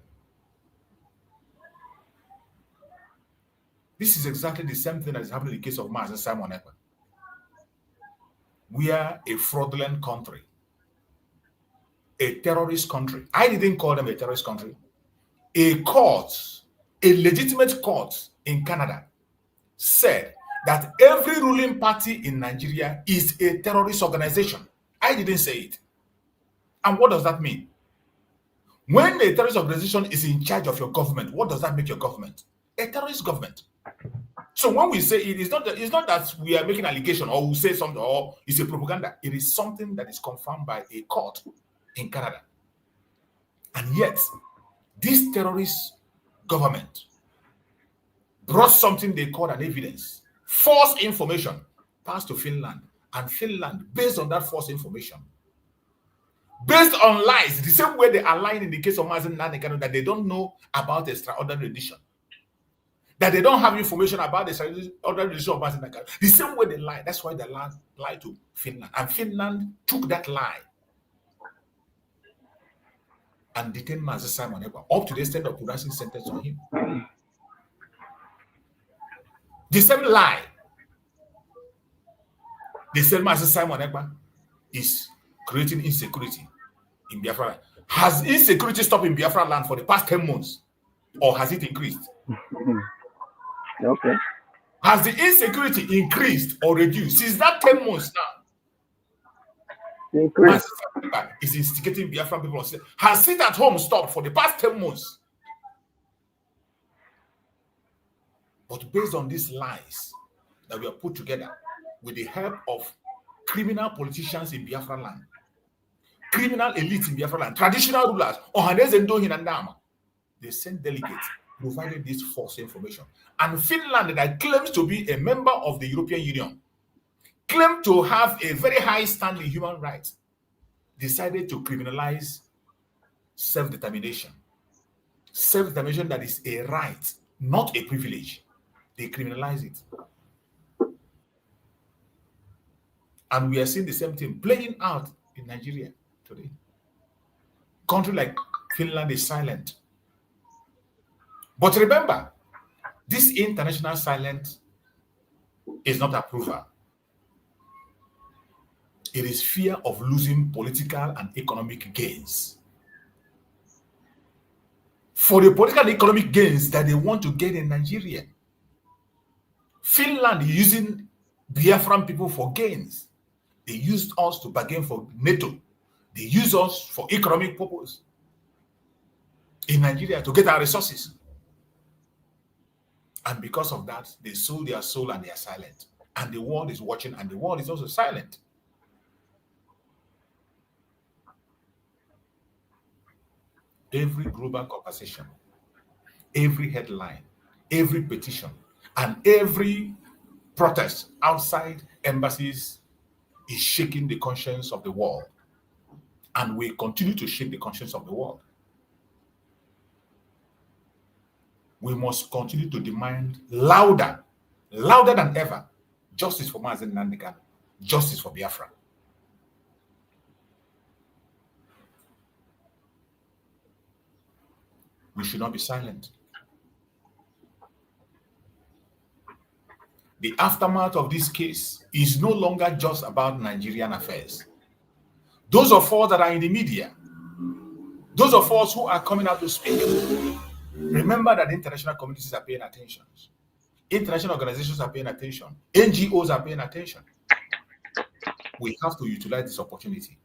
This is exactly the same thing that is happening in the case of Mazi Simon Ekpa. We are a fraudulent country, a terrorist country. I didn't call them a terrorist country. A court, a legitimate court in Canada, said that every ruling party in Nigeria is a terrorist organization. I didn't say it. And what does that mean? When a terrorist organization is in charge of your government, what does that make your government? A terrorist government. So when we say it's not that we are making an allegation or we say something or it's a propaganda. It is something that is confirmed by a court in Canada. And yet, this terrorist government brought something they call an evidence, false information, passed to Finland. And Finland, based on that false information, based on lies, the same way they are lying in the case of Mazi Nnamdi Kanu, that they don't know about the extraordinary edition, that they don't have information about the extraordinary edition of Mazi Nnamdi Kanu. The same way they lie, that's why they lie to Finland. And Finland took that lie and detained Mazi Simon Ekpa up to the extent of pronouncing sentence on him. The same lie. They said Mazi Simon Ekpa is creating insecurity in Biafra land. Has insecurity stopped in Biafra land for the past 10 months? Or has it increased? Okay. Has the insecurity increased or reduced since that 10 months now? Increased. Is instigating Biafran people. Has sit at home stopped for the past 10 months? But based on these lies that were put together with the help of criminal politicians in Biafra land, criminal elites in Biafra land, traditional rulers, they sent delegates, provided this false information. And Finland, that claims to be a member of the European Union, claimed to have a very high standing in human rights, decided to criminalize self-determination. Self-determination that is a right, not a privilege. They criminalize it. And we are seeing the same thing playing out in Nigeria today. Country like Finland is silent. But remember, this international silence is not approval. It is fear of losing political and economic gains. For the political and economic gains that they want to get in Nigeria, Finland is using Biafran people for gains. They used us to bargain for NATO. They use us for economic purpose in Nigeria to get our resources. And because of that, they sold their soul and they are silent. And the world is watching and the world is also silent. Every global conversation, every headline, every petition, and every protest outside embassies is shaking the conscience of the world. And we continue to shake the conscience of the world. We must continue to demand louder than ever, justice for Mazi Nnamdi Kanu, justice for Biafra. We should not be silent. The aftermath of this case is no longer just about Nigerian affairs. Those of us that are in the media, those of us who are coming out to speak, remember that international communities are paying attention. International organizations are paying attention. NGOs are paying attention. We have to utilize this opportunity.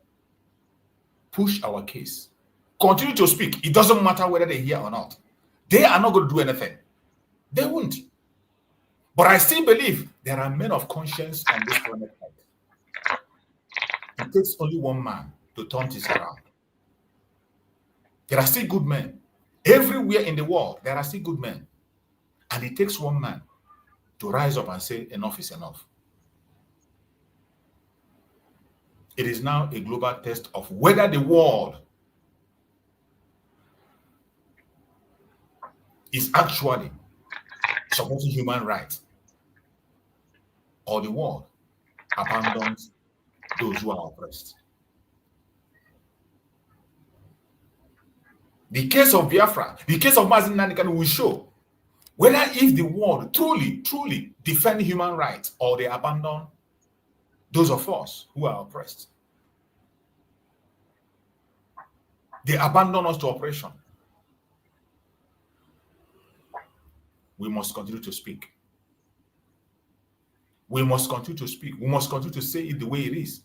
Push our case. Continue to speak. It doesn't matter whether they hear or not. They are not going to do anything. They won't. But I still believe there are men of conscience on this planet. It takes only one man to turn this around. There are still good men. Everywhere in the world, there are still good men. And it takes one man to rise up and say, enough is enough. It is now a global test of whether the world is actually supporting human rights or the world abandons those who are oppressed. The case of Biafra, the case of Mazi Nnamdi Kanu will show whether if the world truly defend human rights or they abandon those of us who are oppressed. They abandon us to oppression. We must continue to speak. We must continue to speak. We must continue to say it the way it is.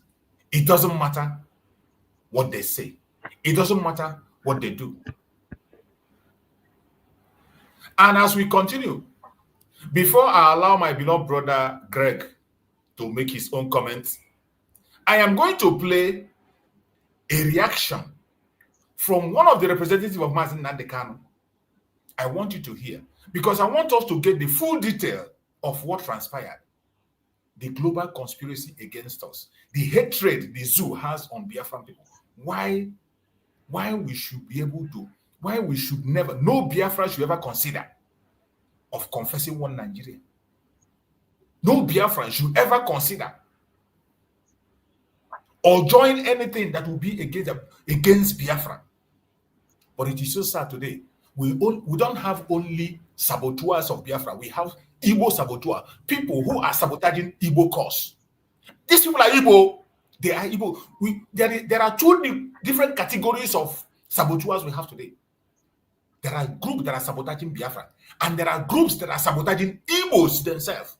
It doesn't matter what they say. It doesn't matter what they do. And as we continue, before I allow my beloved brother Greg to make his own comments, I am going to play a reaction from one of the representatives of Mazi Nnamdi Kanu. I want you to hear, because I want us to get the full detail of what transpired. The global conspiracy against us, the hatred the zoo has on Biafran people. Why we should be able to, why we should never, no Biafra should ever consider of confessing one Nigeria. No Biafran should ever consider or join anything that will be against Biafra. But it is so sad today. We don't have only saboteurs of Biafra. We have Igbo saboteurs, people who are sabotaging Igbo cause. These people are Igbo. They are Igbo. There are two different categories of saboteurs we have today. There are groups that are sabotaging Biafra, and there are groups that are sabotaging Igbos themselves.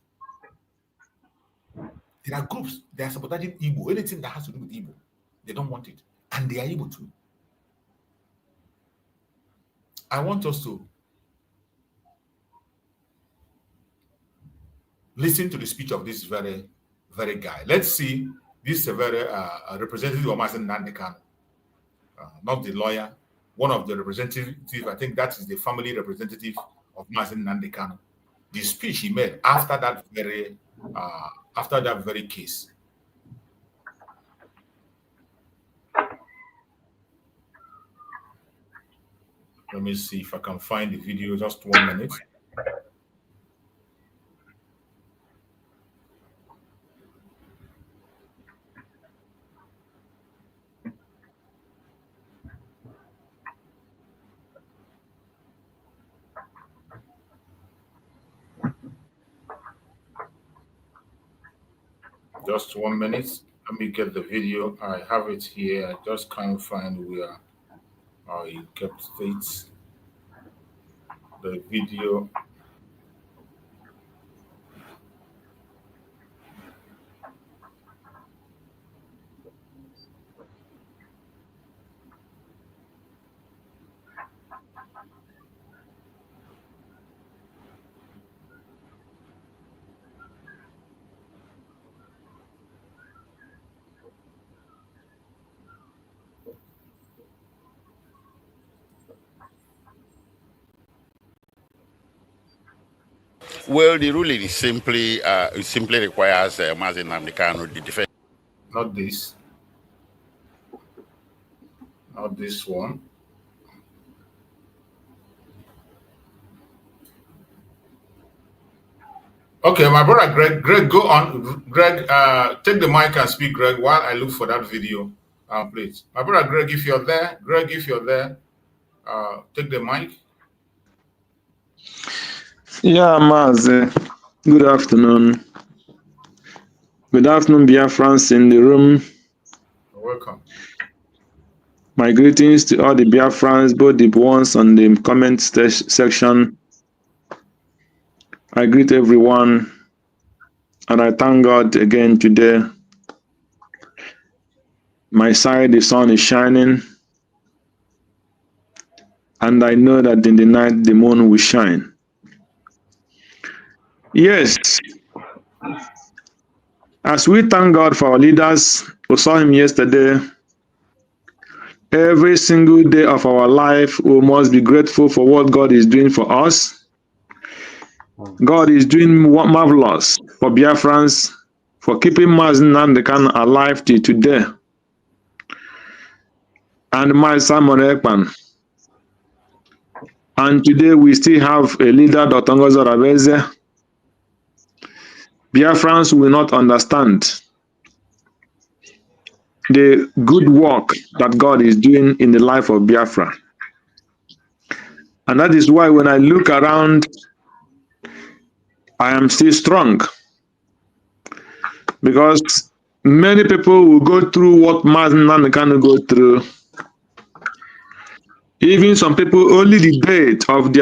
There are groups that are sabotaging Igbo. Anything that has to do with Igbo, they don't want it. And they are Igbo too. I want us to listen to the speech of this very, very guy. Let's see. This is a very representative of Mazi Nnamdi Kanu, not the lawyer, one of the representatives. I think that is the family representative of Mazi Nnamdi Kanu. The speech he made after that very case. Let me see if I can find the video. Just 1 minute. Just 1 minute. Let me get the video. I have it here. I just can't find where I kept it. The video. Well, the ruling is simply requires Mazi Nnamdi Kanu, the defense. Not this. Not this one. Okay, my brother Greg, go on. Greg, take the mic and speak, Greg, while I look for that video. Please. My brother Greg, if you're there, take the mic. Yeah, Mazi. Good afternoon. Good afternoon, Biafrans in the room. You're welcome. My greetings to all the Biafrans, both the ones on the comment section. I greet everyone, and I thank God again today. My side, the sun is shining, and I know that in the night the moon will shine. Yes, as we thank God for our leaders, we saw him yesterday. Every single day of our life, we must be grateful for what God is doing for us. God is doing marvelous for Biafrans, for keeping Mazi Nnamdi Kanu alive till today. And my Simon Ekpan. And today we still have a leader, Dr. Ngozi Rabeze. Biafrans will not understand the good work that God is doing in the life of Biafra. And that is why when I look around, I am still strong. Because many people will go through what Mazi Nnamdi Kanu go through. Even some people, only the death of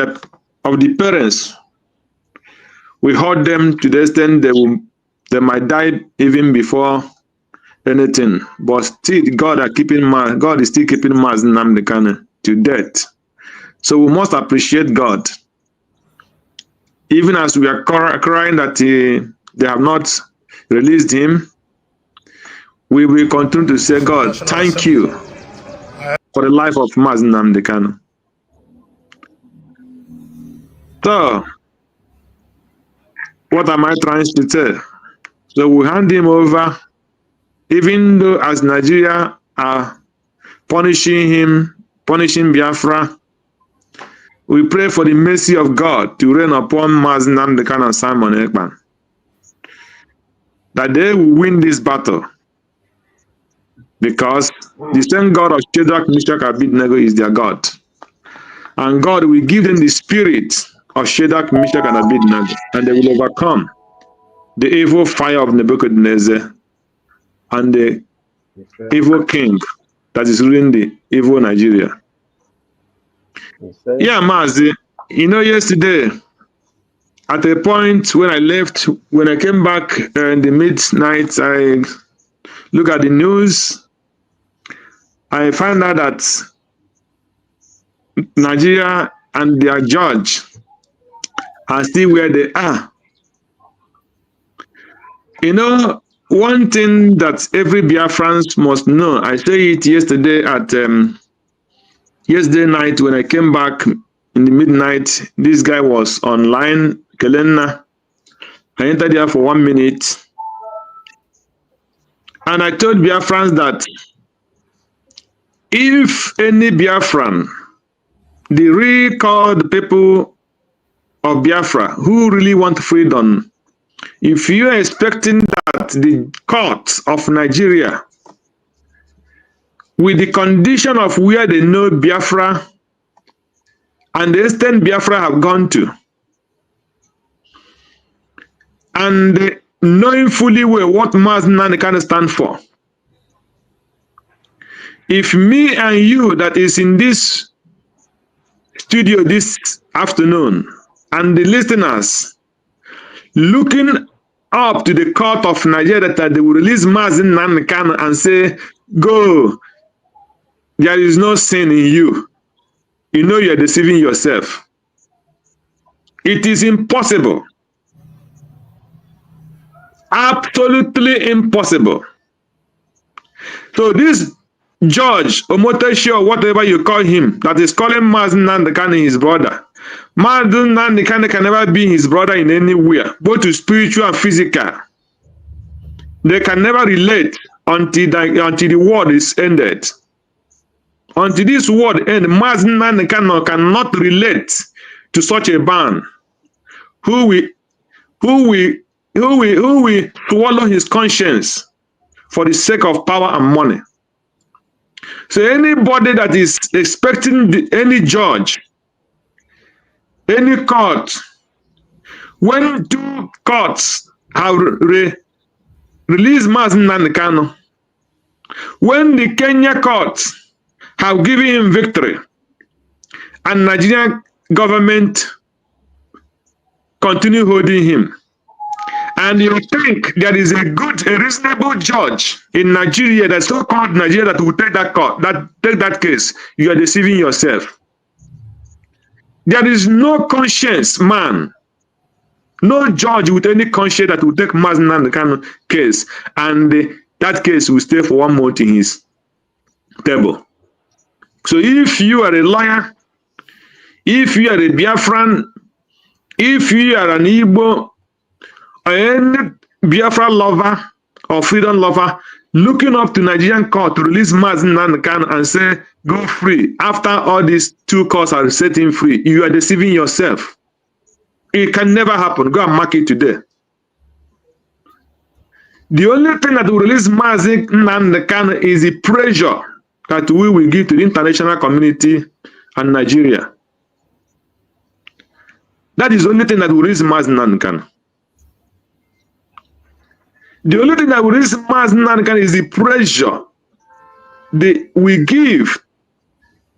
the parents will hurt them to the extent they might die even before anything. But still, God is still keeping Mazi Nnamdi Kanu to death. So we must appreciate God. Even as we are crying that they have not released him, we will continue to say, God, thank you for the life of Mazi Nnamdi Kanu. So, what am I trying to say? So we hand him over, even though as Nigeria are punishing Biafra, we pray for the mercy of God to reign upon Mazi Nnamdi Kanu and Simon Ekpan, that they will win this battle, because the same God of Shadrach, Meshach, and Abednego is their God. And God will give them the spirit of Shadrach, Meshach, and Abednego, and they will overcome the evil fire of Nebuchadnezzar and the evil king that is ruling the evil Nigeria. Yeah, Mazi, yesterday, at a point when I left, when I came back in the midnight, I look at the news. I find out that Nigeria and their judge are still where they are. You know, one thing that every Biafrans must know, I said it yesterday at yesterday night when I came back in the midnight. This guy was online, Kelena. I entered there for 1 minute. And I told Biafrans that if any Biafran, the real called people of Biafra who really want freedom, if you are expecting that the courts of Nigeria, with the condition of where they know Biafra and the extent Biafra have gone to, and knowing fully well what Mazi Nnamdi Kanu stand for, if me and you that is in this studio this afternoon and the listeners looking up to the court of Nigeria that they will release Mazi Nnamdi Kanu and say, go, there is no sin in you, you know you are deceiving yourself. It is impossible. Absolutely impossible. So this judge, Omoteshi or whatever you call him, that is calling Mazi Nnamdi Kanu his brother. Mazi Nnamdi Kanu can never be his brother in anywhere, both to spiritual and physical. They can never relate until the world is ended. Until this world ends, Mazi Nnamdi Kanu cannot relate to such a man who will swallow his conscience for the sake of power and money. So anybody that is expecting any judge, any court, when two courts have released Mazi Nnamdi Kanu, when the Kenya courts have given him victory, and Nigerian government continue holding him, and you think there is a reasonable judge in Nigeria, that's so-called Nigeria, that will take that case, you are deceiving yourself. There is no conscience man, no judge with any conscience that will take Mazi Nnamdi Kanu case, and that case will stay for 1 month in his table. So if you are a lawyer, if you are a Biafran, if you are an Igbo, or any Biafra lover or freedom lover looking up to Nigerian court to release Mazi Nnamdi Kanu and say, go free, after all these two courts are setting free, you are deceiving yourself. It can never happen. Go and mark it today. The only thing that will release Mazi Nnamdi Kanu is the pressure that we will give to the international community and Nigeria. That is the only thing that will release Mazi Nnamdi Kanu. The only thing that will release Mazi Nnamdi Kanu is the pressure we give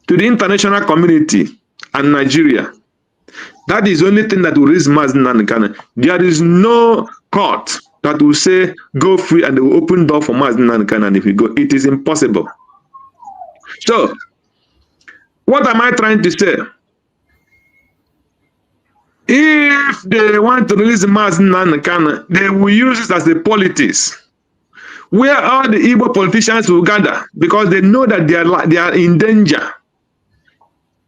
to the international community and Nigeria. That is the only thing that will release Mazi Nnamdi Kanu. There is no court that will say, go free, and they will open door for Mazi Nnamdi Kanu, and if we go, it is impossible. So, what am I trying to say? If they want to release Mazi Nnamdi Kanu, they will use it as a politics, where all the Igbo politicians will gather, because they know that they are in danger.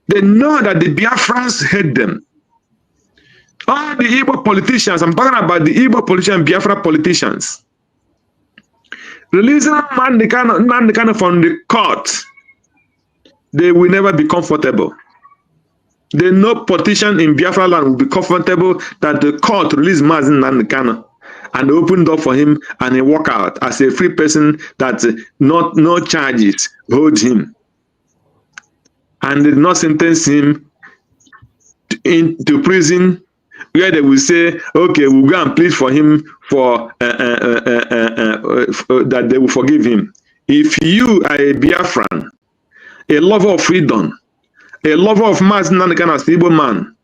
They know that the Biafrans hate them. All the Igbo politicians, I'm talking about the Igbo politicians, Biafra politicians, releasing Nnamdi Kanu from the court, they will never be comfortable. They know politician in Biafra land will be comfortable that the court release Mazi Nnamdi Kanu and open door for him, and he walk out as a free person, that no charges hold him, and did not sentence him into prison, where they will say, okay, we'll go and plead for him for that they will forgive him. If you are a Biafran, a lover of freedom, a lover of Mazi Nnamdi Kanu as Igbo man,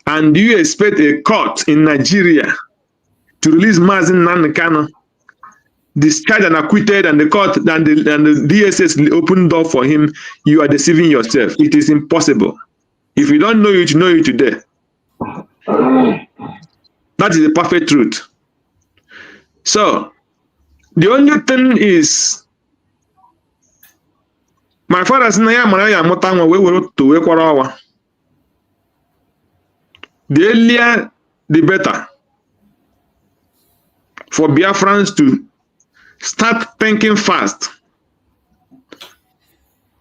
and you expect a court in Nigeria to release Mazi Nnamdi Kanu, discharged and acquitted, and the court and the DSS open door for him, you are deceiving yourself. It is impossible. If you don't know it, you know it today. That is the perfect truth. So the only thing is, my father said, the earlier, the better for Biafrans to start thinking fast.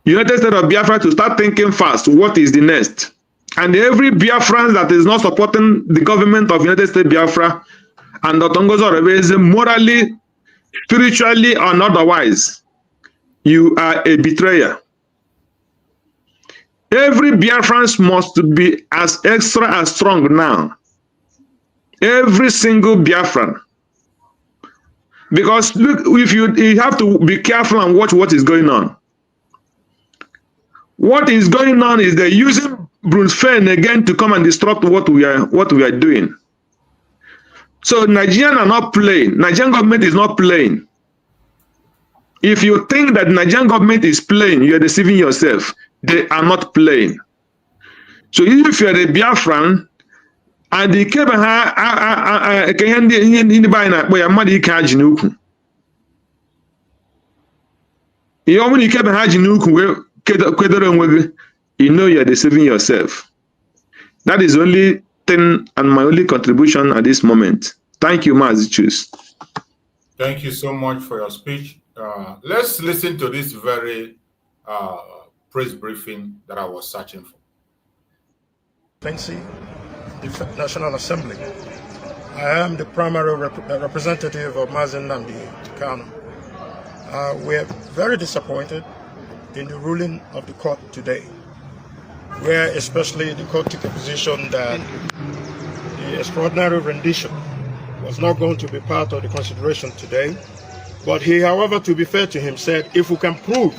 United States of Biafra to start thinking fast. What is the next? And every Biafran that is not supporting the government of United States Biafra and Otongozo is morally, spiritually, or otherwise, you are a betrayer. Every Biafrans must be as extra as strong now. Every single Biafran. Because look, if you have to be careful and watch what is going on. What is going on is they're using Bruce Fein again to come and disrupt what we are doing. So Nigerians are not playing. Nigerian government is not playing. If you think that Nigerian government is playing, you are deceiving yourself. They are not playing. So if you are a Biafran and the you know you are deceiving yourself. That is the only thing and my only contribution at this moment. Thank you, Mazi. Choose. Thank you so much for your speech. Let's listen to this very press briefing that I was searching for. The National Assembly. I am the primary representative of Mazi Nnamdi Kanu. We are very disappointed in the ruling of the court today, where especially the court took a position that the extraordinary rendition was not going to be part of the consideration today. But he, however, to be fair to him, said if we can prove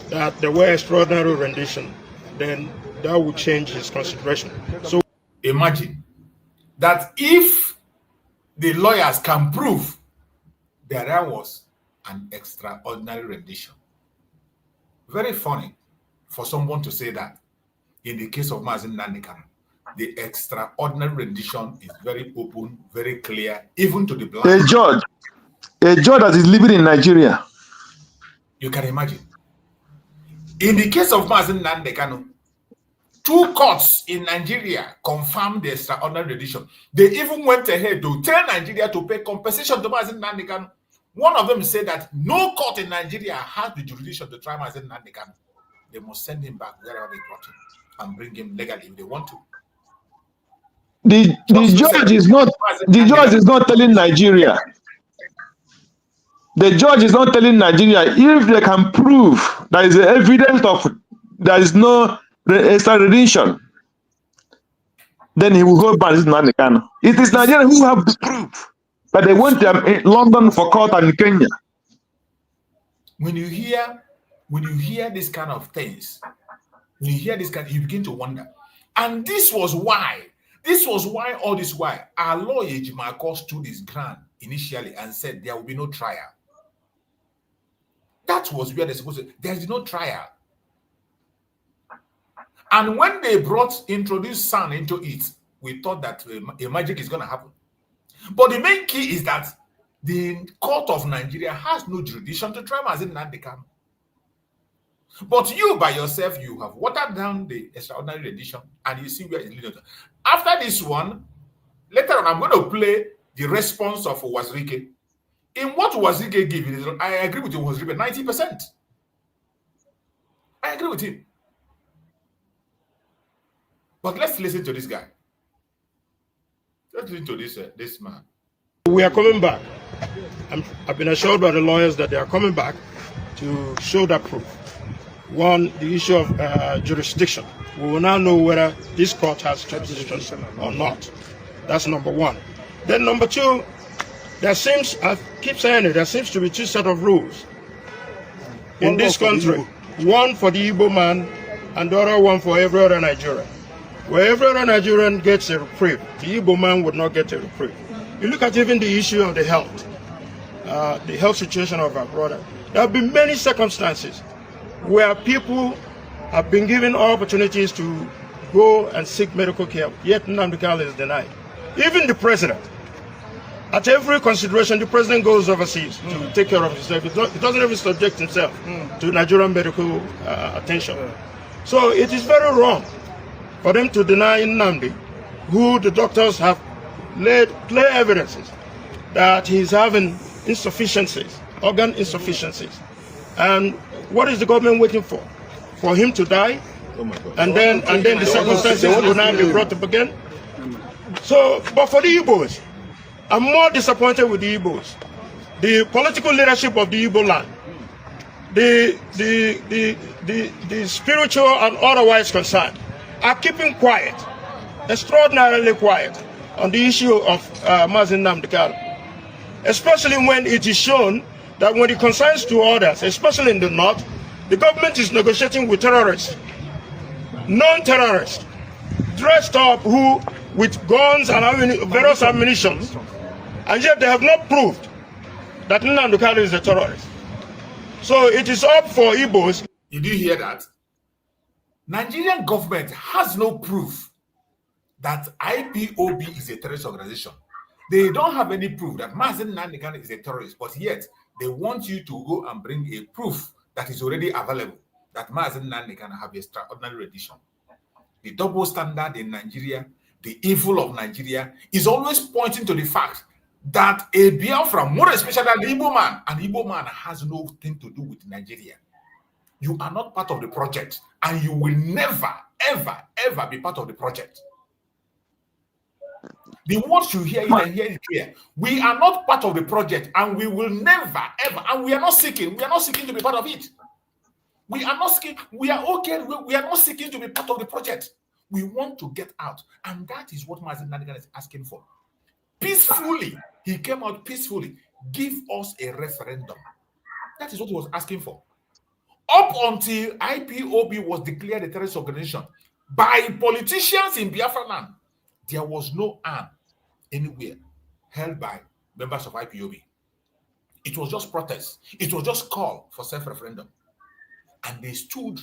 that there were extraordinary rendition, then that would change his consideration. So imagine that if the lawyers can prove that there was an extraordinary rendition. Very funny for someone to say that in the case of Mazi Nnamdi Kanu, the extraordinary rendition is very open, very clear, even to the blind. A judge that is living in Nigeria. You can imagine. In the case of Mazi Nnamdi Kanu, 2 courts in Nigeria confirmed the extraordinary rendition. They even went ahead to tell Nigeria to pay compensation to Mazi Nnamdi Kanu. One of them said that no court in Nigeria has the jurisdiction to try Mazi Nnamdi Kanu. They must send him back wherever they brought him and bring him legally if they want to. The judge is not telling Nigeria. The judge is not telling Nigeria if they can prove there is evidence of there is no extradition, then he will hold back Mazi Nnamdi Kanu. It is Nigeria who have the proof. But they went to London for court and Kenya. When you hear this kind of things, you begin to wonder. And this was why all this why our lawyer Jimako stood his ground initially and said there will be no trial. That was where they're supposed to. There's no trial. And when they introduced sun into it, we thought that a magic is going to happen. But the main key is that the court of Nigeria has no jurisdiction to try Mazi Nnamdi Kanu. But you by yourself, you have watered down the extraordinary rendition and you see where it's leading. After this one, later on, I'm going to play the response of Wazirike. In what Wazirike gave, I agree with you, Wazirike, 90%. I agree with him. But let's listen to this guy. Let's listen to this man. We are coming back. I've been assured by the lawyers that they are coming back to show that proof. One, the issue of jurisdiction. We will now know whether this court has jurisdiction or not. That's number one. Then number two, there seems, I keep saying it, there seems to be 2 sets of rules in this country. One for the Igbo man and the other one for every other Nigerian. Where every other Nigerian gets a reprieve, the Igbo man would not get a reprieve. You look at even the issue of the health situation of our brother. There have been many circumstances where people have been given opportunities to go and seek medical care, yet Nnamdi Kanu is denied. Even the president At every consideration, the president goes overseas to take care of himself. He doesn't even subject himself to Nigerian medical attention. So it is very wrong for them to deny Nnamdi, who the doctors have laid clear evidences that he's having insufficiencies, organ insufficiencies. And what is the government waiting for? For him to die? And then the circumstances will now be brought up again? So, but for the Igbos, I'm more disappointed with the Igbos. The political leadership of the Igbo land, the spiritual and otherwise concerned, are keeping quiet, extraordinarily quiet, on the issue of Mazi Nnamdi Kanu. Especially when it is shown that when it concerns to others, especially in the north, the government is negotiating with terrorists, non-terrorists, dressed up who with guns and various ammunition, and yet they have not proved that Nnamdi Kanu is a terrorist. So it is up for Igbos. Did you hear that? Nigerian government has no proof that IPOB is a terrorist organization. They don't have any proof that Mazi Nnamdi Kanu is a terrorist, but yet they want you to go and bring a proof that is already available that Mazi Nnamdi Kanu have extraordinary rendition. The double standard in Nigeria, the evil of Nigeria, is always pointing to the fact that a Biafra, more especially an Igbo man has nothing to do with Nigeria. You are not part of the project, and you will never, ever, ever be part of the project. The words you hear and hear it clear. We are not part of the project, and we will never, ever, and we are not seeking to be part of it. We are not seeking, we are okay, we are not seeking to be part of the project. We want to get out, and that is what Mazi Nnamdi Kanu is asking for. Peacefully, he came out peacefully. Give us a referendum. That is what he was asking for. Up until IPOB was declared a terrorist organization by politicians in Biafra land, there was no arm anywhere held by members of IPOB. It was just protest. It was just call for self-referendum. And they stood.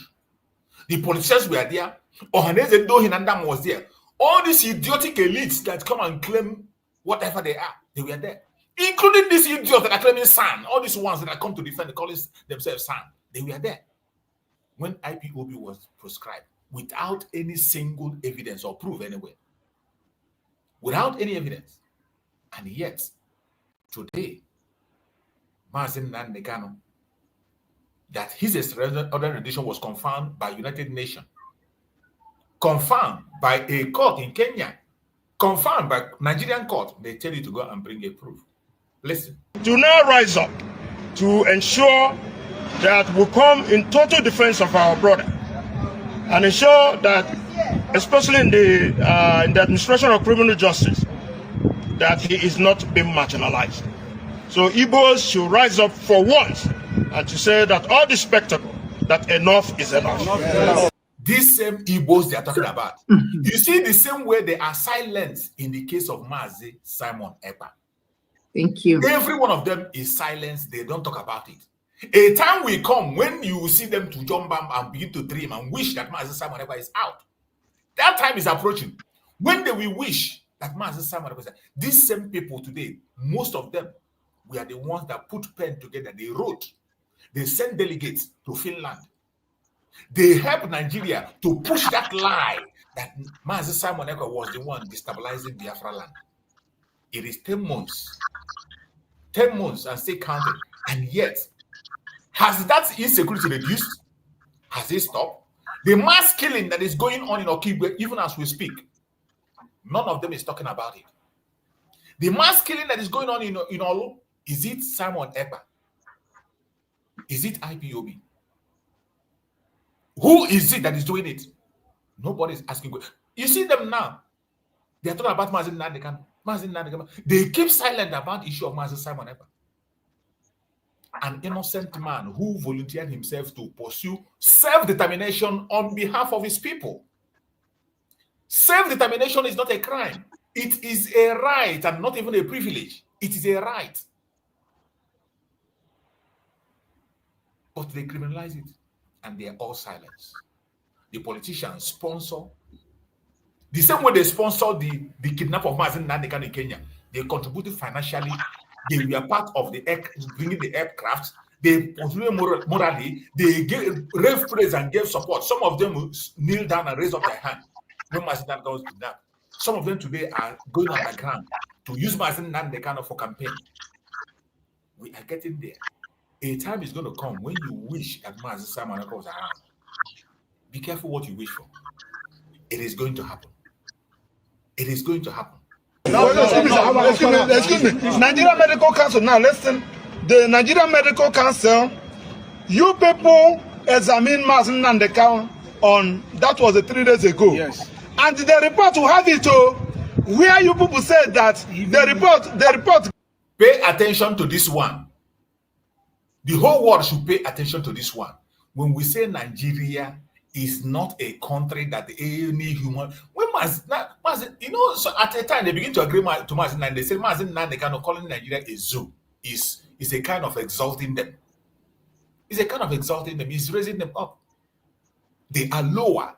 The politicians were there. Ohaneze Dohinandam was there. All these idiotic elites that come and claim whatever they are, they were there. Including these idiots that are claiming SAN, all these ones that are come to defend, calling themselves SAN, they were there. When IPOB was proscribed, without any single evidence or proof anywhere. Without any evidence. And yet, today, Mazi Nnamdi Kanu, that his extraordinary rendition was confirmed by United Nations, confirmed by a court in Kenya, confirmed by Nigerian court. They tell you to go and bring a proof. Listen. Do now rise up to ensure that we come in total defense of our brother and ensure that, especially in the administration of criminal justice, that he is not being marginalized. So Igbos should rise up for once and to say that all this spectacle, that enough is enough. These same Igbos they are talking about. You see the same way they are silent in the case of Mazi Simon Ekpa. Thank you. Every one of them is silenced. They don't talk about it. A time will come when you will see them to jump up and begin to dream and wish that Mazi Simon Ekpa is out. That time is approaching. When they will wish that Mazi Simon Ekpa is out. These same people today, most of them, we are the ones that put pen together. They wrote. They sent delegates to Finland. They helped Nigeria to push that lie that Mazi Simon Ekpa was the one destabilizing Biafra land. It is 10 months. 10 months and still counting. And yet, has that insecurity reduced? Has it stopped? The mass killing that is going on in Okigwe, even as we speak, none of them is talking about it. The mass killing that is going on in Olu, is it Simon Ekpa? Is it IPOB? Who is it that is doing it? Nobody is asking. You see them now. They are talking about Mazi Nnamdi Kanu. Mazi Nnamdi Kanu. They keep silent about the issue of Mazi Simon Ekpa. An innocent man who volunteered himself to pursue self-determination on behalf of his people. Self-determination is not a crime. It is a right and not even a privilege. It is a right. But they criminalize it and they are all silenced. The politicians sponsor, the same way they sponsor the kidnap of Mazi Nnamdi Kanu in Kenya. They contributed financially. They were part of the bringing the aircraft. They contributed morally. They gave praise and gave support. Some of them kneel down and raise up their hand when Mazi Nnamdi Kanu was kidnapped. Some of them today are going underground to use Mazi Nnamdi Kanu for campaign. We are getting there. A time is going to come when you wish that Mazi Simon was around. Be careful what you wish for. It is going to happen. It is going to happen. Excuse me. Nigerian Medical Council. Now listen. The Nigerian Medical Council, you people examined Mazi Nnamdi Kanu on, that was 3 days ago. Yes. And the report will have it where you people said that the report. Pay attention to this one. The whole world should pay attention to this one. When we say Nigeria is not a country that any human, when Mazi, you know, so at a time they begin to agree to Mazi Nnamdi, they say Mazi Nnamdi Kanu calling Nigeria a zoo is a kind of exalting them. It's a kind of exalting them. It's raising them up. They are lower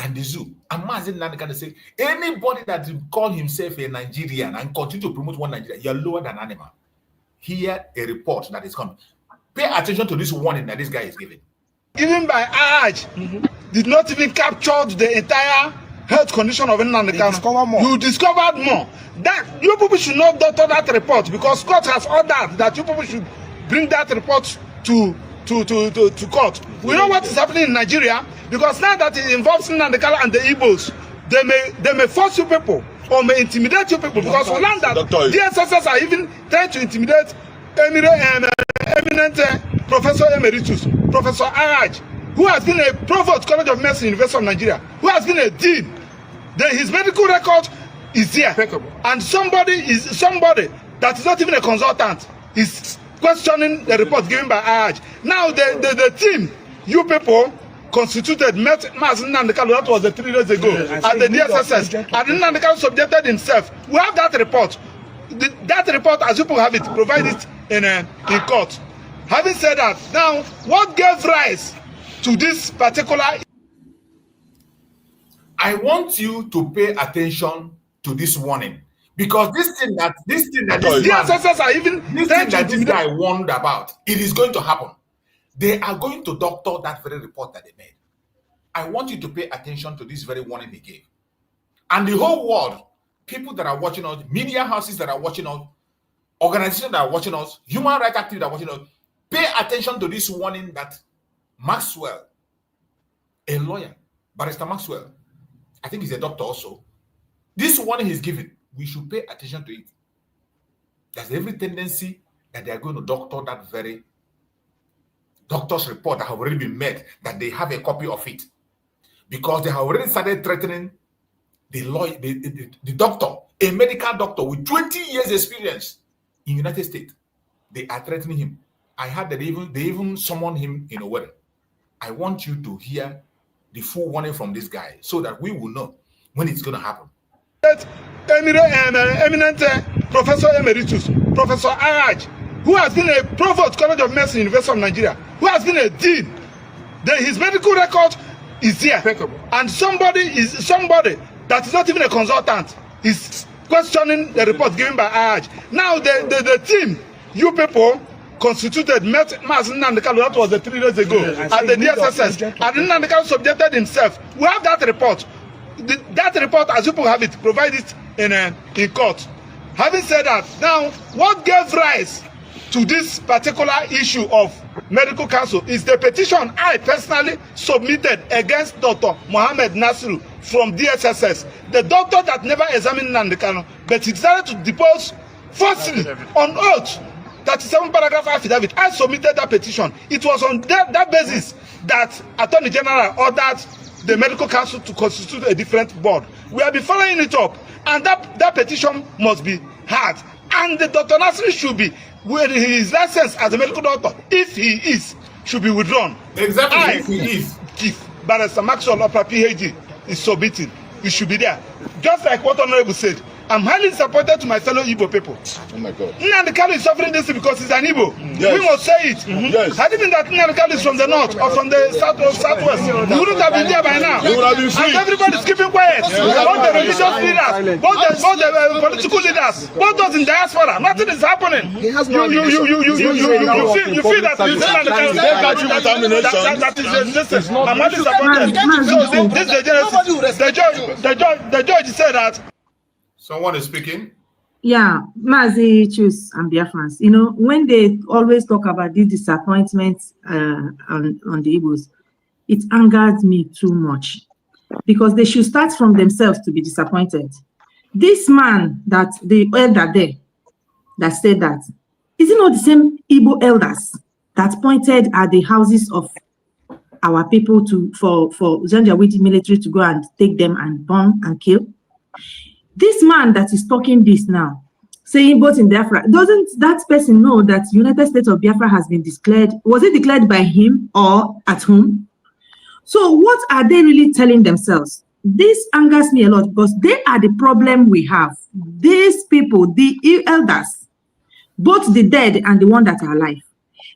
than the zoo. And Mazi Nnamdi Kanu say anybody that call himself a Nigerian and continue to promote one Nigeria, you're lower than animal. Hear a report that is coming. Pay attention to this warning that this guy is giving. Given by AJ, did not even capture the entire health condition of Nnamdi Kanu. You discovered more. That you people should not doctor that report, because court has ordered that you people should bring that report to court. We know what is happening in Nigeria, because now that it involves Nnamdi Kanu and the Igbos, they may force you people or may intimidate you people, because for land that DSSS are even trying to intimidate eminent Professor Emeritus, Professor AJ, who has been a provost College of Medicine, University of Nigeria, who has been a dean. His medical record is here, and somebody that is not even a consultant is questioning the report given by AJ. Now the team, you people constituted, met Mazi Nnamdi Kanu, that was 3 days ago, at the DSSS, and Nnamdi Kanu subjected himself. We have that report. That report, as you people have it, provide it in court. Having said that, now what gave rise to this particular? I want you to pay attention to this warning, because this thing that this guy warned about, it is going to happen. They are going to doctor that very report that they made. I want you to pay attention to this very warning he gave. And the whole world, people that are watching us, media houses that are watching us, organizations that are watching us, human rights activists that are watching us, pay attention to this warning that Maxwell, a lawyer, Barrister Maxwell, I think he's a doctor also, this warning he's given, we should pay attention to it. There's every tendency that they are going to doctor that very doctor's report that have already been made, that they have a copy of it, because they have already started threatening the lawyer, the doctor, a medical doctor with 20 years experience in the United States. They are threatening him. I heard that they even summoned him in a wedding. I want you to hear the full warning from this guy so that we will know when it's going to happen. Eminent Professor Emeritus, Professor AJ, who has been a provost College of Medicine, University of Nigeria, who has been a dean. His medical record is here, and somebody that is not even a consultant is questioning the report given by AJ. Now the team, you people constituted, met Mazi Nnamdi Kanu, that was 3 days ago, at the DSSS, and Nnamdi Kanu subjected himself. We have that report. That report, as you people have it, provide it in court. Having said that, now what gave rise to this particular issue of medical counsel is the petition I personally submitted against Dr. Mohammed Nasiru from DSSS, the doctor that never examined Nnamdi Kanu, but he decided to depose falsely on oath. 37 paragraph affidavit. I submitted that petition. It was on that basis that Attorney General ordered the medical council to constitute a different board. We have been following it up, and that petition must be heard. And the Dr. Nasiru should be, with his license as a medical doctor, if he is, should be withdrawn. Exactly, if he is. If Barrister Maxwell Opera PhD is submitting, it should be there. Just like what Honorable said, I'm highly disappointed to my fellow Igbo people. Oh my God. Nnamdi Kanu is suffering this because he's an Igbo. Yes. We must say it. Yes. Had it been that Nnamdi Kanu is from the north or from the south or southwest, he wouldn't have been there by now. He would have been free. And everybody's keeping quiet. Both the religious leaders, both the political leaders, both those in diaspora. Nothing is happening. You feel that you that is listen. I'm not disappointed. So this is the Genesis. The judge said that. Someone is speaking. Yeah, Mazi choose and Biafrans. You know, when they always talk about this disappointment on the Igbos, it angered me too much because they should start from themselves to be disappointed. This man that the elder there that said that, is it not the same Igbo elders that pointed at the houses of our people for Janjaweed military to go and take them and burn and kill? This man that is talking this now, saying both in Biafra, doesn't that person know that United States of Biafra has been declared? Was it declared by him or at whom? So what are they really telling themselves? This angers me a lot because they are the problem we have. These people, the elders, both the dead and the one that are alive,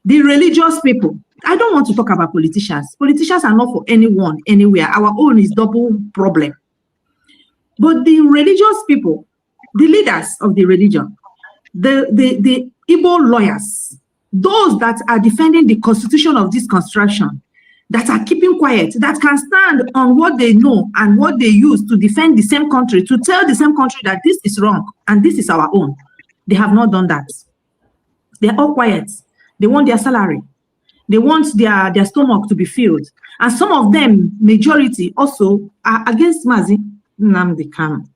the religious people. I don't want to talk about politicians. Politicians are not for anyone, anywhere. Our own is double problem. But the religious people, the leaders of the religion, the Igbo lawyers, those that are defending the constitution of this construction, that are keeping quiet, that can stand on what they know and what they use to defend the same country, to tell the same country that this is wrong and this is our own. They have not done that. They're all quiet. They want their salary. They want their stomach to be filled. And some of them, majority, also are against Mazi Nnamdi Kanu.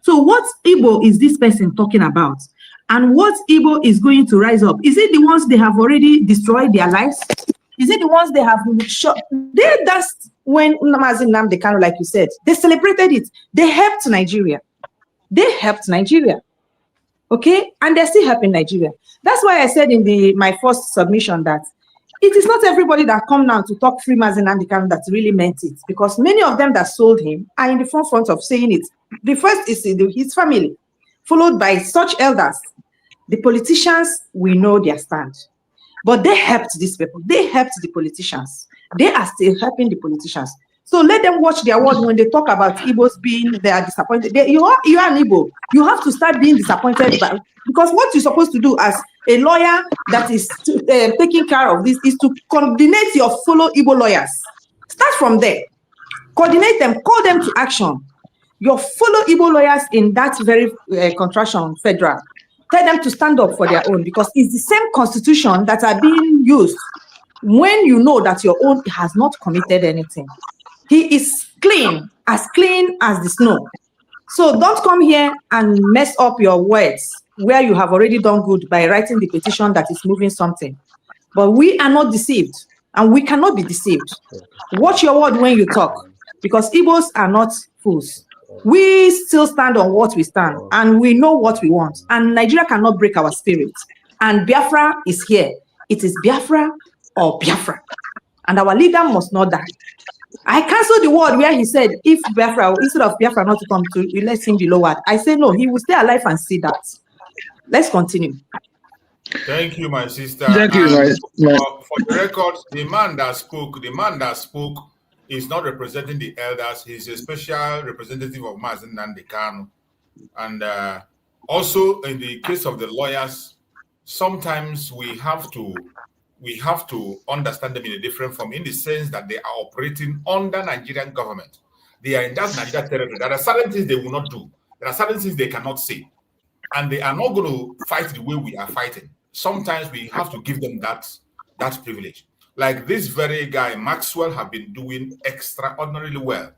So what Igbo is this person talking about? And what Igbo is going to rise up? Is it the ones they have already destroyed their lives? Is it the ones they have shot? That's when Mazi Nnamdi Kanu, like you said, they celebrated it. They helped Nigeria. They helped Nigeria. Okay? And they're still helping Nigeria. That's why I said in my first submission that it is not everybody that come now to talk free Mazi Nnamdi Kanu that really meant it, because many of them that sold him are in the forefront of saying it. The first is his family, followed by such elders. The politicians, we know their stand. But they helped these people. They helped the politicians. They are still helping the politicians. So let them watch their word when they talk about Igbos being they are disappointed. You are an Igbo. You have to start being disappointed because what you're supposed to do as a lawyer that is taking care of this is to coordinate your fellow Igbo lawyers. Start from there. Coordinate them. Call them to action. Your fellow Igbo lawyers in that very contraction federal. Tell them to stand up for their own, because it's the same constitution that are being used when you know that your own has not committed anything. He is clean as the snow. So don't come here and mess up your words where you have already done good by writing the petition that is moving something. But we are not deceived, and we cannot be deceived. Watch your word when you talk, because Igbos are not fools. We still stand on what we stand, and we know what we want. And Nigeria cannot break our spirit. And Biafra is here. It is Biafra or Biafra. And our leader must not die. I cancel the word where he said, if Biafra, instead of Biafra not to come to, we let him be lowered. I say no, he will stay alive and see that. Let's continue. Thank you, my sister. Thank you, for the record, the man that spoke is not representing the elders. He's a special representative of Mazi Nnamdi Kanu. And also in the case of the lawyers, sometimes we have to understand them in a different form, in the sense that they are operating under Nigerian government. They are in that Nigerian territory. There are certain things they will not do. There are certain things they cannot say. And they are not going to fight the way we are fighting. Sometimes we have to give them that privilege. Like this very guy, Maxwell, have been doing extraordinarily well.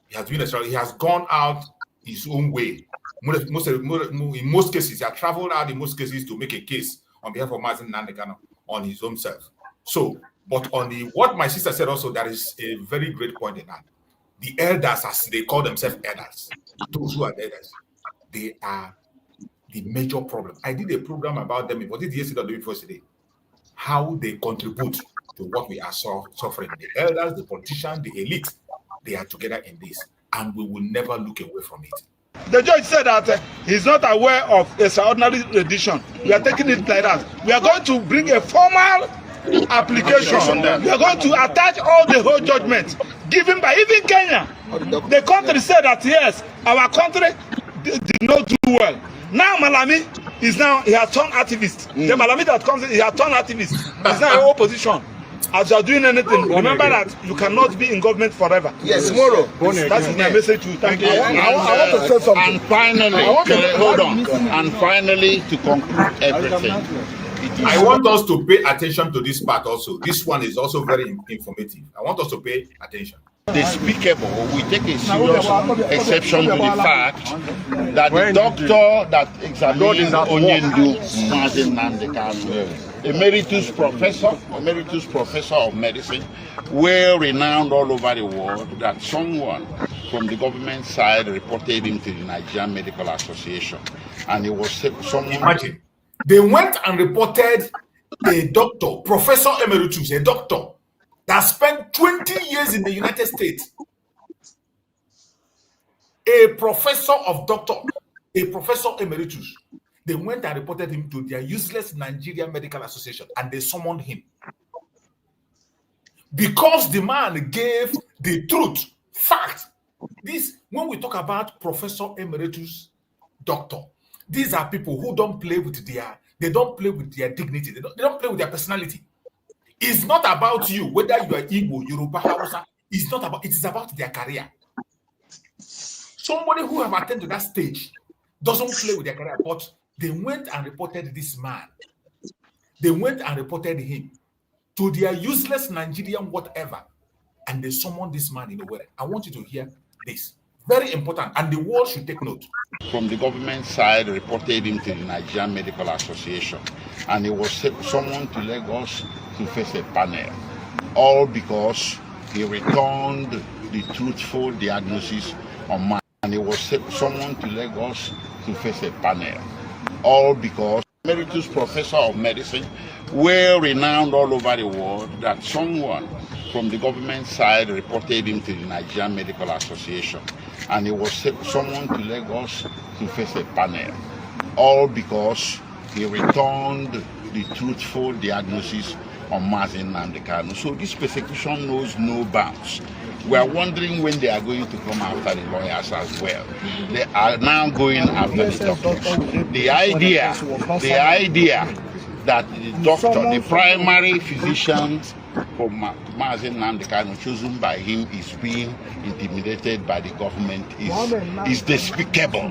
He has gone out his own way. In most cases, he has traveled out in most cases to make a case on behalf of Mazi Nnamdi Kanu on his own self. So, but on what my sister said also, there is a very great point in that. The elders, as they call themselves elders, those who are elders, they are the major problem. I did a program about them. Was it yesterday or the day before today? How they contribute to what we are suffering. The elders, the politicians, the elite, they are together in this, and we will never look away from it. The judge said that he's not aware of extraordinary rendition. We are taking it like that. We are going to bring a formal application. We are going to attach all the whole judgment given by even Kenya. The country said that yes, our country did not do well. Now Malami is he has turned activist. The Malami that comes in, he has turned activist. He's now in opposition. As you are doing anything, remember that you cannot be in government forever. Yes, tomorrow. That is my message to you. Thank you. I want to say something. And finally, hold on. And finally, to conclude everything, I want us to pay attention to this part also. This one is also very informative. I want us to pay attention. Despicable, we take a serious exception to the fact that the doctor that examined Onyendu, Mazi Nnamdi Kanu, emeritus professor of medicine, well renowned all over the world, that someone from the government side reported him to the Nigerian Medical Association, and it was someone. Imagine, they went and reported a doctor, professor emeritus, a doctor that spent 20 years in the United States, a professor emeritus. They went and reported him to their useless Nigerian Medical Association, and they summoned him because the man gave the truth, fact. This, when we talk about professor emeritus, doctor, these are people who don't play with their dignity. They don't play with their personality. It's not about you, whether you are Igbo, Yoruba, Hausa. It is about their career. Somebody who have attained to that stage doesn't play with their career, but they went and reported this man. They went and reported him to their useless Nigerian whatever, and they summoned this man in the world. I want you to hear this. Very important, and the world should take note. From the government side, reported him to the Nigerian Medical Association, and it was someone to Lagos to face a panel, all because he returned the truthful diagnosis on man. And it was someone to Lagos to face a panel, all because emeritus professor of medicine, well renowned all over the world, that someone from the government side reported him to the Nigerian Medical Association, and it was someone to Lagos to face a panel, all because he returned the truthful diagnosis on Mazi Nnamdi Kanu. So this persecution knows no bounds. We are wondering when they are going to come after the lawyers as well. They are now going after the doctors. The idea that the doctor, the primary physician for Mazi Nnamdi Kanu, chosen by him, is being intimidated by the government is despicable.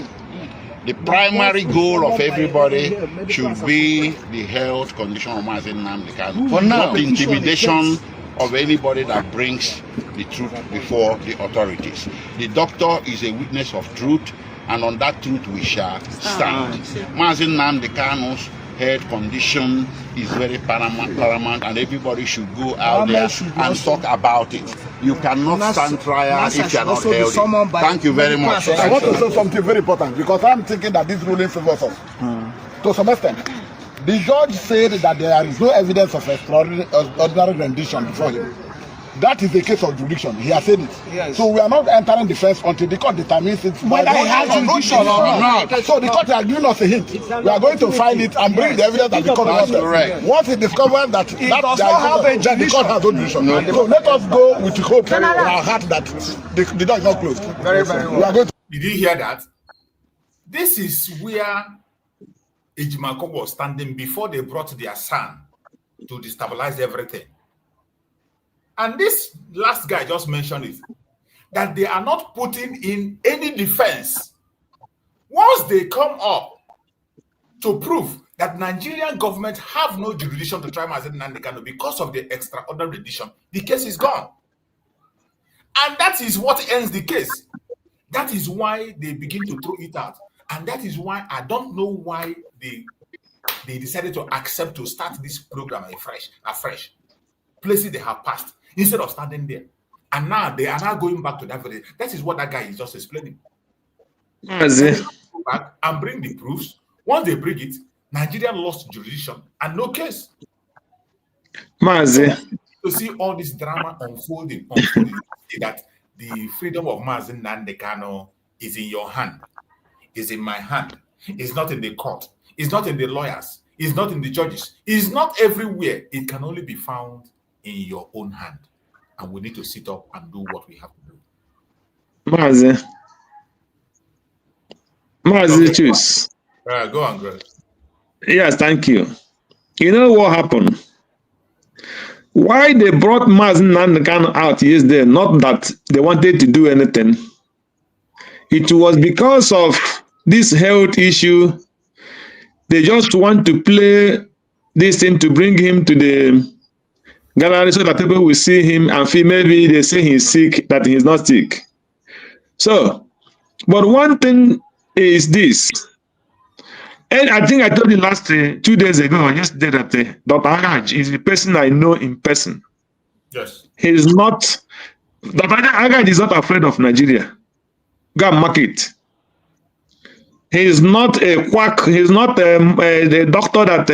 The primary goal of everybody should be the health condition of Mazi Nnamdi Kanu, not the intimidation of anybody that brings the truth before the authorities. The doctor is a witness of truth, and on that truth we shall stand. Mazi Nnamdi Kanu's health condition is very paramount, and everybody should go out there and talk about it. You cannot stand trial if you are not healthy. Thank you very much. I want to say something very important, because I'm thinking that this ruling favors us to some extent. The judge said that there is no evidence of extraordinary rendition before him. That is the case of jurisdiction. He has said it. Yes. So we are not entering defense until the court determines it whether he has jurisdiction or not. So the court has given us a hint. We are going to file it and bring the evidence that the court wants. Once it discovers that the court has no jurisdiction. So let us go with the hope in our heart that the door is not closed. Very well. Did you hear that? This is where Ejimako was standing before they brought their son to destabilize everything. And this last guy just mentioned it, that they are not putting in any defense. Once they come up to prove that Nigerian government have no jurisdiction to try Mazi Nnamdi Kanu because of the extraordinary rendition, the case is gone. And that is what ends the case. That is why they begin to throw it out. And that is why I don't know why they decided to accept to start this program afresh. Places they have passed, instead of standing there. And now they are now going back to that very. That is what that guy is just explaining. Go back and bring the proofs. Once they bring it, Nigeria lost jurisdiction and no case. Mazi. To see all this drama unfolding, that the freedom of Mazi Nnamdi Kanu is in your hand. is in my hand. It's not in the court. It's not in the lawyers. It's not in the judges. It's not everywhere. It can only be found in your own hand. And we need to sit up and do what we have to do. Mazi, choose. Go on, Greg. Yes, thank you. You know what happened? Why they brought Mazi Nnamdi Kanu out yesterday, not that they wanted to do anything. It was because of this health issue. They just want to play this thing to bring him to the gallery so that people will see him and feel maybe they say he's sick, that he's not sick. So, but one thing is this. And I think I told you last 2 days ago or yesterday that Dr. Agaj is the person I know in person. Yes. He's not, Dr. Agaj is not afraid of Nigeria. Go and mark it. He's not a quack. He's not the doctor that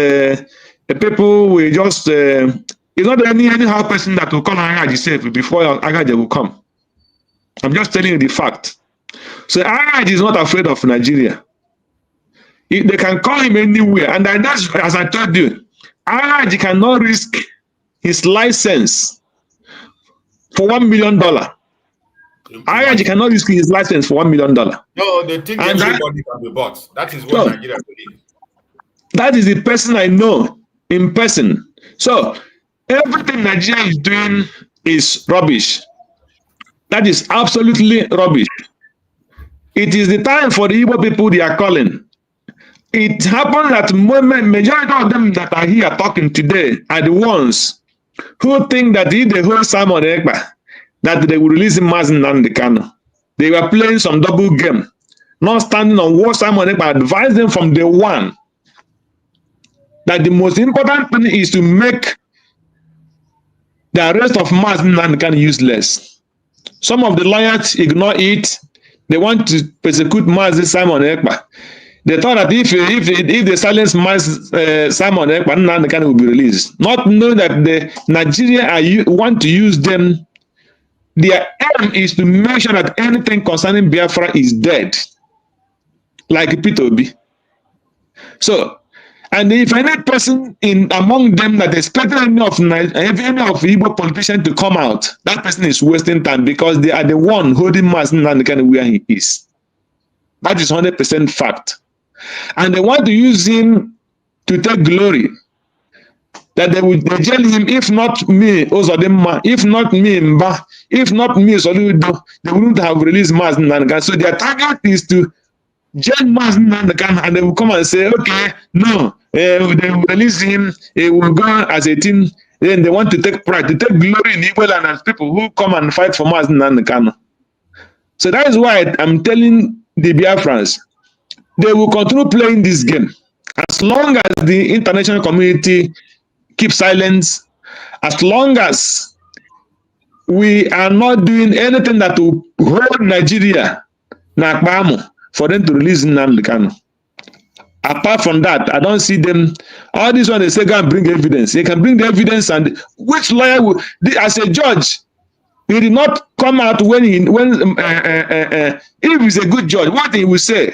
people will just, he's not anyhow person that will call Agaj safe before Agaj will come. I'm just telling you the fact. So Agaj is not afraid of Nigeria. They can call him anywhere. And that's, as I told you, Agaj cannot risk his license for $1 million. Agaj cannot risk his license for $1 million. No, they think and everybody can be bought. That is what Nigeria believes. That is the person I know in person. So everything Nigeria is doing is rubbish. That is absolutely rubbish. It is the time for the Igbo people they are calling. It happened that majority of them that are here talking today are the ones who think that if they hold Simon Ekpa, that they will release Mazi Nnamdi Kanu. They were playing some double game, not standing on what Simon Ekpa advised them from day one. That the most important thing is to make the arrest of Mazi Nnamdi Kanu useless. Some of the lawyers ignore it. They want to persecute Mazi Simon Ekpa. They thought that if they silence Simon Ekpa, Nnamdi Kanu will be released. Not knowing that Nigeria want to use them. Their aim is to make sure that anything concerning Biafra is dead, like Peter Obi. So, and if any person among them that expected any of Igbo politician to come out, that person is wasting time because they are the one holding Mazi Nnamdi Kanu where he is. That is 100% fact. And they want to use him to take glory. That they will jail him, if not me, Ozodema, if not me, Mba, if not me, Soludo, they wouldn't have released Mazi Nnamdi Kanu. So their target is to jail Mazi Nnamdi Kanu, and they will come and say, okay, no, they will release him, he will go as a team. Then they want to take pride, to take glory in Igbo land as people who come and fight for Mazi Nnamdi Kanu. So that is why I'm telling the Biafrans, they will continue playing this game. As long as the international community keeps silence, as long as we are not doing anything that will hold Nigeria for them to release Nnamdi Kanu. Apart from that, I don't see them. All this one they say go and bring evidence. They can bring the evidence, and which lawyer will, as a judge, he did not come out when if he's a good judge, what he will say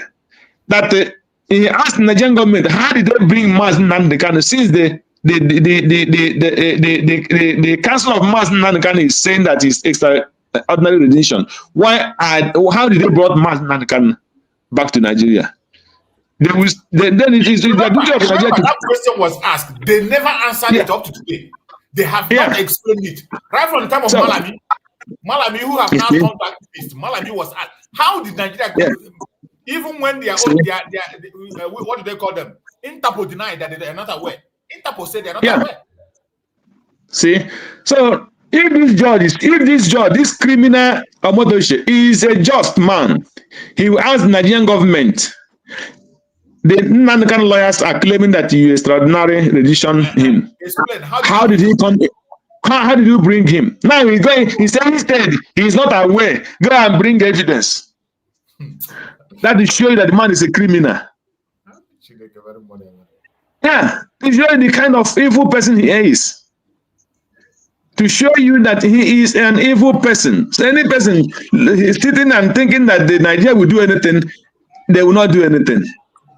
that he asked the Nigerian government, how did they bring Mazi Nnamdi Kanu since the council of Mazi Nnamdi Kanu is saying that it's extraordinary rendition. How did they brought Mazi Nnamdi Kanu back to Nigeria? Then it is the duty of Nigeria. That question was asked. They never answered it up to today. They have not explained it. Right from the time of Malami, who have now come back to this, Malami was asked, how did Nigeria go? Even when they are what do they call them? Interpol denied that they are not aware. Interpol said they are not aware. See, so if this judge, this criminal Omotoshe, is a just man, he will ask the Nigerian government. The Nnamdi Kanu lawyers are claiming that you extraordinary rendition him. Explain, how did he come? How did you bring him? Now he's going. He said instead he's not aware. Go and bring evidence. That is showing that the man is a criminal. Yeah, to show you the kind of evil person he is. To show you that he is an evil person. So any person is sitting and thinking that the Nigeria will do anything, they will not do anything.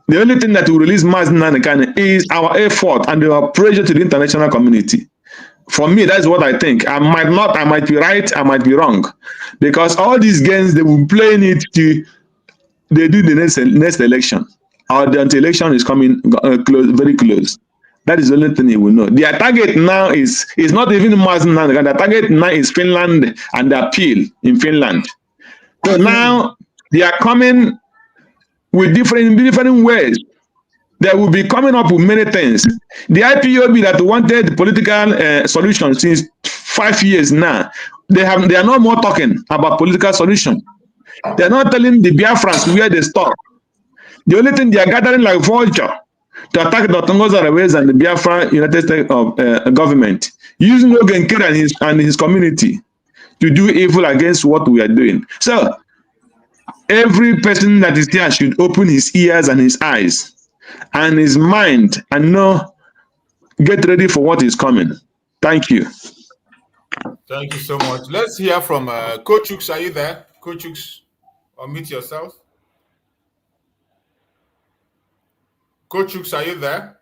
The only thing that will release Mazi Nnamdi Kanu is our effort and our pressure to the international community. For me, that's what I think. I might be right, I might be wrong. Because all these games, they will play it to they do the next election. Or the election is coming close, very close. That is the only thing he will know. Their target now is not even Mazi Nnamdi Kanu. Their target now is Finland and the appeal in Finland. So now they are coming with different ways. They will be coming up with many things. The IPOB that wanted political solution since 5 years now, they are no more talking about political solution. They are not telling the Biafrans where they stop. The only thing they are gathering like vulture to attack the Tongoza and the Biafra United States of government, using Ogen Kira and his community to do evil against what we are doing. So every person that is here should open his ears and his eyes and his mind and get ready for what is coming. Thank you. Thank you so much. Let's hear from Coach Hooks. Are you there? Coach Hooks, unmute yourself. Coach Hooks, are you there?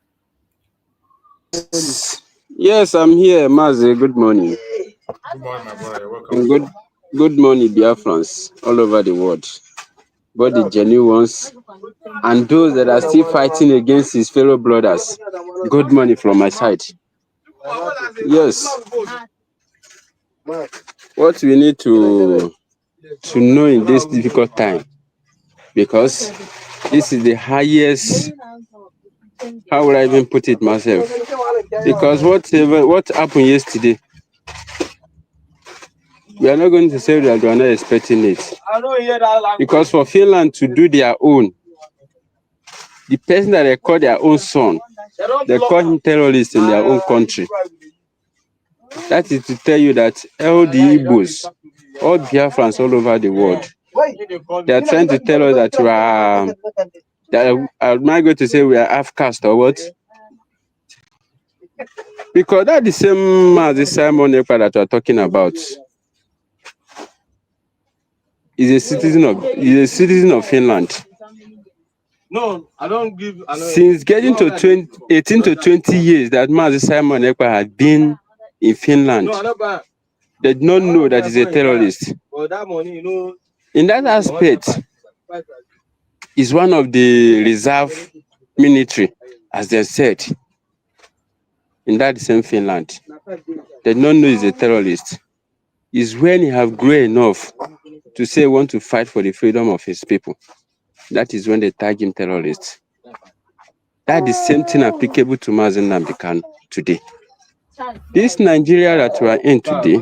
Yes, I'm here, Mazi. Good morning. Good morning, my brother. Welcome. And good morning, Biafrans all over the world. Both the genuine ones and those that are still fighting against his fellow brothers. Good morning from my side. Yes. What we need to know in this difficult time, because this is the highest, how would I even put it myself? Because what happened yesterday, we are not going to say that we are not expecting it. Because for Finland to do their own, the person that they call their own son, they call him terrorist in their own country. That is to tell you that all the Igbos, all Biafrans all over the world, they are trying to tell us that we are, am I going to say we are half-caste or what? Because that's the same as the Simon Ekpa that we are talking about. Is a citizen of Finland. No, I don't give. Since getting to 18 to 20 years that Mazi Simon Ekpa had been in Finland, they did not know that he's a terrorist. In that aspect, he's one of the reserve military, as they said, in that same Finland. They did not know he's a terrorist. It's when he have grown enough to say want to fight for the freedom of his people. That is when they tag him terrorist. That is the same thing applicable to Mazi Nnamdi Kanu today. This Nigeria that we are in today,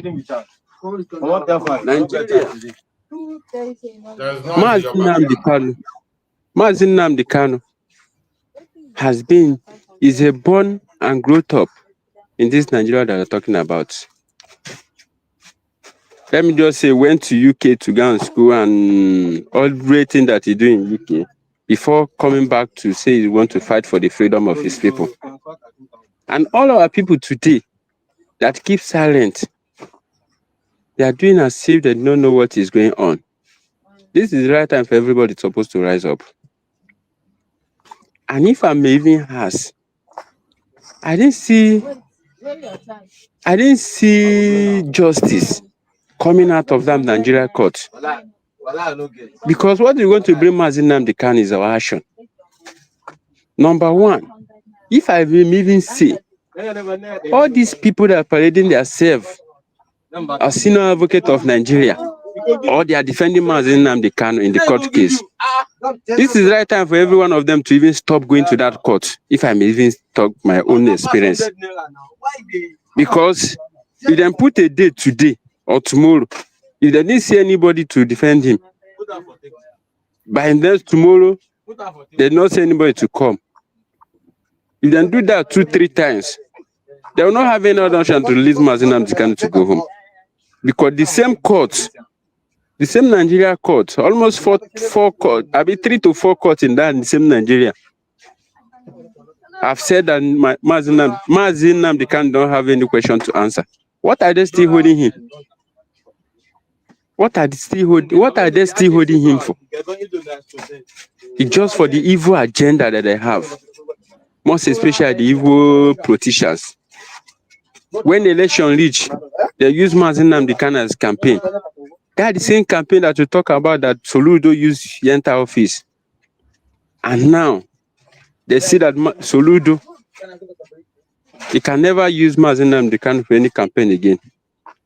Mazi Nnamdi Kanu is a born and growth up in this Nigeria that we're talking about. Let me just say, went to UK to go to school and all great thing that he do in UK before coming back to say he want to fight for the freedom of his people. And all our people today that keep silent, they are doing as if they don't know what is going on. This is the right time for everybody supposed to rise up. And if I may even ask, I didn't see justice coming out of that Nigeria court. Because what we're going to bring Mazi Nnamdi Kanu is our action. Number one, if I will even say, all these people that are parading themselves as senior advocate of Nigeria, or they are defending Mazi Nnamdi Kanu in the court case, this is the right time for every one of them to even stop going to that court, if I may even talk my own experience. Because if they put a date today or tomorrow, if they didn't see anybody to defend him, by next tomorrow, they don't see anybody to come. If they do that 2-3 times, they will not have any other option to release Mazi Nnamdi Kanu to go home. Because the same court, the same Nigeria court, almost four courts, I mean 3 to 4 courts in that same Nigeria, I've said that Mazi Nnamdi Kanu don't have any question to answer. What are they still holding him? What are they still holding him for? It's just for the evil agenda that they have. Most especially the evil politicians. When election reach, they use Mazi Nnamdi Kanu as campaign. That the same campaign that we talk about that Soludo used to enter office. And now they see that Soludo, he can never use Mazi Nnamdi Kanu for any campaign again.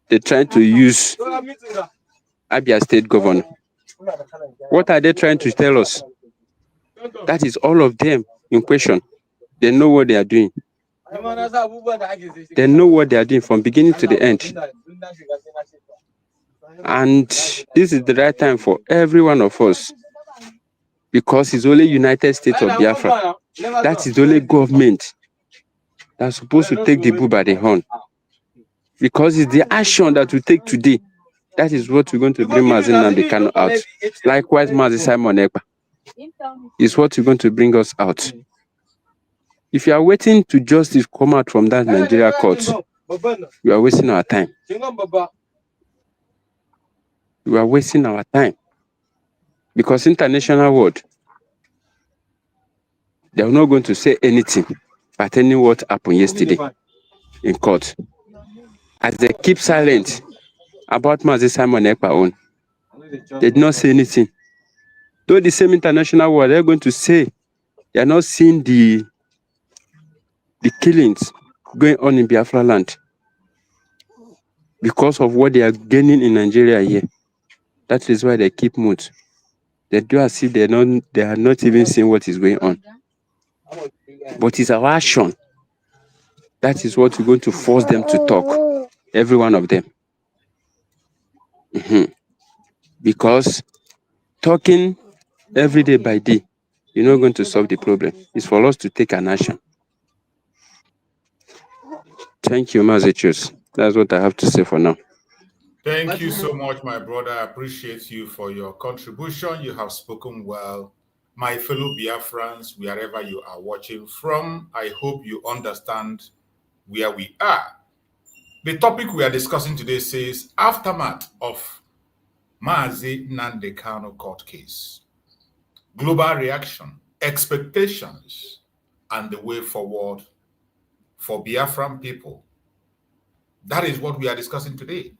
They're trying to use Abia State Governor. What are they trying to tell us? That is all of them in question. They know what they are doing. They know what they are doing from beginning to the end. And this is the right time for every one of us, because it's only United States of Biafra. That is the only government that's supposed to take the bull by the horn. Because it's the action that we take today. That is what we're going to bring Mazi Nnamdi Kanu out. Likewise, Mazi Simon Ekpa is what we're going to bring us out. If you are waiting to justice come out from that Nigeria court, you are wasting our time. You are wasting our time. Because international world, they are not going to say anything pertaining what happened yesterday in court. As they keep silent about Mazi Simon Ekpa own, they did not say anything. Though the same international world, they're going to say they are not seeing the killings going on in Biafra land because of what they are gaining in Nigeria here. That is why they keep mute. They do as if they are not even seeing what is going on. But it's our action. That is what we're going to force them to talk. Every one of them. Because talking every day by day, you're not going to solve the problem. It's for us to take an action. Thank you, Mazi. That's what I have to say for now. Thank you so much, my brother. I appreciate you for your contribution. You have spoken well. My fellow Biafrans, wherever you are watching from, I hope you understand where we are. The topic we are discussing today says aftermath of Mazi Nnamdi Kanu court case, global reaction, expectations, and the way forward for Biafran people. That is what we are discussing today.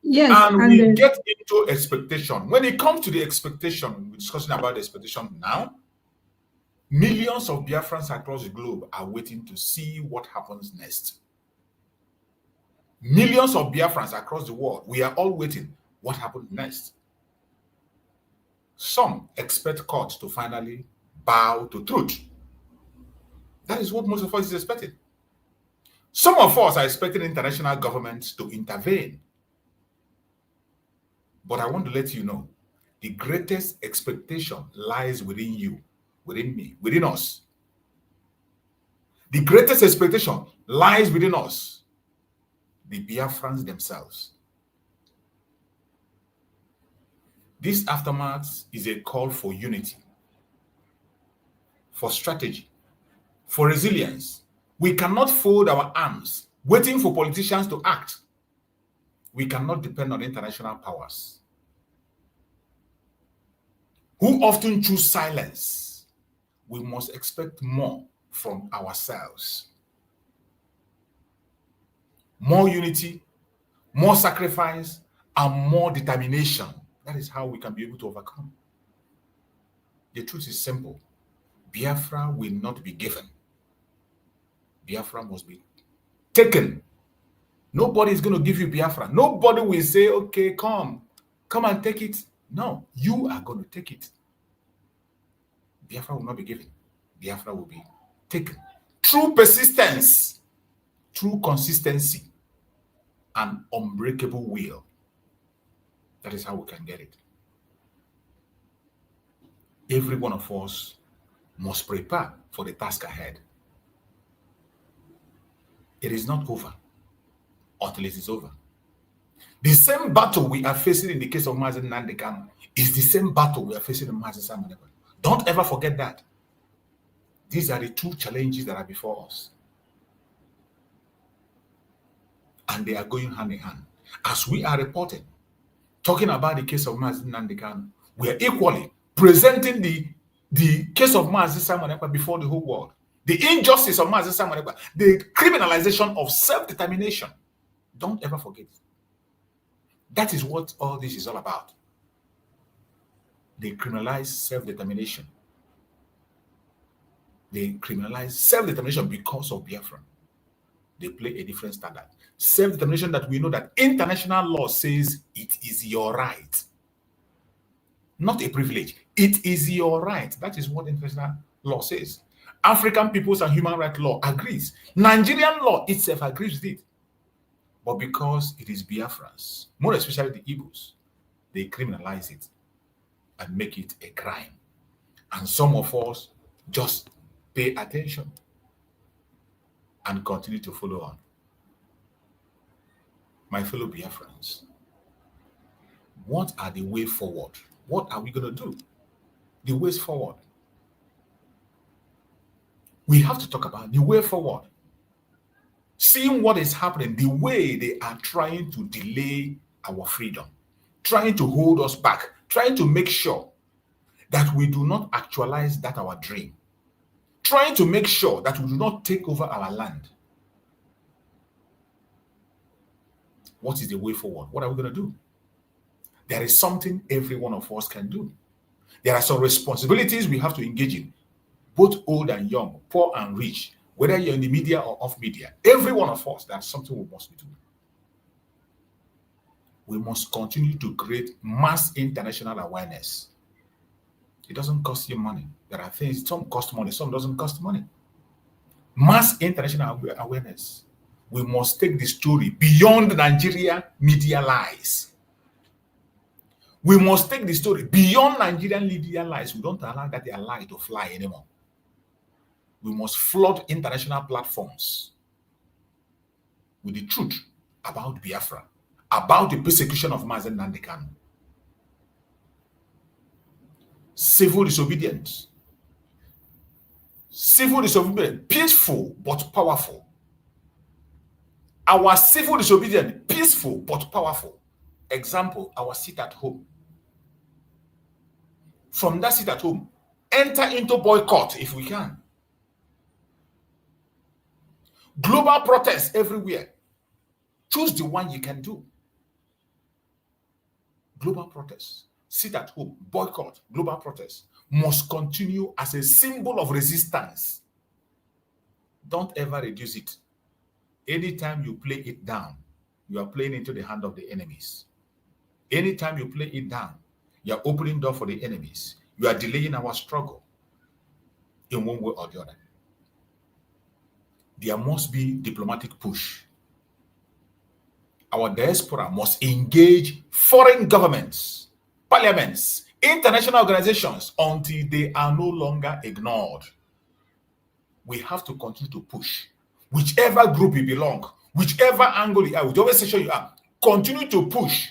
Yes, and we get into expectation. When it comes to the expectation, we're discussing about the expectation now. Millions of Biafrans across the globe are waiting to see what happens next. Millions of Biafrans across the world, we are all waiting what happens next. Some expect courts to finally bow to truth. That is what most of us is expecting. Some of us are expecting international governments to intervene. But I want to let you know, the greatest expectation lies within you, within me, within us. The greatest expectation lies within us, the Biafrans themselves. This aftermath is a call for unity, for strategy, for resilience. We cannot fold our arms, waiting for politicians to act. We cannot depend on international powers, who often choose silence. We must expect more from ourselves. More unity, more sacrifice, and more determination. That is how we can be able to overcome. The truth is simple. Biafra will not be given. Biafra must be taken. Nobody is going to give you Biafra. Nobody will say, okay, come and take it. No, you are going to take it. Biafra will not be given. Biafra will be taken. Through persistence, through consistency, and unbreakable will. That is how we can get it. Every one of us must prepare for the task ahead. It is not over until it is over. The same battle we are facing in the case of Mazi Nnamdi Kanu is the same battle we are facing in Mazi Simon Ekpa. Don't ever forget that. These are the two challenges that are before us. And they are going hand in hand. As we are reporting, talking about the case of Mazi Nnamdi Kanu, we are equally presenting the case of Mazi Simon Ekpa before the whole world. The injustice of Mazi Simon Ekpa, the criminalization of self-determination. Don't ever forget. That is what all this is all about. They criminalize self-determination. They criminalize self-determination because of Biafra. They play a different standard. Self-determination that we know that international law says it is your right. Not a privilege. It is your right. That is what international law says. African Peoples and Human Rights Law agrees. Nigerian law itself agrees with it. But because it is Biafrans, more especially the Igbos, they criminalize it and make it a crime. And some of us just pay attention and continue to follow on. My fellow Biafrans, what are the way forward? What are we going to do? The ways forward. We have to talk about the way forward. Seeing what is happening, the way they are trying to delay our freedom, trying to hold us back, trying to make sure that we do not actualize that our dream, trying to make sure that we do not take over our land. What is the way forward? What are we going to do? There is something every one of us can do. There are some responsibilities we have to engage in, both old and young, poor and rich, whether you're in the media or off media. Every one of us, that's something we must do. We must continue to create mass international awareness. It doesn't cost you money. There are things, some cost money, some doesn't cost money. Mass international awareness. We must take the story beyond Nigeria media lies. We must take the story beyond Nigerian media lies. We don't allow that their lie to fly anymore. We must flood international platforms with the truth about Biafra, about the persecution of Mazi Nnamdi Kanu. Civil disobedience. Civil disobedience, peaceful but powerful. Our civil disobedience, peaceful but powerful. Example, our sit at home. From that sit at home, enter into boycott if we can. Global protests everywhere. Choose the one you can do. Global protests. Sit at home, boycott, global protests must continue as a symbol of resistance. Don't ever reduce it. Anytime you play it down, you are playing into the hand of the enemies. Anytime you play it down, you are opening door for the enemies. You are delaying our struggle in one way or the other. There must be diplomatic push. Our diaspora must engage foreign governments, parliaments, international organizations until they are no longer ignored. We have to continue to push. Whichever group you belong, whichever angle you are, whichever section you are, continue to push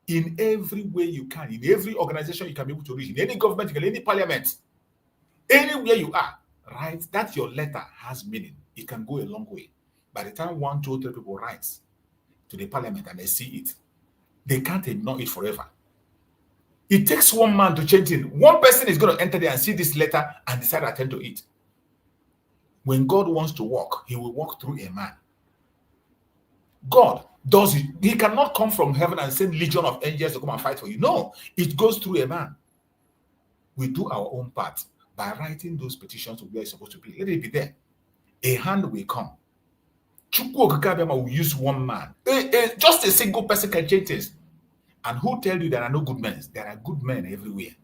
in every way you can, in every organization you can be able to reach, in any government, in any parliament, anywhere you are, right? That your letter has meaning. It can go a long way. By the time 1, 2, 3 people write to the parliament and they see it, they can't ignore it forever. It takes one man to change it. One person is going to enter there and see this letter and decide to attend to it. When God wants to walk, he will walk through a man. God does it. He cannot come from heaven and send legion of angels to come and fight for you. No, it goes through a man. We do our own part by writing those petitions to where it's supposed to be. Let it be there. A hand will come. Chukwu Okikabiyama will use one man. Just a single person can change this. And who tell you there are no good men? There are good men everywhere.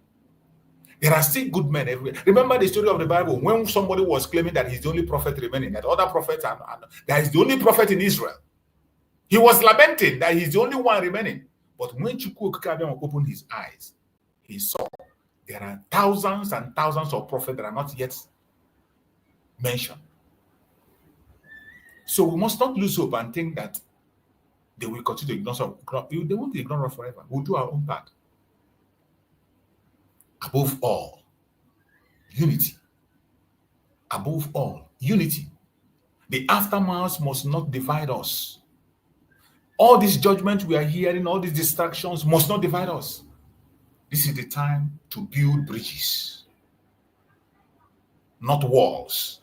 There are still good men everywhere. Remember the story of the Bible when somebody was claiming that he's the only prophet remaining, that other prophets are that he's the only prophet in Israel. He was lamenting that he's the only one remaining. But when Chukwu Okikabiyama opened his eyes, he saw there are thousands and thousands of prophets that are not yet mentioned. So we must not lose hope and think that they will continue to ignore some. They won't ignore us forever. We'll do our own part. Above all, unity. Above all, unity. The aftermath must not divide us. All these judgments we are hearing, all these distractions must not divide us. This is the time to build bridges, not walls.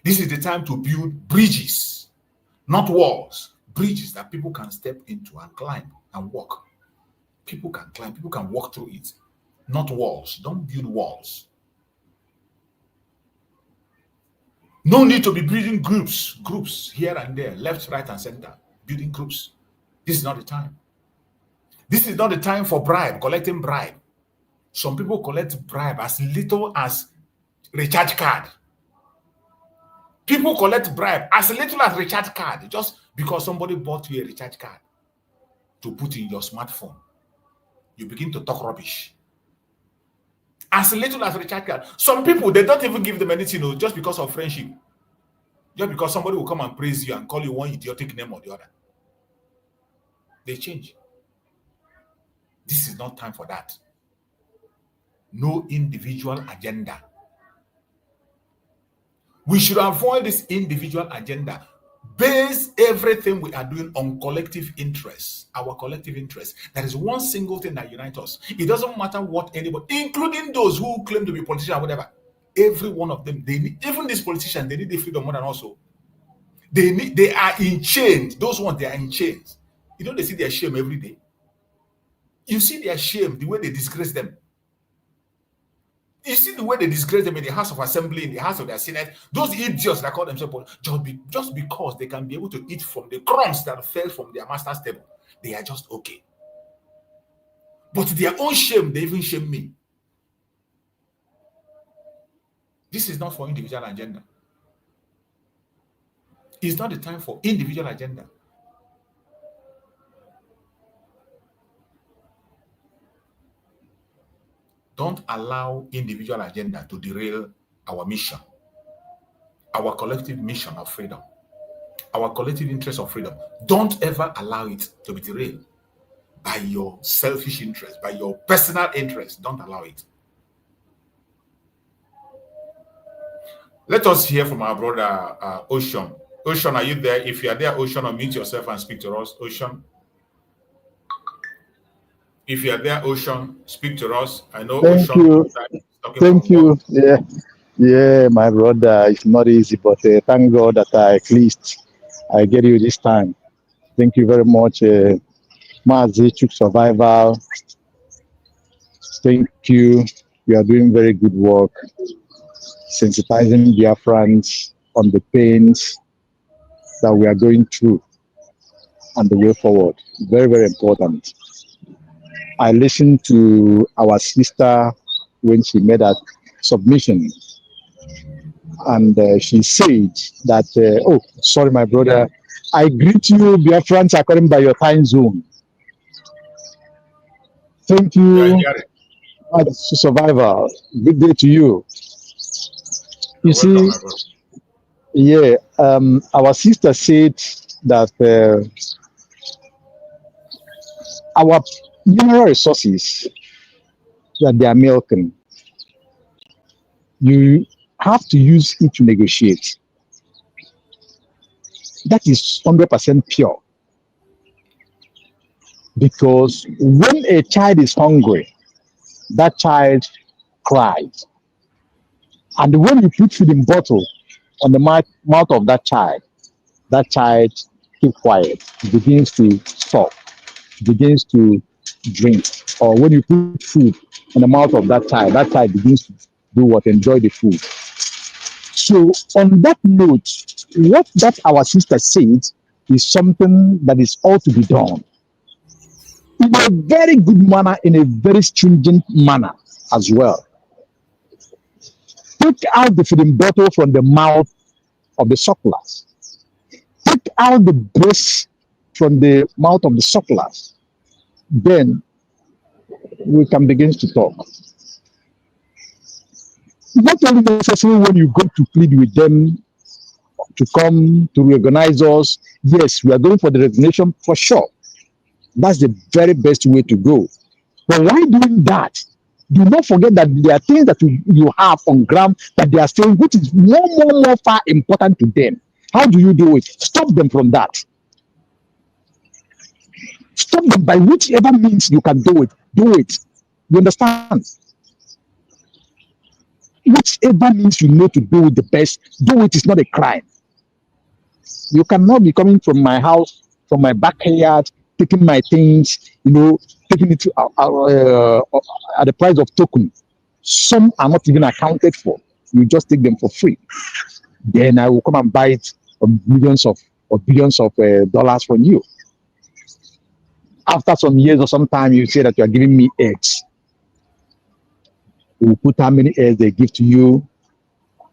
This is the time to build bridges, not walls. Bridges that people can step into and climb and walk. People can climb, people can walk through it, not walls. Don't build walls. No need to be building groups here and there, left, right, and center, building groups. This is not the time. This is not the time for collecting bribe. Some people collect bribe as little as recharge card. People collect bribe as little as recharge card, just because somebody bought you a recharge card to put in your smartphone. You begin to talk rubbish. As little as recharge card. Some people, they don't even give them anything, just because of friendship. Just because somebody will come and praise you and call you one idiotic name or the other. They change. This is not time for that. No individual agenda. We should avoid this individual agenda. Base everything we are doing on collective interests, our collective interests. There is one single thing that unites us. It doesn't matter what anybody, including those who claim to be politicians or whatever. Every one of them, they need, even these politicians, they need the freedom more than also. They are in chains. Those ones, they are in chains. You know, they see their shame every day. You see their shame, the way they disgrace them. You see the way they disgrace them in the House of Assembly, in the House of the Senate. Those idiots that call themselves just because they can be able to eat from the crumbs that fell from their master's table, they are just okay. But their own shame, they even shame me. This is not for individual agenda. It's not the time for individual agenda. Don't allow individual agenda to derail our mission, our collective mission of freedom, our collective interest of freedom. Don't ever allow it to be derailed by your selfish interest, by your personal interest. Don't allow it. Let us hear from our brother Ocean. Ocean, are you there? If you are there, Ocean, unmute yourself and speak to us. Ocean. If you are there, Ocean, speak to us. I know Thank Ocean. you. Thank you. Yeah, my brother. It's not easy, but thank God that at least I get you this time. Thank you very much, Mazi Survival. Thank you. You are doing very good work, sensitizing Biafrans on the pains that we are going through and the way forward. Very, very important. I listened to our sister when she made that submission, and she said that, oh, sorry, my brother, I greet you, Biafrans, according by your time zone. Thank you, Survivor. Good day to you. You see, yeah, our sister said that our mineral resources that they are milking, you have to use it to negotiate. That is 100% pure. Because when a child is hungry, that child cries. And when you put food in bottle on the mouth of that child keeps quiet, begins to stop, begins to drink. Or when you put food in the mouth of that child begins to do what? Enjoy the food. So on that note, what that our sister said is something that is all to be done in a very good manner, in a very stringent manner as well. Take out the feeding bottle from the mouth of the sucklers. Take out the breast from the mouth of the sucklers. Then we can begin to talk. Not only necessarily when you go to plead with them to come to reorganize us. Yes, we are going for the resignation for sure. That's the very best way to go. But while doing that, do not forget that there are things that you have on ground that they are saying, which is more far important to them. How do you do it? Stop them from that. Stop them by whichever means you can do it. Do it. You understand? Whichever means you know to do it the best, do it. It's not a crime. You cannot be coming from my house, from my backyard, taking my things, taking it to, at the price of token. Some are not even accounted for. You just take them for free. Then I will come and buy it for millions of or billions of dollars from you. After some years or some time, you say that you are giving me eggs. You will put how many eggs they give to you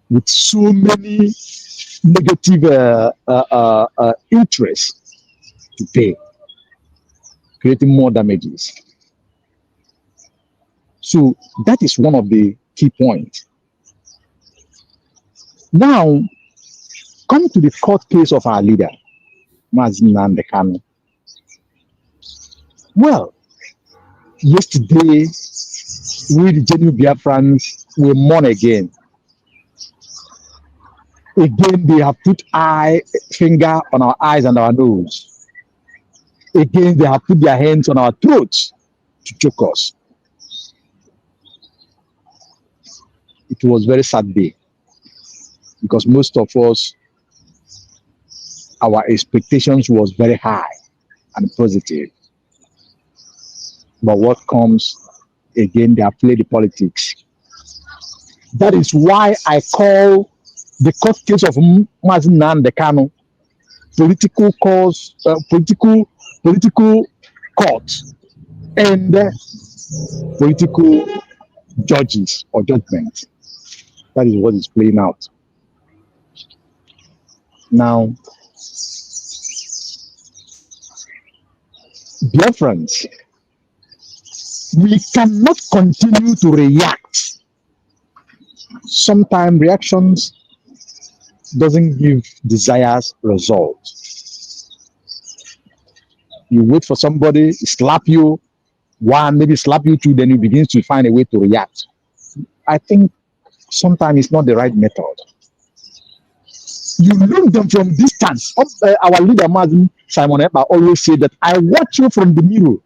with so many negative interest to pay, creating more damages. So that is one of the key points. Now, come to the court case of our leader, Mazi Nnamdi Kanu. Well, yesterday, we the genuine Biafrans were mourn again. Again, they have put finger on our eyes and our nose. Again, they have put their hands on our throats to choke us. It was very sad day because most of us, our expectations was very high and positive. But what comes again, they have played the politics. That is why I call the court case of Mazi Nnamdi Kanu political cause, political court, and political judges or judgment. That is what is playing out. Now, Biafrans, we cannot continue to react. Sometimes reactions doesn't give desired results. You wait for somebody, slap you, one, maybe slap you two, then you begin to find a way to react. I think sometimes it's not the right method. You look them from distance. Our leader, Mazi Simon Ekpa, always say that I watch you from the mirror.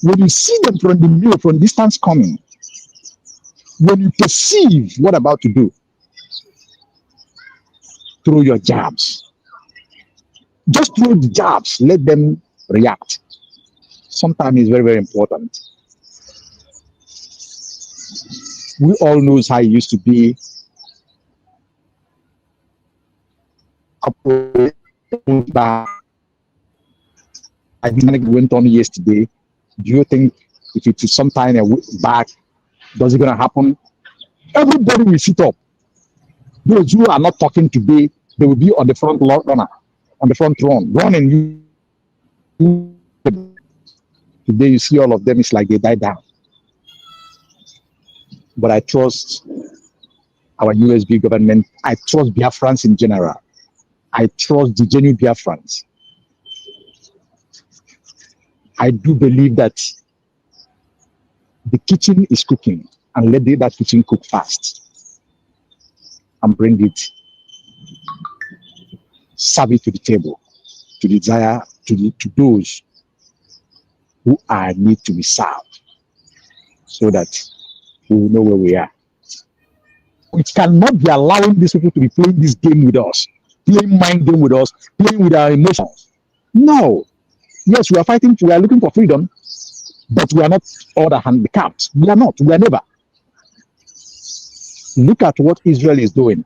When you see them from the mirror, from distance coming, when you perceive what about to do, throw your jabs. Just throw the jabs, let them react. Sometimes it's very, very important. We all know how it used to be. I think it went on yesterday. Do you think if it is sometime back, does it going to happen? Everybody will sit up. Those who are not talking today, they will be on the front runner, on the front run, running. Today you see all of them, it's like they died down. But I trust our USB government. I trust Biafrans in general. I trust the genuine Biafrans. I do believe that the kitchen is cooking, and let that kitchen cook fast and bring it, serve it to the table, to those who need to be served, so that we will know where we are. We cannot be allowing these people to be playing this game with us, playing mind game with us, playing with our emotions. No. Yes, we are fighting, we are looking for freedom, but we are not all handicapped. We are not, we are never. Look at what Israel is doing.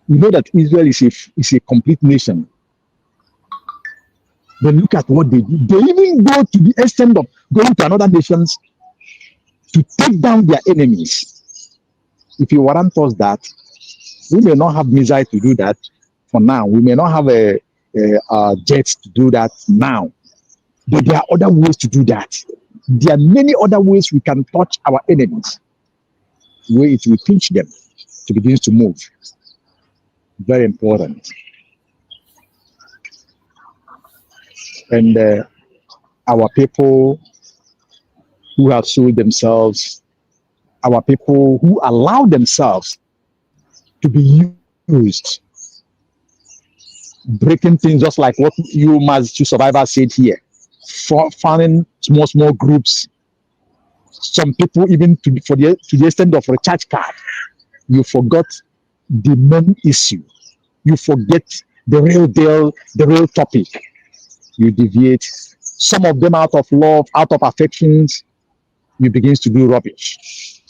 You know that Israel is a complete nation. Then look at what they do. They even go to the extent of going to another nations to take down their enemies. If you warrant us that, we may not have missiles to do that for now. We may not have a jets to do that now. But there are other ways to do that. There are many other ways we can touch our enemies, where it will teach them to begin to move. Very important. And our people who have sold themselves, our people who allow themselves to be used breaking things, just like what you, Mazi Survivor, said here. Finding small groups. Some people even to the extent of recharge card. You forgot the main issue. You forget the real deal, the real topic. You deviate. Some of them out of love, out of affections, you begin to do rubbish.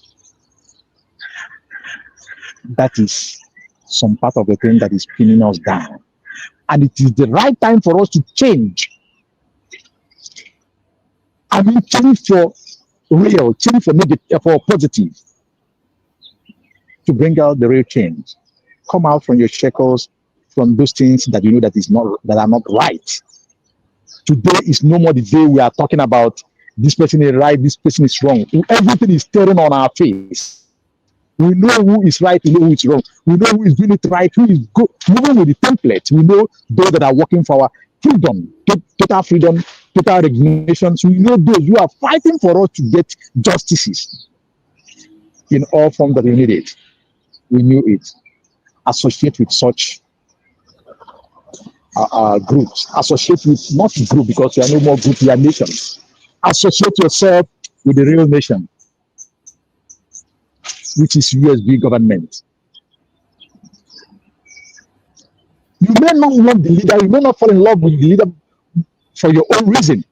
That is some part of the thing that is pinning us down. And it is the right time for us to change. I mean, change for real, change for negative, for positive, to bring out the real change. Come out from your shackles, from those things that you know that are not right. Today is no more the day we are talking about this person is right, this person is wrong. Everything is staring on our face. We know who is right, we know who is wrong. We know who is doing it right, who is good. Moving with the template, we know those that are working for our freedom, total freedom, total regulations. We know those who are fighting for us to get justices in all forms that we need it. We knew it. Associate with such groups. Associate with not group, because you are no more group, you are nations. Associate yourself with the real nation, which is USB government. You may not love the leader, you may not fall in love with the leader for your own reason.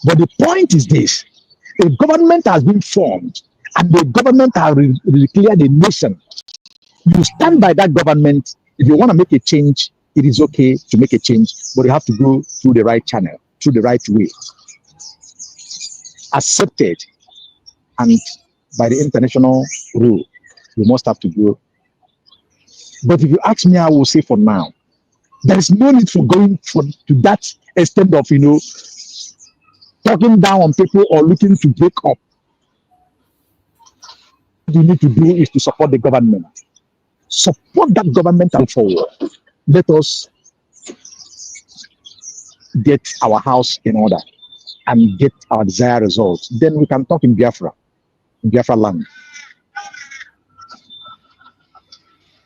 But the point is this: a government has been formed, and the government has declared a nation. You stand by that government. If you want to make a change, it is okay to make a change, but you have to go through the right channel, through the right way. Accepted, and by the international rule, you must have to go. But if you ask me, I will say for now, there is no need for going to that extent of, talking down on people or looking to break up. What you need to do is to support the government. Support that government and forward. Let us get our house in order and get our desired results. Then we can talk in Biafra land.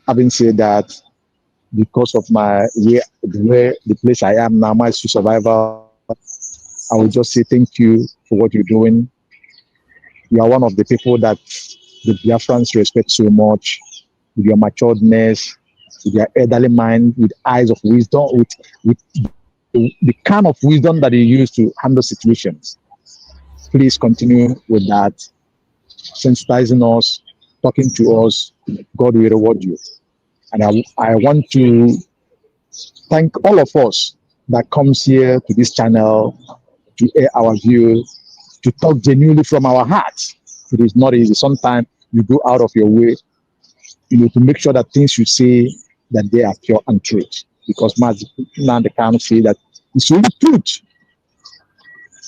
Having said that, because of the place I am now, my survival, I will just say thank you for what you're doing. You are one of the people that the Biafrans respect so much, with your maturedness, with your elderly mind, with eyes of wisdom, with the kind of wisdom that you use to handle situations. Please continue with that, sensitizing us, talking to us. God will reward you. And I want to thank all of us that comes here to this channel to air our view, to talk genuinely from our hearts. It is not easy. Sometimes you go out of your way, to make sure that things you say, that they are pure and truth. Because Mazi Nnamdi Kanu say that it's only truth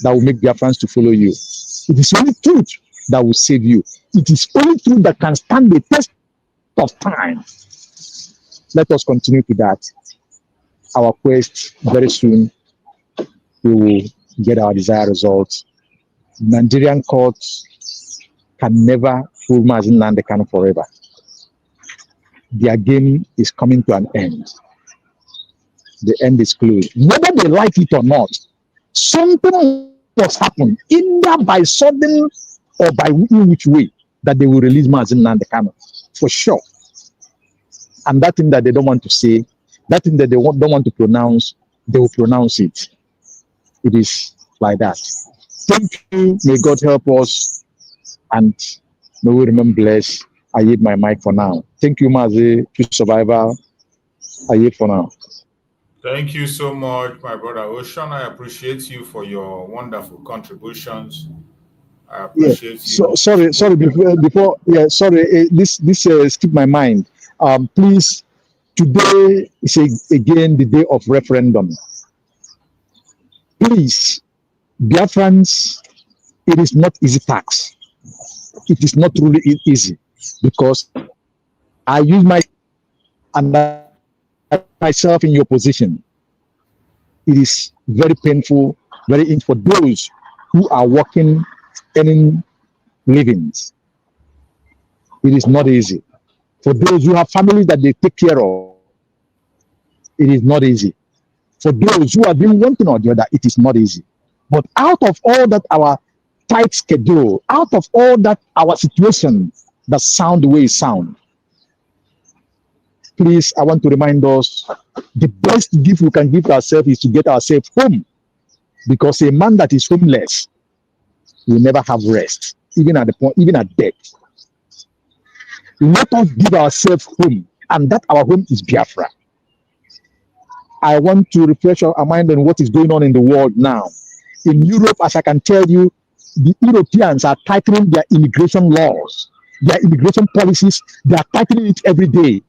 that will make Biafrans to follow you. It is only truth that will save you. It is only truth that can stand the test of time. Let us continue to that. Our quest, very soon, we will get our desired results. Nigerian courts can never fool Mazi Nnamdi Kanu forever. Their game is coming to an end. The end is close. Whether they like it or not, something must happen, either by sudden or by which way, that they will release Mazi Nnamdi Kanu, for sure. And that thing that they don't want to say, that thing that they don't want to pronounce, they will pronounce it. It is like that. Thank you. May God help us, and may we remain blessed. I yield my mic for now. Thank you, Mazi, Survivor. I yield for now. Thank you so much, my brother Ocean. I appreciate you for your wonderful contributions. I appreciate you. Sorry. Before, this skipped my mind. Please, today is again the day of referendum. Please, Biafrans, it is not easy task. It is not really easy, because I use myself in your position. It is very painful, very for those who are working, earning livings. It is not easy. For those who have families that they take care of, It is not easy. For those who are doing one thing or the other, it is not easy. But out of all that our tight schedule, out of all that our situation, that sound the way it sound, please, I want to remind us, the best gift we can give ourselves is to get ourselves home. Because a man that is homeless will never have rest, even at the point, even at death. Let us give ourselves home, and that our home is Biafra. I want to refresh our mind on what is going on in the world now. In Europe, as I can tell you, the Europeans are tightening their immigration laws, their immigration policies. They are tightening it every day.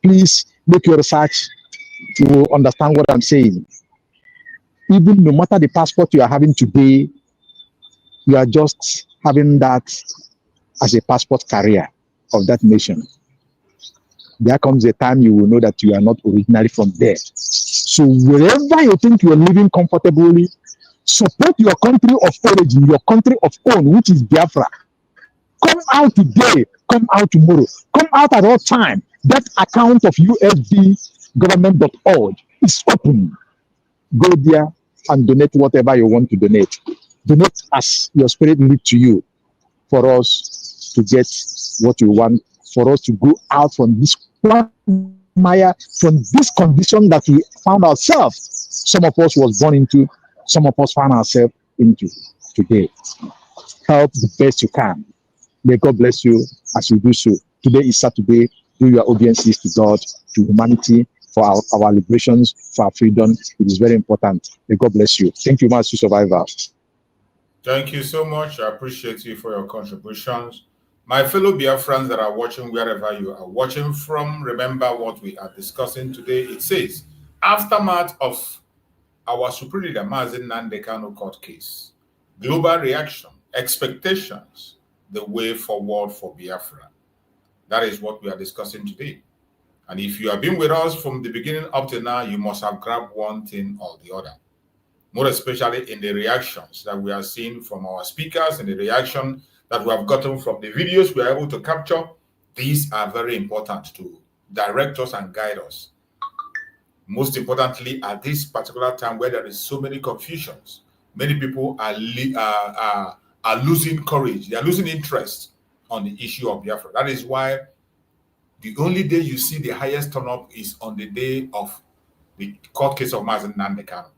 Please make your research to understand what I'm saying. Even no matter the passport you are having today, you are just having that as a passport carrier of that nation. There comes a time you will know that you are not originally from there. So wherever you think you are living comfortably, support your country of origin, your country of own, which is Biafra. Come out today, come out tomorrow, come out at all time. That account of usdgovernment.org is open. Go there and donate whatever you want to donate. Donate as your spirit leads to you, for us to get what we want, for us to go out from this mire, from this condition that we found ourselves. Some of us was born into, some of us found ourselves into today. Help the best you can. May God bless you as you do so. Today is Saturday. Do your obediences to God, to humanity, for our liberations, for our freedom. It is very important. May God bless you. Thank you, Master Survivor. Thank you so much. I appreciate you for your contributions. My fellow Biafrans that are watching, wherever you are watching from, remember what we are discussing today. It says, aftermath of our Supreme Leader Mazi Nnamdi Kanu court case, global reaction, expectations, the way forward for Biafra. That is what we are discussing today. And if you have been with us from the beginning up to now, you must have grabbed one thing or the other. More especially in the reactions that we are seeing from our speakers and the reaction that we have gotten from the videos we are able to capture. These are very important to direct us and guide us. Most importantly, at this particular time where there is so many confusions, many people are losing courage. They are losing interest on the issue of Biafra. That is why the only day you see the highest turn-up is on the day of the court case of Mazi Nnamdi Kanu.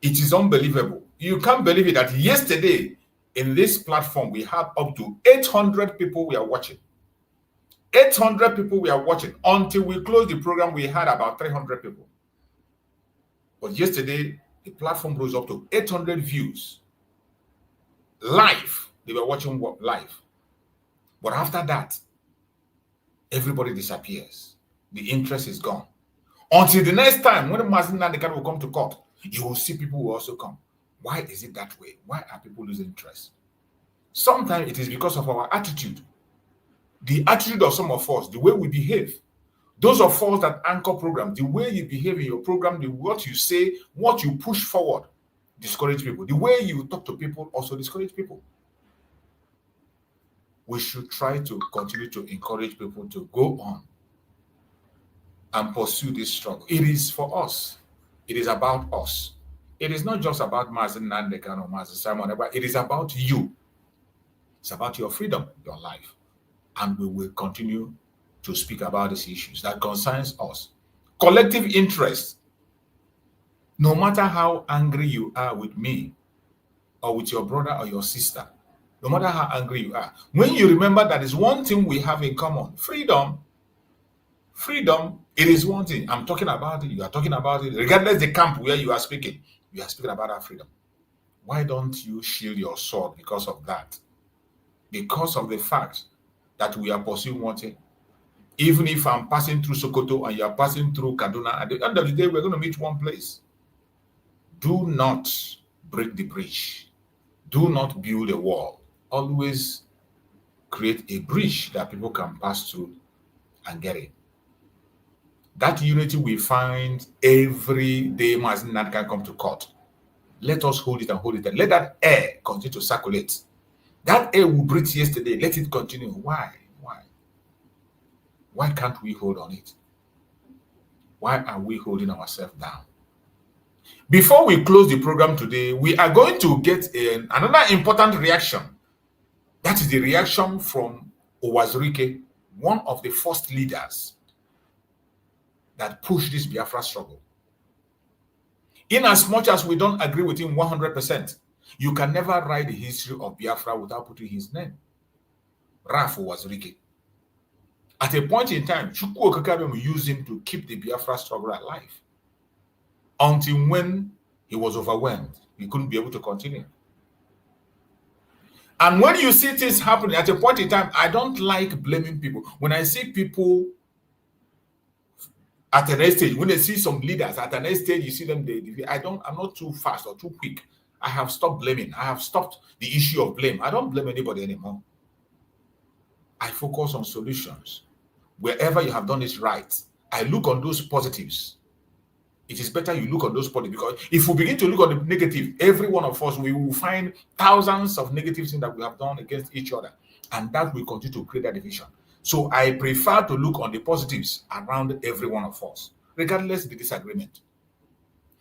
It is unbelievable. You can't believe it that yesterday in this platform we had up to 800 people we are watching. 800 people we are watching. Until we closed the program, we had about 300 people. But yesterday, the platform rose up to 800 views. Live. They were watching live. But after that, everybody disappears. The interest is gone. Until the next time, when Mazi Nnamdi Kanu will come to court, you will see people will also come. Why is it that way? Why are people losing interest? Sometimes it is because of our attitude. The attitude of some of us, the way we behave. Those of us that anchor programs, the way you behave in your program, what you say, what you push forward, discourage people. The way you talk to people also discourage people. We should try to continue to encourage people to go on and pursue this struggle. It is for us. It is about us. It is not just about Mazi Nnamdi Kanu or Mazi Simon, but it is about you. It's about your freedom, your life. And we will continue to speak about these issues that concerns us. Collective interest. No matter how angry you are with me or with your brother or your sister, no matter how angry you are, when you remember that is one thing we have in common, freedom. Freedom, it is one thing. I'm talking about it. You are talking about it. Regardless the camp where you are speaking about our freedom. Why don't you shield your sword because of that? Because of the fact that we are pursuing one thing. Even if I'm passing through Sokoto and you are passing through Kaduna, at the end of the day, we're going to meet one place. Do not break the bridge. Do not build a wall. Always create a bridge that people can pass through and get in. That unity we find every day Mazi Nnamdi can come to court. Let us hold it and hold it. And let that air continue to circulate. That air we breathed yesterday, let it continue. Why? Why can't we hold on it? Why are we holding ourselves down? Before we close the program today, we are going to get another important reaction. That is the reaction from Owazurike, one of the first leaders that pushed this Biafra struggle. In as much as we don't agree with him 100%, you can never write the history of Biafra without putting his name. Raf Owazurike. At a point in time, Chukwu Okakabem will use him to keep the Biafra struggle alive. Until when he was overwhelmed, he couldn't be able to continue. And when you see things happening at a point in time, I don't like blaming people. When I see people at an stage, when I see some leaders at an stage, you see them, I'm not too fast or too quick. I have stopped blaming. I have stopped the issue of blame. I don't blame anybody anymore. I focus on solutions. Wherever you have done it right, I look on those positives. It is better you look on those positives, because if we begin to look on the negative, every one of us, we will find thousands of negative things that we have done against each other, and that will continue to create that division. So I prefer to look on the positives around every one of us, regardless of the disagreement.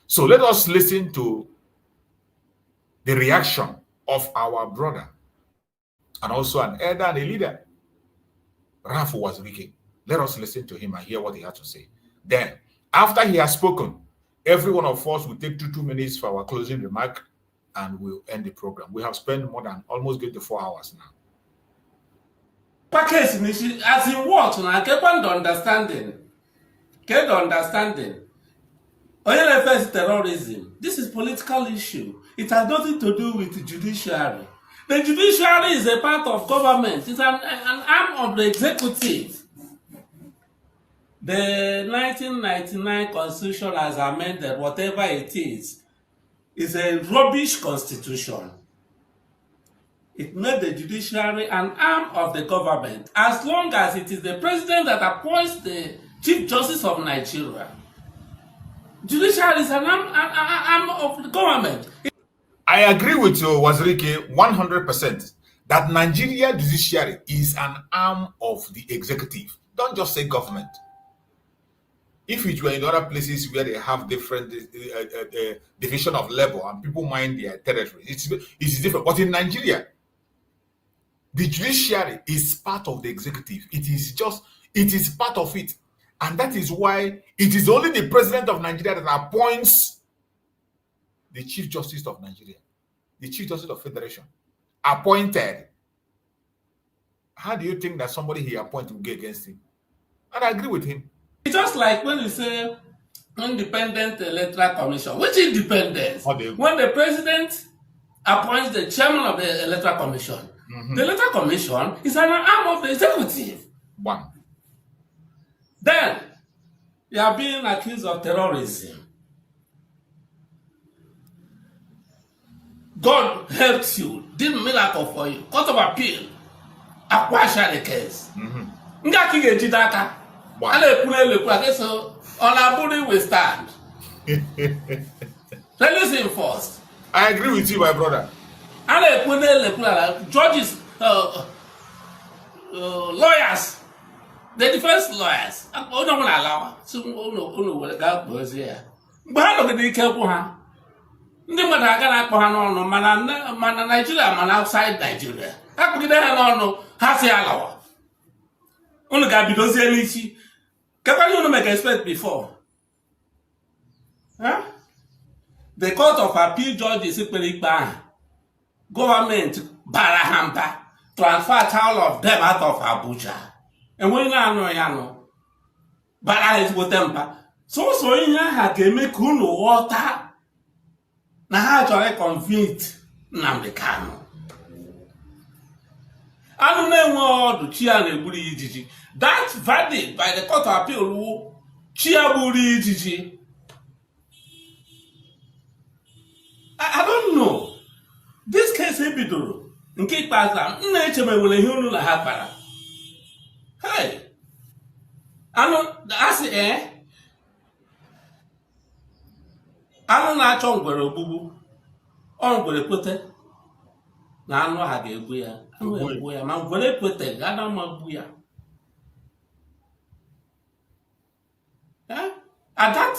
So let us listen to the reaction of our brother and also an elder and a leader, Raf Owazurike. Let us listen to him and hear what he had to say. Then, after he has spoken, every one of us will take 2 minutes for our closing remark, and we'll end the program. We have spent more than almost get to 4 hours now. As in what? I keep on understanding. Get understanding. Oil first terrorism. This is political issue. It has nothing to do with the judiciary. The judiciary is a part of government. It's an arm of the executive. The 1999 Constitution as amended, whatever it is a rubbish constitution. It made the judiciary an arm of the government, as long as it is the president that appoints the Chief Justice of Nigeria. Judiciary is an arm of the government. I agree with you, Wazirike, 100%, that Nigeria judiciary is an arm of the executive. Don't just say government. If it were in other places where they have different division of labor and people mind their territory, it's different. But in Nigeria, the judiciary is part of the executive. It is part of it. And that is why it is only the president of Nigeria that appoints the Chief Justice of Nigeria, the Chief Justice of Federation, appointed. How do you think that somebody he appointed will go against him? And I agree with him. It's just like when you say independent electoral commission. Which independence? When the president appoints the chairman of the electoral commission, the electoral commission is an arm of the executive. One. Then you are being accused of terrorism. God helps you, did miracle for you. Court of appeal, acquire the case. So on our body we stand. Release him first. I agree with you, my brother. Judges, lawyers, the defense lawyers. I don't want to allow. So no, God was here. But how do they care for her? Ndị mmadụ aga na-akpọ ha n'ọnụ mana Nigeria mana outside Nigeria. Akpụgide ha n'ọnụ ha si alawa. Unu ga-bidozie n'isi. Kekwa you make expect before? Huh? The Court of Appeal judges ikpere ikpe ahụ. Government bara ha mba, transfer all of them out of Abuja. Enweghị na-anụ ya nụ. Bara ha ezigbote mba. So ihe ha ga-eme ka unu ghọta na ha chọrọ convict Nnamdi Kanu. Anụ na-enwe ọdụ chi ya na-egburu ijiji. That verdict by the Court of Appeal wu chi ya gburu ijiji. I don't know. This case ebidoro nke ikpeazụ nna echemewere ihe unu na ha kpara. Hey! Anụ asị anụ na-achọ ngwere ogbugbu ọ ngwere kwete na anụ ha ga-egbu ya anụ egbu ya ma ngwere kwete ga-ada ma gbu ya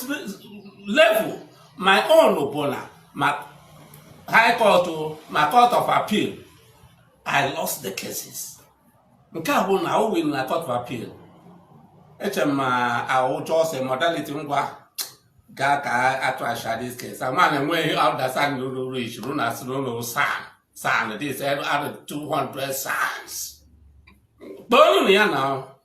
that level, my own Obona, my High Court, my Court of Appeal, I lost the cases. Nke abụ na o win na Court of Appeal. I will just a modality ga attract this case. A man when understand no reach, no sign. This other 200 signs. But now.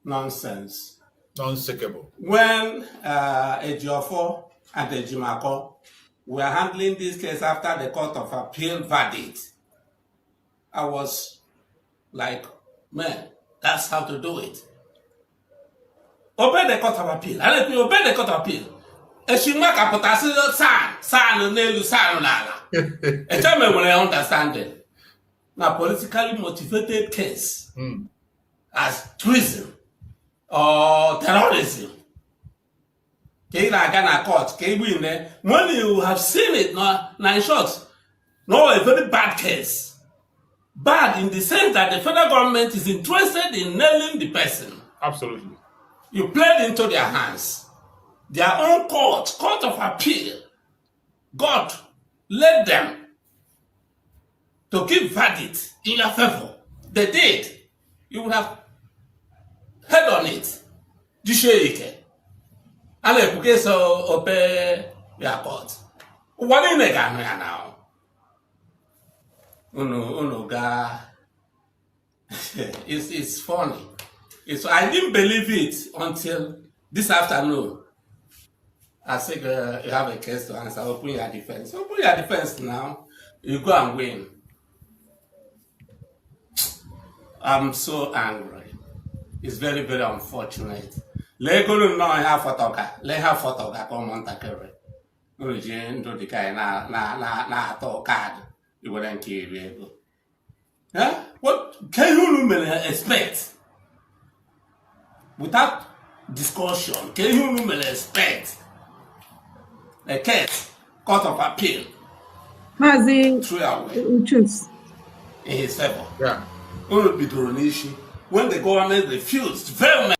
Nonsense. Non-sickable. When Ejiofor and Ejimako were handling this case after the Court of Appeal verdict, I was like, man, that's how to do it. Obey the Court of Appeal. And if you obey the Court of Appeal, Eshimaka potasi san nelu san lala. And tell me when I understand it. Now, politically motivated case as treason or terrorism. When you have seen it, now in short, no, a very bad case. Bad in the sense that the federal government is interested in nailing the person. Absolutely. You played into their hands. Their own court of appeal, God led them to give verdict in your favor. They did. You would have head on it. Judiciary. Ale puke so obey your court. What in the Ghana now? Uno ga. It's funny. I didn't believe it until this afternoon. I said you have a case to answer. Open your defense. Open your defense now. You go and win. I'm so angry. It's very, very unfortunate. Let go no have photoga. Let have photoga come on takere. Origin do the guy na to card. You wouldn't kill you. Yeah? What can you expect? Without discussion, can you expect a case, Court of Appeal? Mazi, choose in his favor. Yeah. Only be an issue when the government refused very much.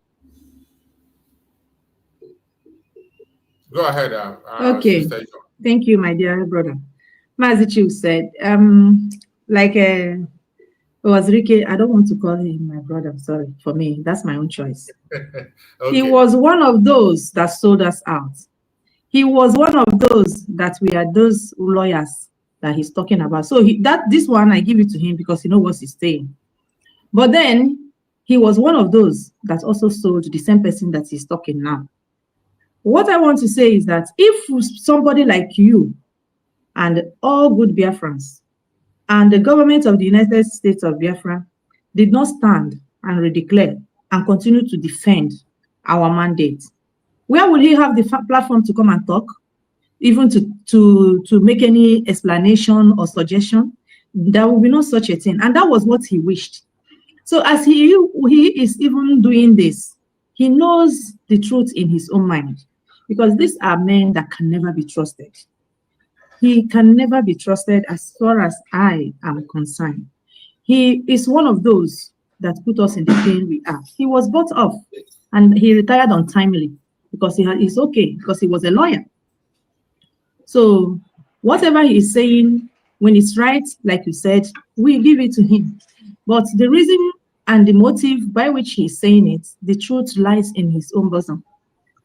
Go ahead. Okay. Thank you, my dear brother. Mazi Chiu said, it was Ricky. I don't want to call him my brother. Sorry, for me, that's my own choice. Okay. He was one of those that sold us out. He was one of those that we are those lawyers that he's talking about. So this one I give it to him because he knows what he's saying. But then he was one of those that also sold the same person that he's talking now. What I want to say is that if somebody like you and all good Biafrans and the government of the United States of Biafra did not stand and redeclare and continue to defend our mandate, where will he have the platform to come and talk, even to make any explanation or suggestion? There will be no such a thing. And that was what he wished. So as he is even doing this, he knows the truth in his own mind, because these are men that can never be trusted. He can never be trusted as far as I am concerned. He is one of those that put us in the pain we are. He was bought off and he retired untimely because he's okay, because he was a lawyer. So whatever he is saying, when it's right, like you said, we give it to him. But the reason and the motive by which he's saying it, the truth lies in his own bosom.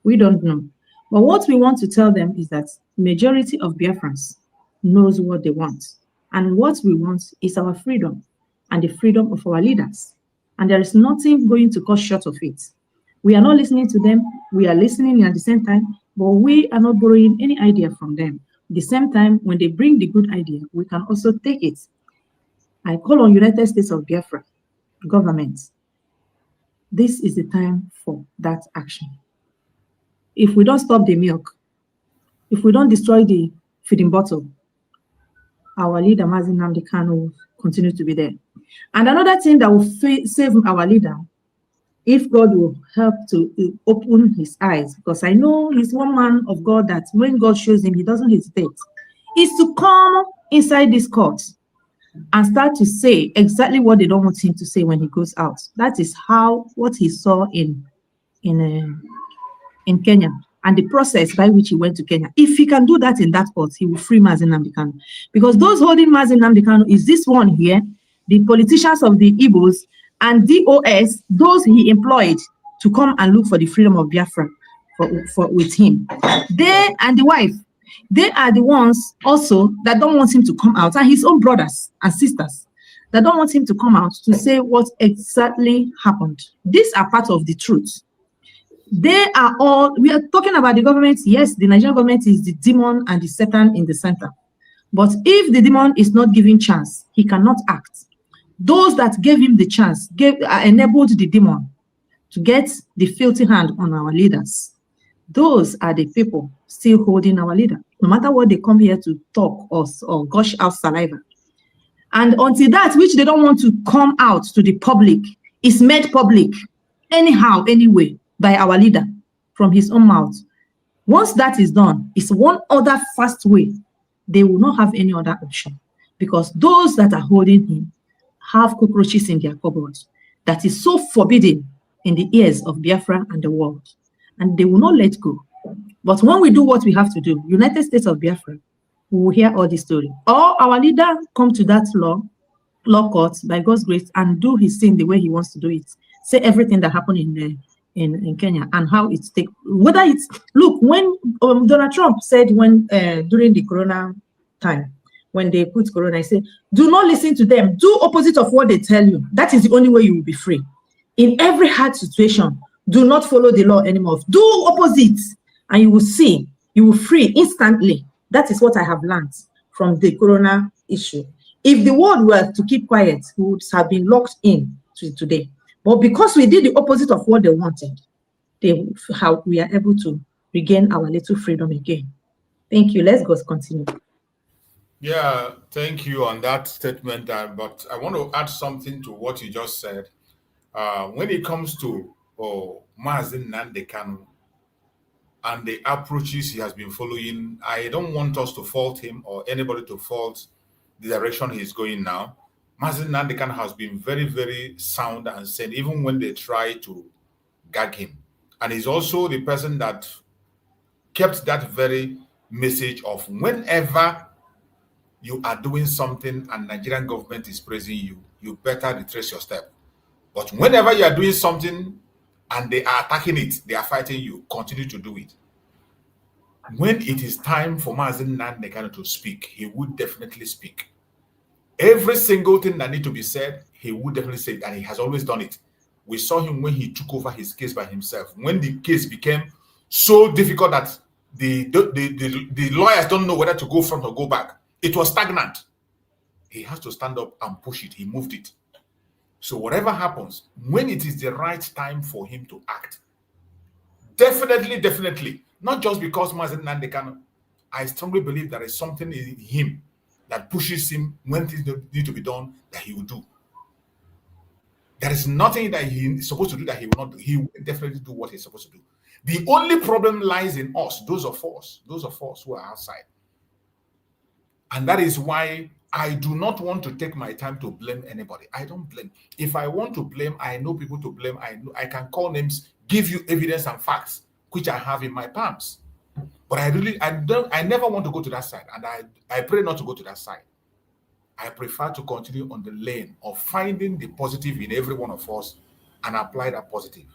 We don't know. But what we want to tell them is that majority of Biafrans knows what they want. And what we want is our freedom and the freedom of our leaders. And there is nothing going to cut short of it. We are not listening to them. We are listening at the same time, but we are not borrowing any idea from them. At the same time, when they bring the good idea, we can also take it. I call on United States of Biafra government. This is the time for that action. If we don't stop the milk, if we don't destroy the feeding bottle, our leader, Mazi Nnamdi Kanu, will continue to be there. And another thing that will save our leader, if God will help to open his eyes, because I know he's one man of God that when God shows him, he doesn't hesitate, is to come inside this court and start to say exactly what they don't want him to say when he goes out. That is what he saw in in Kenya and the process by which he went to Kenya. If he can do that in that court, he will free Mazi Nnamdi Kanu. Because those holding Mazi Nnamdi Kanu is this one here, the politicians of the Igbos and DOS, those he employed to come and look for the freedom of Biafra with him. They and the wife, they are the ones also that don't want him to come out, and his own brothers and sisters that don't want him to come out to say what exactly happened. These are part of the truth. They are all, we are talking about the government. Yes, the Nigerian government is the demon and the Satan in the center. But if the demon is not given chance, he cannot act. Those that gave him the chance, enabled the demon to get the filthy hand on our leaders. Those are the people still holding our leader, no matter what they come here to talk or gush out saliva. And until that which they don't want to come out to the public is made public anyhow, anyway, by our leader from his own mouth. Once that is done, it's one other fast way. They will not have any other option, because those that are holding him have cockroaches in their cupboards that is so forbidding in the ears of Biafra and the world, and they will not let go. But when we do what we have to do, United States of Biafra, we will hear all this story. Or our leader come to that law court by God's grace and do his thing the way he wants to do it. Say everything that happened in Kenya and how it's take. Whether it's, look, when Donald Trump said when during the Corona time, when they put Corona, he said, do not listen to them. Do opposite of what they tell you. That is the only way you will be free. In every hard situation, do not follow the law anymore. Do opposite, and you will see, you will free instantly. That is what I have learned from the Corona issue. If the world were to keep quiet, we would have been locked in today. But because we did the opposite of what they wanted, we are able to regain our little freedom again. Thank you. Let's go continue. Yeah, thank you on that statement. But I want to add something to what you just said. When it comes to Mazi Nnamdi Kanu and the approaches he has been following, I don't want us to fault him or anybody to fault the direction he's going now. Mazi Nnamdi Kanu has been very, very sound and said, even when they try to gag him. And he's also the person that kept that very message of whenever you are doing something and Nigerian government is praising you, you better retrace your step. But whenever you are doing something and they are attacking it, they are fighting you, continue to do it. When it is time for Mazi Nnamdi Kanu to speak, he would definitely speak. Every single thing that needs to be said, he would definitely say it, and he has always done it. We saw him when he took over his case by himself. When the case became so difficult that the lawyers don't know whether to go front or go back, it was stagnant. He has to stand up and push it. He moved it. So whatever happens, when it is the right time for him to act, definitely, not just because Mazi Nnamdi Kanu, I strongly believe there is something in him that pushes him when things need to be done that he will do. There is nothing that he is supposed to do that he will not do. He will definitely do what he's supposed to do. The only problem lies in us, those of us who are outside. And that is why I do not want to take my time to blame anybody. I don't blame. If I want to blame, I know people to blame. I can call names, give you evidence and facts, which I have in my palms. But I never want to go to that side. And I pray not to go to that side. I prefer to continue on the lane of finding the positive in every one of us and apply that positive.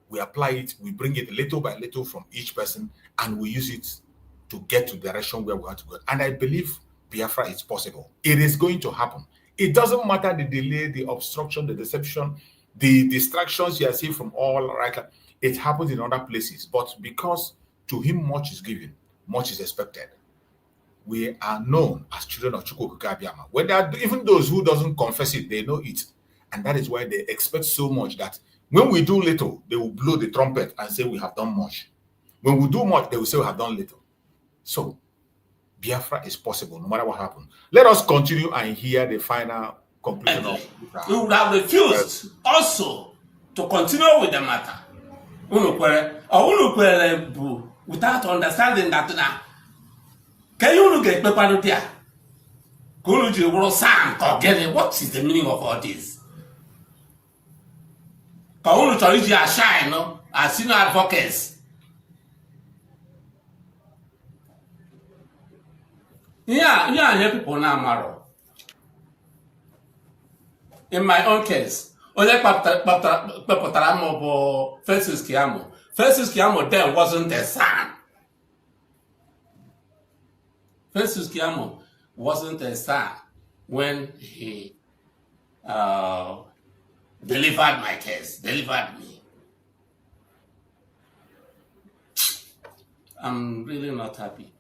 We apply it, we bring it little by little from each person, and we use it to get to the direction where we want to go. And I believe Biafra is possible. It is going to happen. It doesn't matter the delay, the obstruction, the deception, the distractions you are seeing from all right. It happens in other places. But because to him much is given, much is expected. We are known as children of Chukwu Abiyama. Even those who doesn't confess it, they know it. And that is why they expect so much that when we do little, they will blow the trumpet and say we have done much. When we do much, they will say we have done little. So Biafra is possible, no matter what happens. Let us continue and hear the final conclusion of Biafra. We would have refused also to continue with the matter. Without understanding that now. Can you look at Pepanutia? What is the meaning of all this? Shine, as senior advocates. Yeah, people now marrow. In my own case, only Papataramo Festus Kiamo. Festus Kiamo then wasn't the son. Festus Kiamo wasn't a son when he delivered my case, delivered me. I'm really not happy.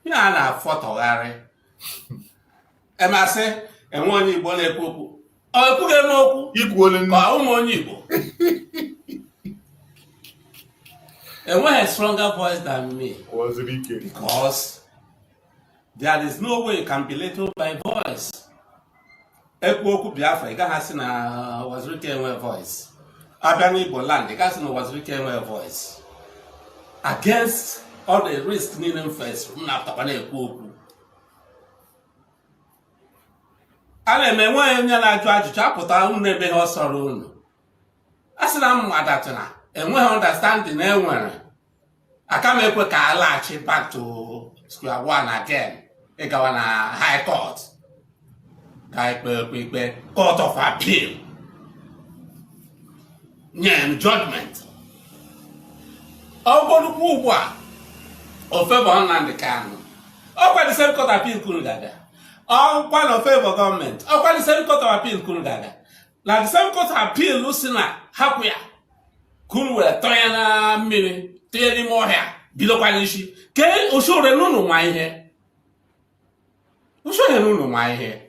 Yeah, and I fought Ogari. And I say, and one you born a cuckoo. Oh, cook a moku. Equal in my own Igbo. And one has stronger voice than me. Was it because there is no way you can be little by voice. Ekwoku Biafra, you can't say was written with voice. Abani Boland, you can't say was written with voice. Against all the risk needing first, after Ekwoku. And then when you're not judge, put out nebe hosorun. I said, I'm mad at her. And we understand the name. I can't make a latch back to square one again. I go on a high court. Court of appeal. Yeah, judgment. I'll go to Kubwa. Or favor Nnamdi Kanu. Oh, by the same court of appeal couldn't gather. Oh, one of favor government. Oh, by the same court of appeal couldn't gather. Like the same court of appeal, Lucina, Hakuya. Couldn't wear Toyana Mini, Tell more here. Below Panishi. Can you show the no my hair? You show the no my hair.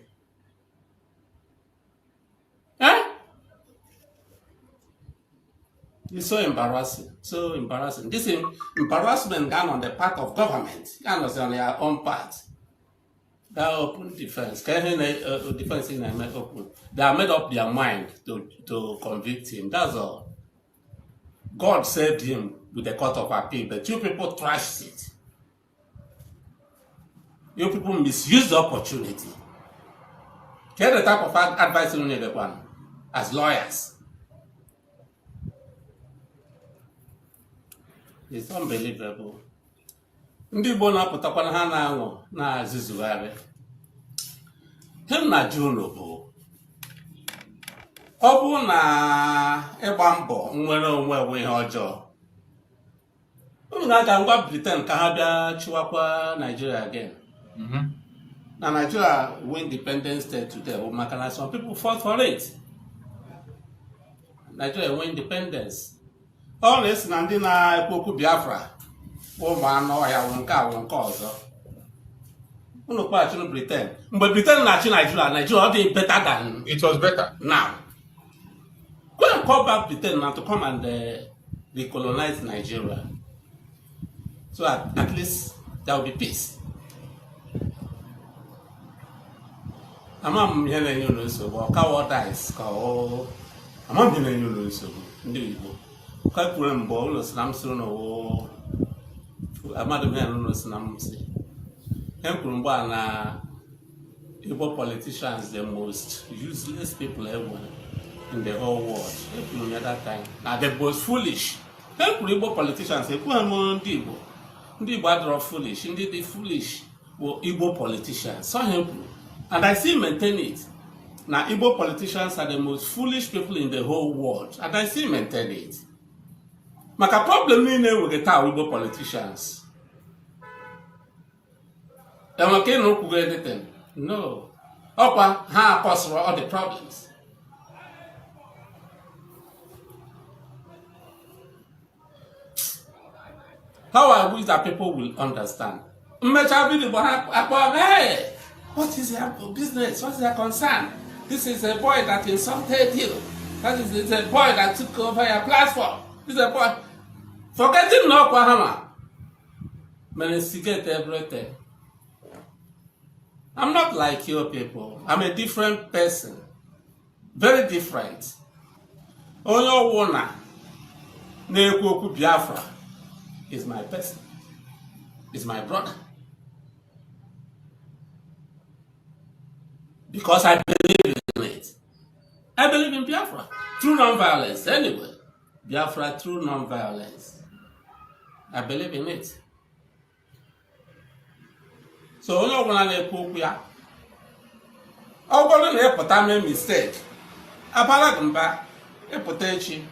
Huh? It's so embarrassing. So embarrassing. This embarrassment done on the part of government. And on their own part. That open defense. Defense in open. They have made up their mind to convict him. That's all. God saved him with the court of appeal, but you people trashed it. You people misused the opportunity. Get the type of advice you need one as lawyers. It's unbelievable. Ndị Igbo na-apụtakwana ha na-aṅụ na-azụzugharị. Hem na Juno bụ ọ bụ na ịgba mbọ nwere onwe bụ ihe ọjọọ. Unu ga-aga ngwa Britain ka ha bịa chiwakwa Nigeria again. Na Nigeria win independent state today, maka na some people fought for it. Nigeria win independence. Ọ na-esi na ndị na-ekwu okwu Biafra ụmụ anụ ọhịa wụ nke a wụ nke ọzọ. Unu kpaghachi na Britain. Mgbe Britain na-achị Nigeria, Nigeria ọ dị better than it was better. Now, go and call back Britain now to come and recolonize Nigeria. So at least there will be peace. Amam yele nyo no so bo ka dice ka o amam yele nyo no so ndi Igbo. Ka kwure mbo ulo sinam so no o amadu me no sinam si. Em kwuru mbo na Igbo politicians the most useless people ever in the whole world. Em at that time. Now the most foolish. Em kwuru Igbo politicians e kwuru mo ndi Igbo. Ndị Igbo are foolish. Ndị dị foolish were Igbo politicians. So helpful. And I still maintain it. Now, Igbo politicians are the most foolish people in the whole world. And I still maintain it. Maka problem niile we get our Igbo politicians. Am I okay no kugo anything? No. Okwa ha cause all the problems. How I wish that people will understand. Hey, what is their business? What is their concern? This is a boy that insulted you. That is a boy that took over your platform. This is a boy. Forgetting no Kwahama. Man, instigate everything. I'm not like you people. I'm a different person. Very different. Onyo Wona Nekwoku Biafra is my person. Is my brother. Because I believe in it. I believe in Biafra. Through non-violence, anyway. Biafra through non-violence. I believe in it. So only one na-ekwu ya. Ọ bụrụ na ịpụta mee mistake, abala gị mba, ịpụta echi,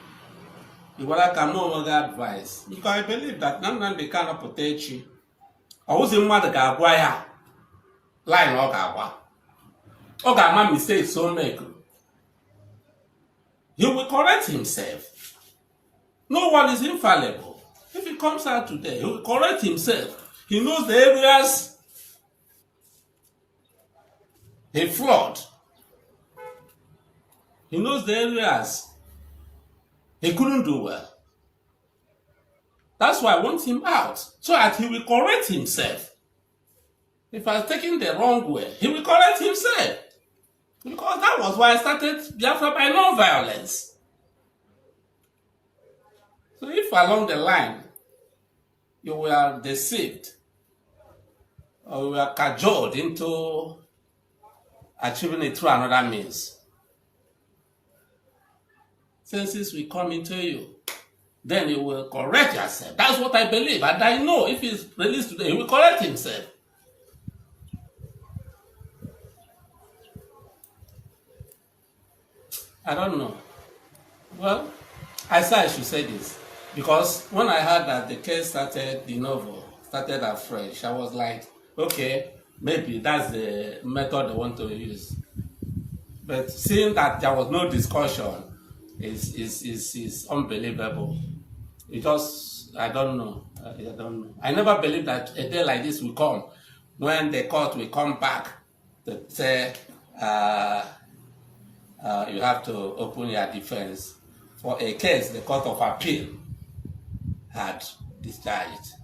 ịgwara ka m onwe gị advice. Because I believe that Nnamdi Kanu pụta echi, ọ wụzi mmadụ ga-agwa ya line ọ ga-agwa. Ọ ga-ama mistake so make. He will correct himself. No one is infallible. If he comes out today, he will correct himself. He knows the areas he flawed. He knows the areas he couldn't do well. That's why I want him out, so that he will correct himself. If I've taken the wrong way, he will correct himself. Because that was why I started Biafra by non-violence. So if along the line you were deceived or you were cajoled into achieving it through another means, senses will come into you. Then you will correct yourself. That's what I believe. And I know if he's released today, he will correct himself. I don't know. Well, I said I should say this. Because when I heard that the case started de novo, started afresh, I was like, okay, maybe that's the method they want to use. But seeing that there was no discussion is unbelievable. It just, I don't know. I never believed that a day like this will come when the court will come back to say you have to open your defense for a case the Court of Appeal had discharged.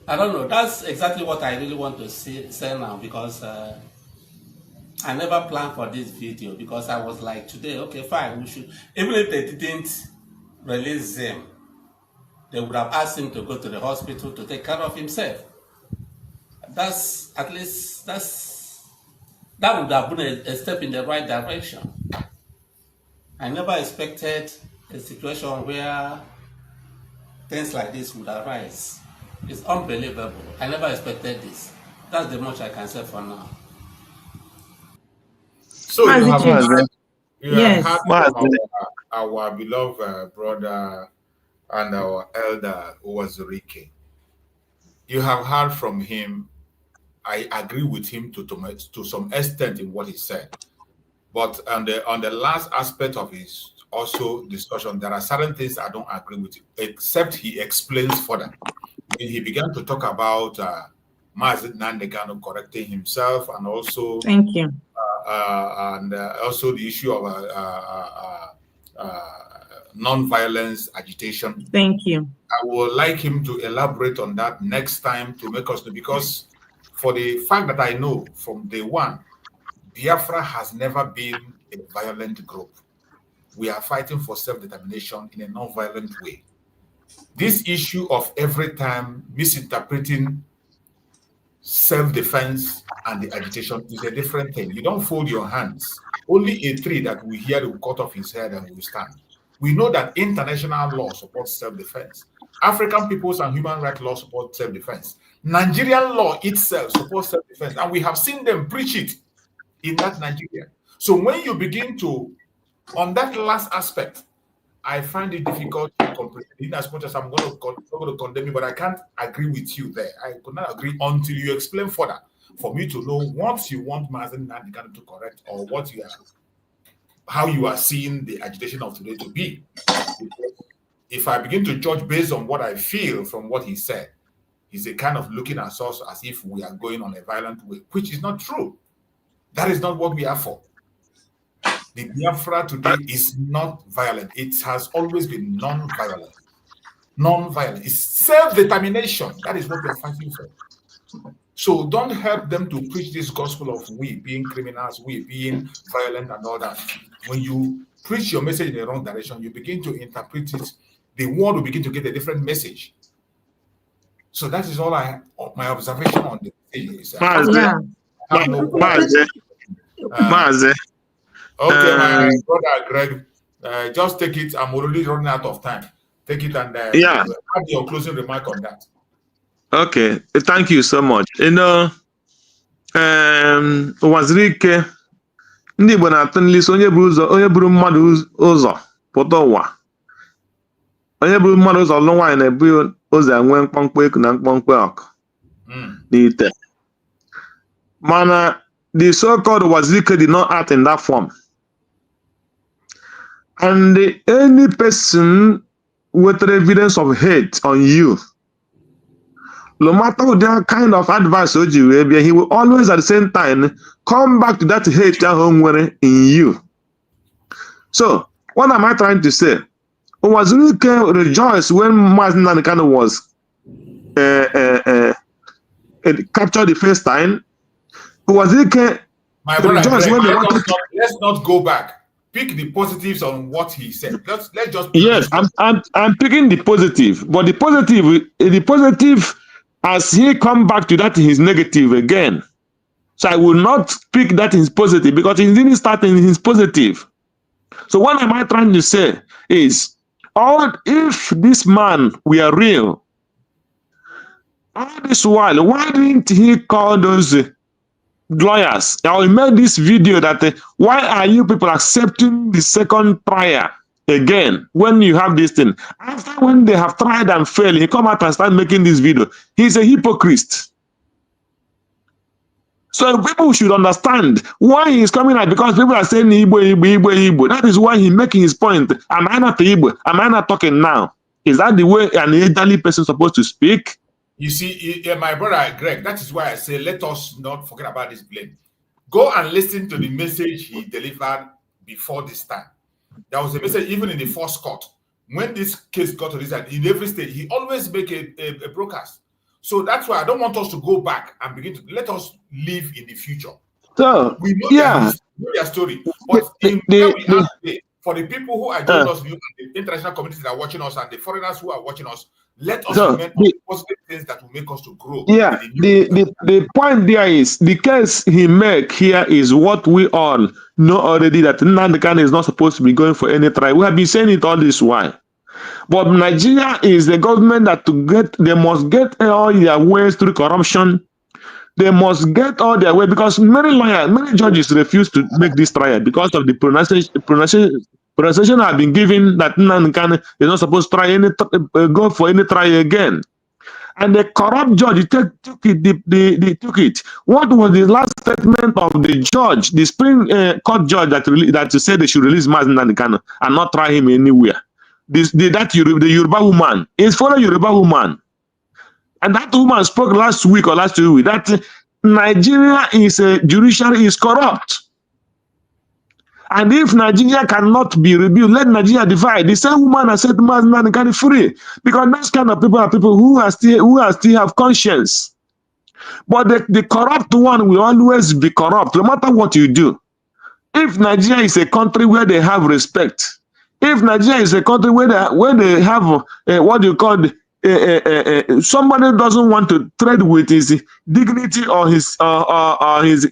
I don't know. That's exactly what I really want to say now, because I never planned for this video, because I was like, today, okay, fine, we should. Even if they didn't release him, they would have asked him to go to the hospital to take care of himself. That's at least that would have been a step in the right direction. I never expected a situation where things like this would arise. It's unbelievable. I never expected this. That's the much I can say for now. So you have Yes. had our beloved brother and our elder who was Ricky. You have heard from him. I agree with him to some extent in what he said. But on the last aspect of his also discussion, there are certain things I don't agree with, except he explains further. When he began to talk about Mazi Nnamdi Kanu correcting himself, and also Thank you. And also the issue of non-violence agitation. Thank you. I would like him to elaborate on that next time to make us know, because for the fact that I know from day one, Biafra has never been a violent group. We are fighting for self-determination in a non-violent way. This issue of every time misinterpreting self-defense and the agitation is a different thing. You don't fold your hands. Only a tree that we hear will cut off his head and will stand. We know that international law supports self-defense. African peoples and human rights law support self-defense. Nigerian law itself supports self-defense, and we have seen them preach it in that Nigeria. So when you begin to, on that last aspect, I find it difficult to comprehend. In as much as I'm going to condemn you, but I can't agree with you there. I could not agree until you explain further for me to know what you want Mazi Nnamdi Kanu to correct, or what you are, how you are seeing the agitation of today to be. If I begin to judge based on what I feel from what he said, he's a kind of looking at us as if we are going on a violent way, which is not true. That is not what we are for. The Biafra today is not violent. It has always been non-violent. Non-violent. It's self-determination. That is what we are fighting for. So don't help them to preach this gospel of we being criminals, we being violent and all that. When you preach your message in the wrong direction, you begin to interpret it. The world will begin to get a different message. So that is all my observation on the thing. Okay, my brother Greg, just take it. I'm already running out of time. Take it and Yeah. have your closing remark on that. Okay. Thank you so much. You know, Wazirike, ndị Igbo na-atụ nlisi onye buru mmadụ ụzọ pụta ụwa. Onye buru mmadụ ụzọ lụ nwaanyị na-ebu ụzọ enwe mkpọmkpọ eku na mkpọmkpọ ọkụ n'ite. Mana the so-called Wazirike did not act in that form. And any person with evidence of hate on you, no matter what kind of advice he will always at the same time come back to that hate in you. So, what am I trying to say? Wazirike rejoiced when Mazi Nnamdi Kanu was captured the first time. Wazirike rejoiced when they wanted to... Let's not go back. Pick the positives on what he said. Let's just... Yes, I'm picking the positive. But the positive, as he come back to that, is negative again. So I will not pick that is positive because he didn't start in his positive. So what am I trying to say is, if this man were real, all this while, why didn't he call those lawyers? I made this video that why are you people accepting the second trial again when you have this thing? After when they have tried and failed, he come out and start making this video. He's a hypocrite. So people should understand why he's coming out, because people are saying Igbo, Igbo, Igbo, Igbo. That is why he's making his point. Am I not Igbo? Am I not talking now? Is that the way an elderly person is supposed to speak? You see, my brother Greg, that is why I say let us not forget about this blame. Go and listen to the message he delivered before this time. There was a message even in the first court. When this case got to this, in every state, he always make a broadcast. So that's why I don't want us to go back and begin to let us live in the future. So we know their story. But for the people who are joining us, the international community that are watching us, and the foreigners who are watching us, let us remember positive things that will make us to grow. Yeah, the point there is the case he make here is what we all know already, that Nnamdi Kanu is not supposed to be going for any trial. We have been saying it all this while. But Nigeria is the government that they must get all their ways through corruption. They must get all their way, because many judges refuse to make this trial because of the pronunciation have been given that Nnamdi Kanu is not supposed to go for any trial again. And the corrupt judge took it. What was the last statement of the judge, the Supreme Court judge that said they should release Mazi Nnamdi Kanu and not try him anywhere? The Yoruba woman is for a Yoruba woman, and that woman spoke last week or last 2 weeks that Nigeria is judiciary is corrupt, and if Nigeria cannot be rebuilt, let Nigeria divide. The same woman has said Mazi Nnamdi Kanu free, because those kind of people are people who still have conscience. But the corrupt one will always be corrupt, no matter what you do. If Nigeria is a country where they have respect, if Nigeria is a country where they have what you call somebody doesn't want to trade with his dignity or his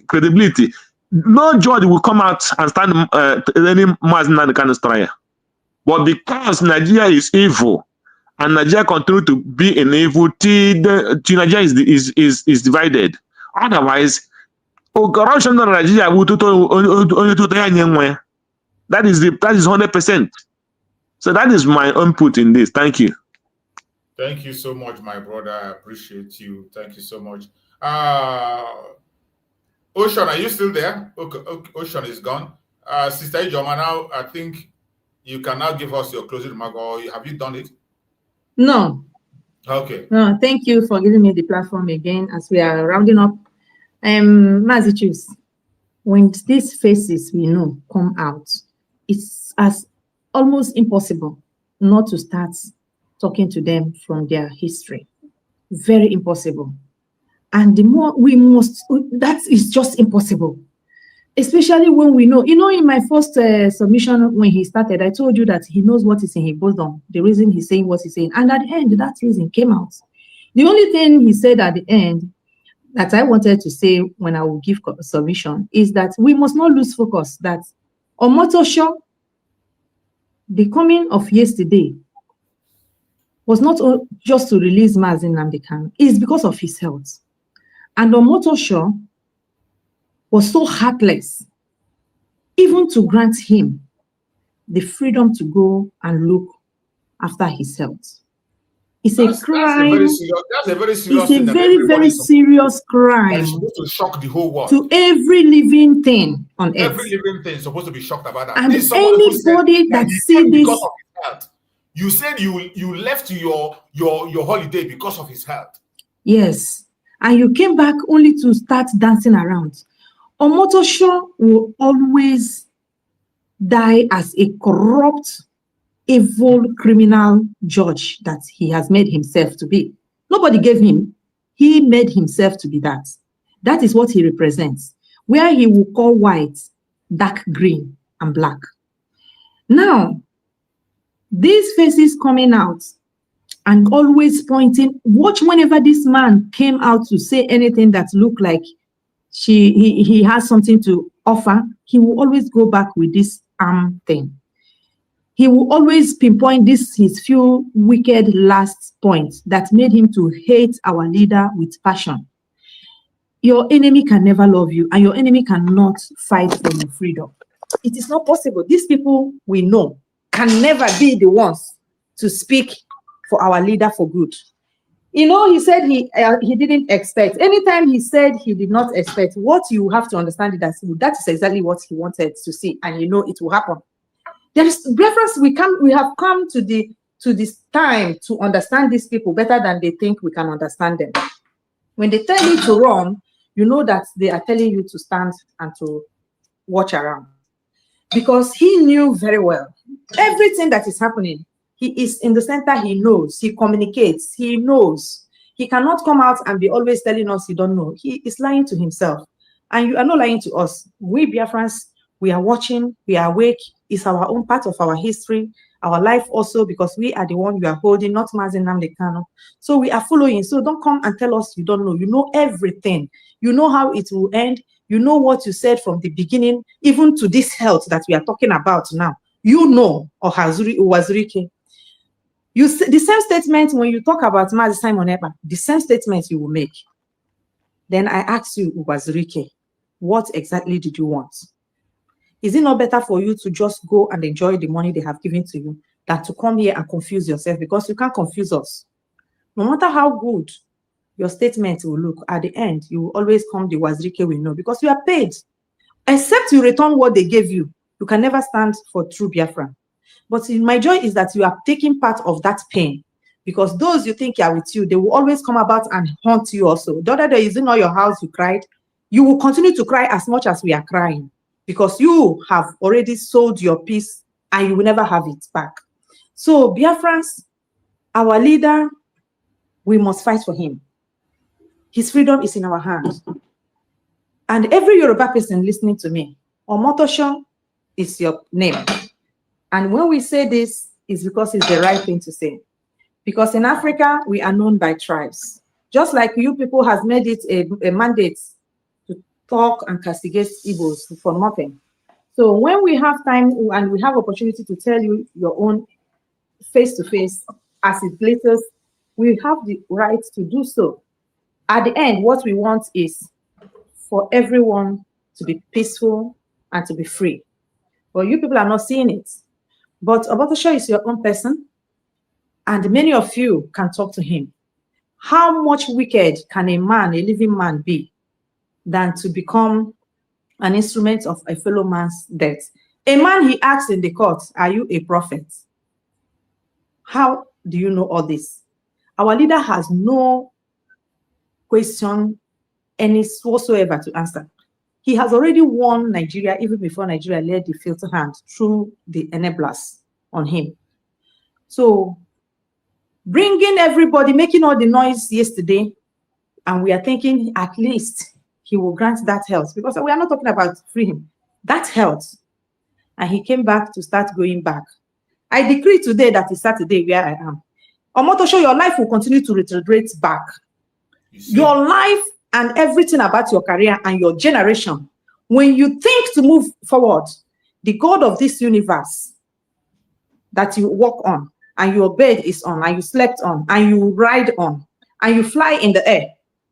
credibility, no judge will come out and stand any Mazi Nnamdi Kanu trial. But because Nigeria is evil and Nigeria continue to be an evil till Nigeria is divided. Otherwise, corruption in Nigeria that is 100%. So that is my input in this. Thank you. Thank you so much, my brother. I appreciate you. Thank you so much. Ocean, are you still there? Okay, Ocean is gone. Sister Ijoma, now I think you can now give us your closing remark, or have you done it? No. Okay. No, thank you for giving me the platform again as we are rounding up. Mazi Chiefs, when these faces we know come out, it's as almost impossible not to start talking to them from their history. Very impossible. And the more we must, that is just impossible. Especially when we know, in my first submission when he started, I told you that he knows what is in his bosom, the reason he's saying what he's saying. And at the end, that reason came out. The only thing he said at the end, that I wanted to say when I will give submission is that we must not lose focus that Omotosho, the coming of yesterday, was not just to release Mazi Nnamdi Kanu, it's because of his health. And Omotosho was so heartless, even to grant him the freedom to go and look after his health. It's a crime. That's a very serious it's thing. A very, very serious crime. It's supposed to shock the whole world. To every living thing on earth. Every living thing is supposed to be shocked about that. And anybody that see this, because of his health. You said you left your holiday because of his health. Yes, and you came back only to start dancing around. Omotosho will always die as a corrupt, evil, criminal judge that he has made himself to be. Nobody gave him. He made himself to be that. That is what he represents, where he will call white, dark green, and black. Now, these faces coming out and always pointing, watch whenever this man came out to say anything that looked like he has something to offer, he will always go back with this thing. He will always pinpoint his few wicked last points that made him to hate our leader with passion. Your enemy can never love you, and your enemy cannot fight for your freedom. It is not possible. These people we know can never be the ones to speak for our leader for good. You know, he said he didn't expect. Anytime he said he did not expect, what you have to understand is that is exactly what he wanted to see, and you know it will happen. There is reference. We have come to this time to understand these people better than they think we can understand them. When they tell you to run, you know that they are telling you to stand and to watch around, because he knew very well everything that is happening. He is in the center. He knows. He communicates. He knows. He cannot come out and be always telling us he don't know. He is lying to himself, and you are not lying to us. We Biafrans, we are watching. We are awake. It's our own part of our history, our life also, because we are the one you are holding, not Mazi Nnamdi Kanu. So we are following. So don't come and tell us you don't know. You know everything. You know how it will end. You know what you said from the beginning, even to this health that we are talking about now. You know, or Wazirike. You say the same statement when you talk about Mazi Simon Ekpa, the same statement you will make. Then I ask you, Wazirike, what exactly did you want? Is it not better for you to just go and enjoy the money they have given to you than to come here and confuse yourself? Because you can't confuse us. No matter how good your statement will look, at the end, you will always come the Wazirike we know, because you are paid. Except you return what they gave you, you can never stand for true Biafra. But my joy is that you are taking part of that pain, because those you think are with you, they will always come about and haunt you also. The other day, is in all your house you cried, you will continue to cry as much as we are crying, because you have already sold your peace and you will never have it back. So Biafrans, our leader, we must fight for him. His freedom is in our hands. And every Yoruba person listening to me, Omotosho is your name. And when we say this, it's because it's the right thing to say. Because in Africa, we are known by tribes. Just like you people has made it a mandate to talk and castigate Igbos for nothing. So when we have time and we have opportunity to tell you your own face-to-face as it glitters, we have the right to do so. At the end, what we want is for everyone to be peaceful and to be free. But you people are not seeing it. But Omotosho is your own person, and many of you can talk to him. How much wicked can a man, a living man, be than to become an instrument of a fellow man's death? A man, he asks in the court, are you a prophet? How do you know all this? Our leader has no question any whatsoever to answer. He has already won Nigeria even before Nigeria laid the filthy hand through the enablers on him. So bringing everybody, making all the noise yesterday, and we are thinking at least he will grant that health, because we are not talking about free him, that health. And he came back to start going back. I decree today that is Saturday where I am. Omotosho, your life will continue to retrograde back. Your life and everything about your career and your generation, when you think to move forward, the God of this universe that you walk on, and your bed is on, and you slept on, and you ride on, and you fly in the air,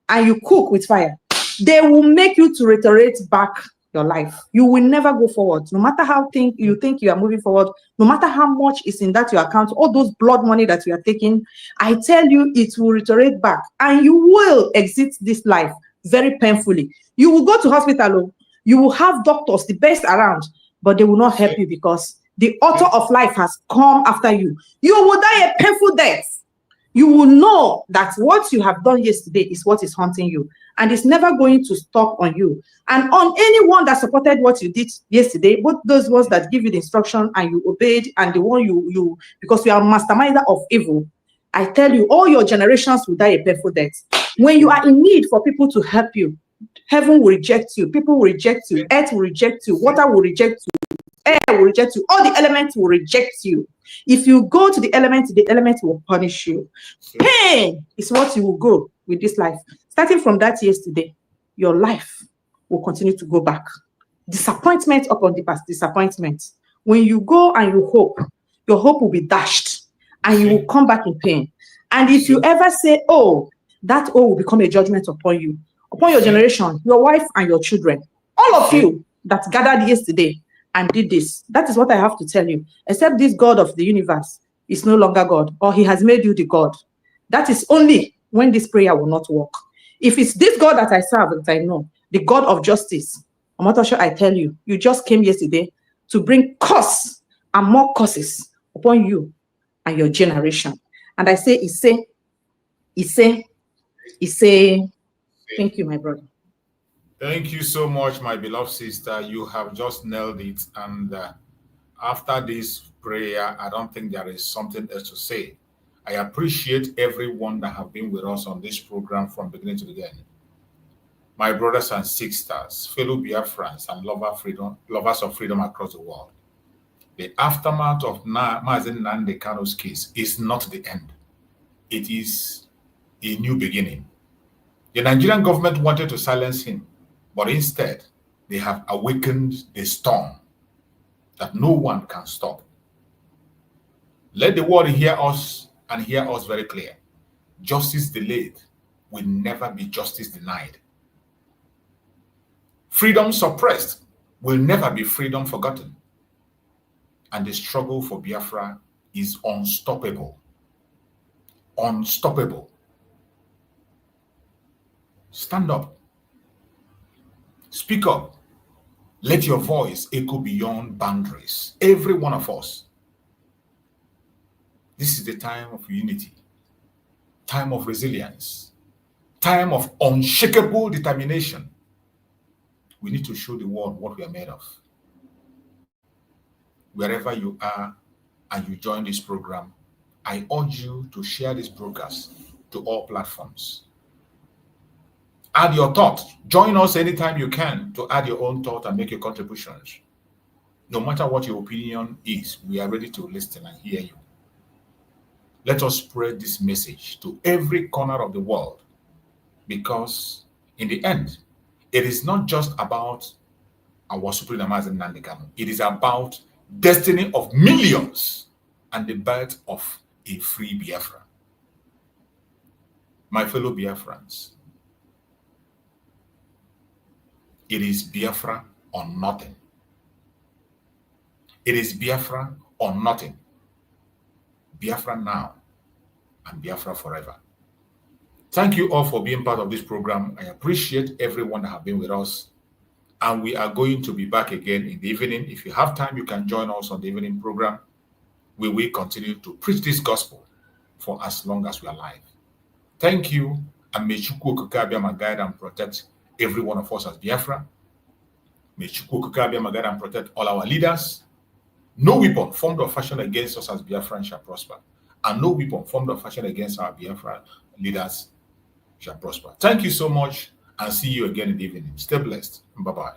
and you cook with fire, they will make you to reiterate back your life. You will never go forward. No matter how you think you are moving forward, no matter how much is in that your account, all those blood money that you are taking, I tell you, it will reiterate back, and you will exit this life very painfully. You will go to hospital, you will have doctors, the best around, but they will not help you because the author of life has come after you. You will die a painful death. You will know that what you have done yesterday is what is haunting you, and it's never going to stop on you and on anyone that supported what you did yesterday, both those ones that give you the instruction and you obeyed, and the one you because you are a masterminder of evil. I tell you, all your generations will die a painful death. When you are in need for people to help you, heaven will reject you, people will reject you, earth will reject you, water will reject you, air will reject you, all the elements will reject you. If you go to the element will punish you. Pain is what you will go with this life. Starting from that yesterday, your life will continue to go back. Disappointment upon the past disappointment. When you go and you hope, your hope will be dashed and you will come back in pain. And if you ever say, oh, that will become a judgment upon you, upon your generation, your wife and your children, all of you that gathered yesterday and did this. That is what I have to tell you. Except this God of the universe is no longer God, or he has made you the God. That is only when this prayer will not work. If it's this God that I serve, that I know, the God of justice, Omatosho, I tell you, you just came yesterday to bring curse and more curses upon you and your generation. And I say, thank you, my brother. Thank you so much, my beloved sister. You have just nailed it. And after this prayer, I don't think there is something else to say. I appreciate everyone that have been with us on this program from beginning to the end. My brothers and sisters, fellow Biafrans and lovers of freedom across the world. The aftermath of Mazi Nnamdi Kanu's case is not the end. It is a new beginning. The Nigerian government wanted to silence him, but instead, they have awakened the storm that no one can stop. Let the world hear us and hear us very clear. Justice delayed will never be justice denied. Freedom suppressed will never be freedom forgotten. And the struggle for Biafra is unstoppable. Unstoppable. Stand up. Speak up. Let your voice echo beyond boundaries. Every one of us. This is the time of unity, time of resilience, time of unshakable determination. We need to show the world what we are made of. Wherever you are and you join this program, I urge you to share this broadcast to all platforms. Add your thoughts. Join us anytime you can to add your own thought and make your contributions. No matter what your opinion is, we are ready to listen and hear you. Let us spread this message to every corner of the world, because in the end, it is not just about our Supreme Mazi Nnamdi Kanu. It is about destiny of millions and the birth of a free Biafra. My fellow Biafrans, it is Biafra or nothing. It is Biafra or nothing. Biafra now and Biafra forever. Thank you all for being part of this program. I appreciate everyone that have been with us. And we are going to be back again in the evening. If you have time, you can join us on the evening program. We will continue to preach this gospel for as long as we are alive. Thank you. And may Chukwu Okike Abiama guide and protect every one of us as Biafra. May Chukwu Okike Abiama guide and protect all our leaders. No weapon formed or fashioned against us as Biafrans shall prosper. And no weapon formed or fashioned against our Biafra leaders shall prosper. Thank you so much, and see you again in the evening. Stay blessed. Bye-bye.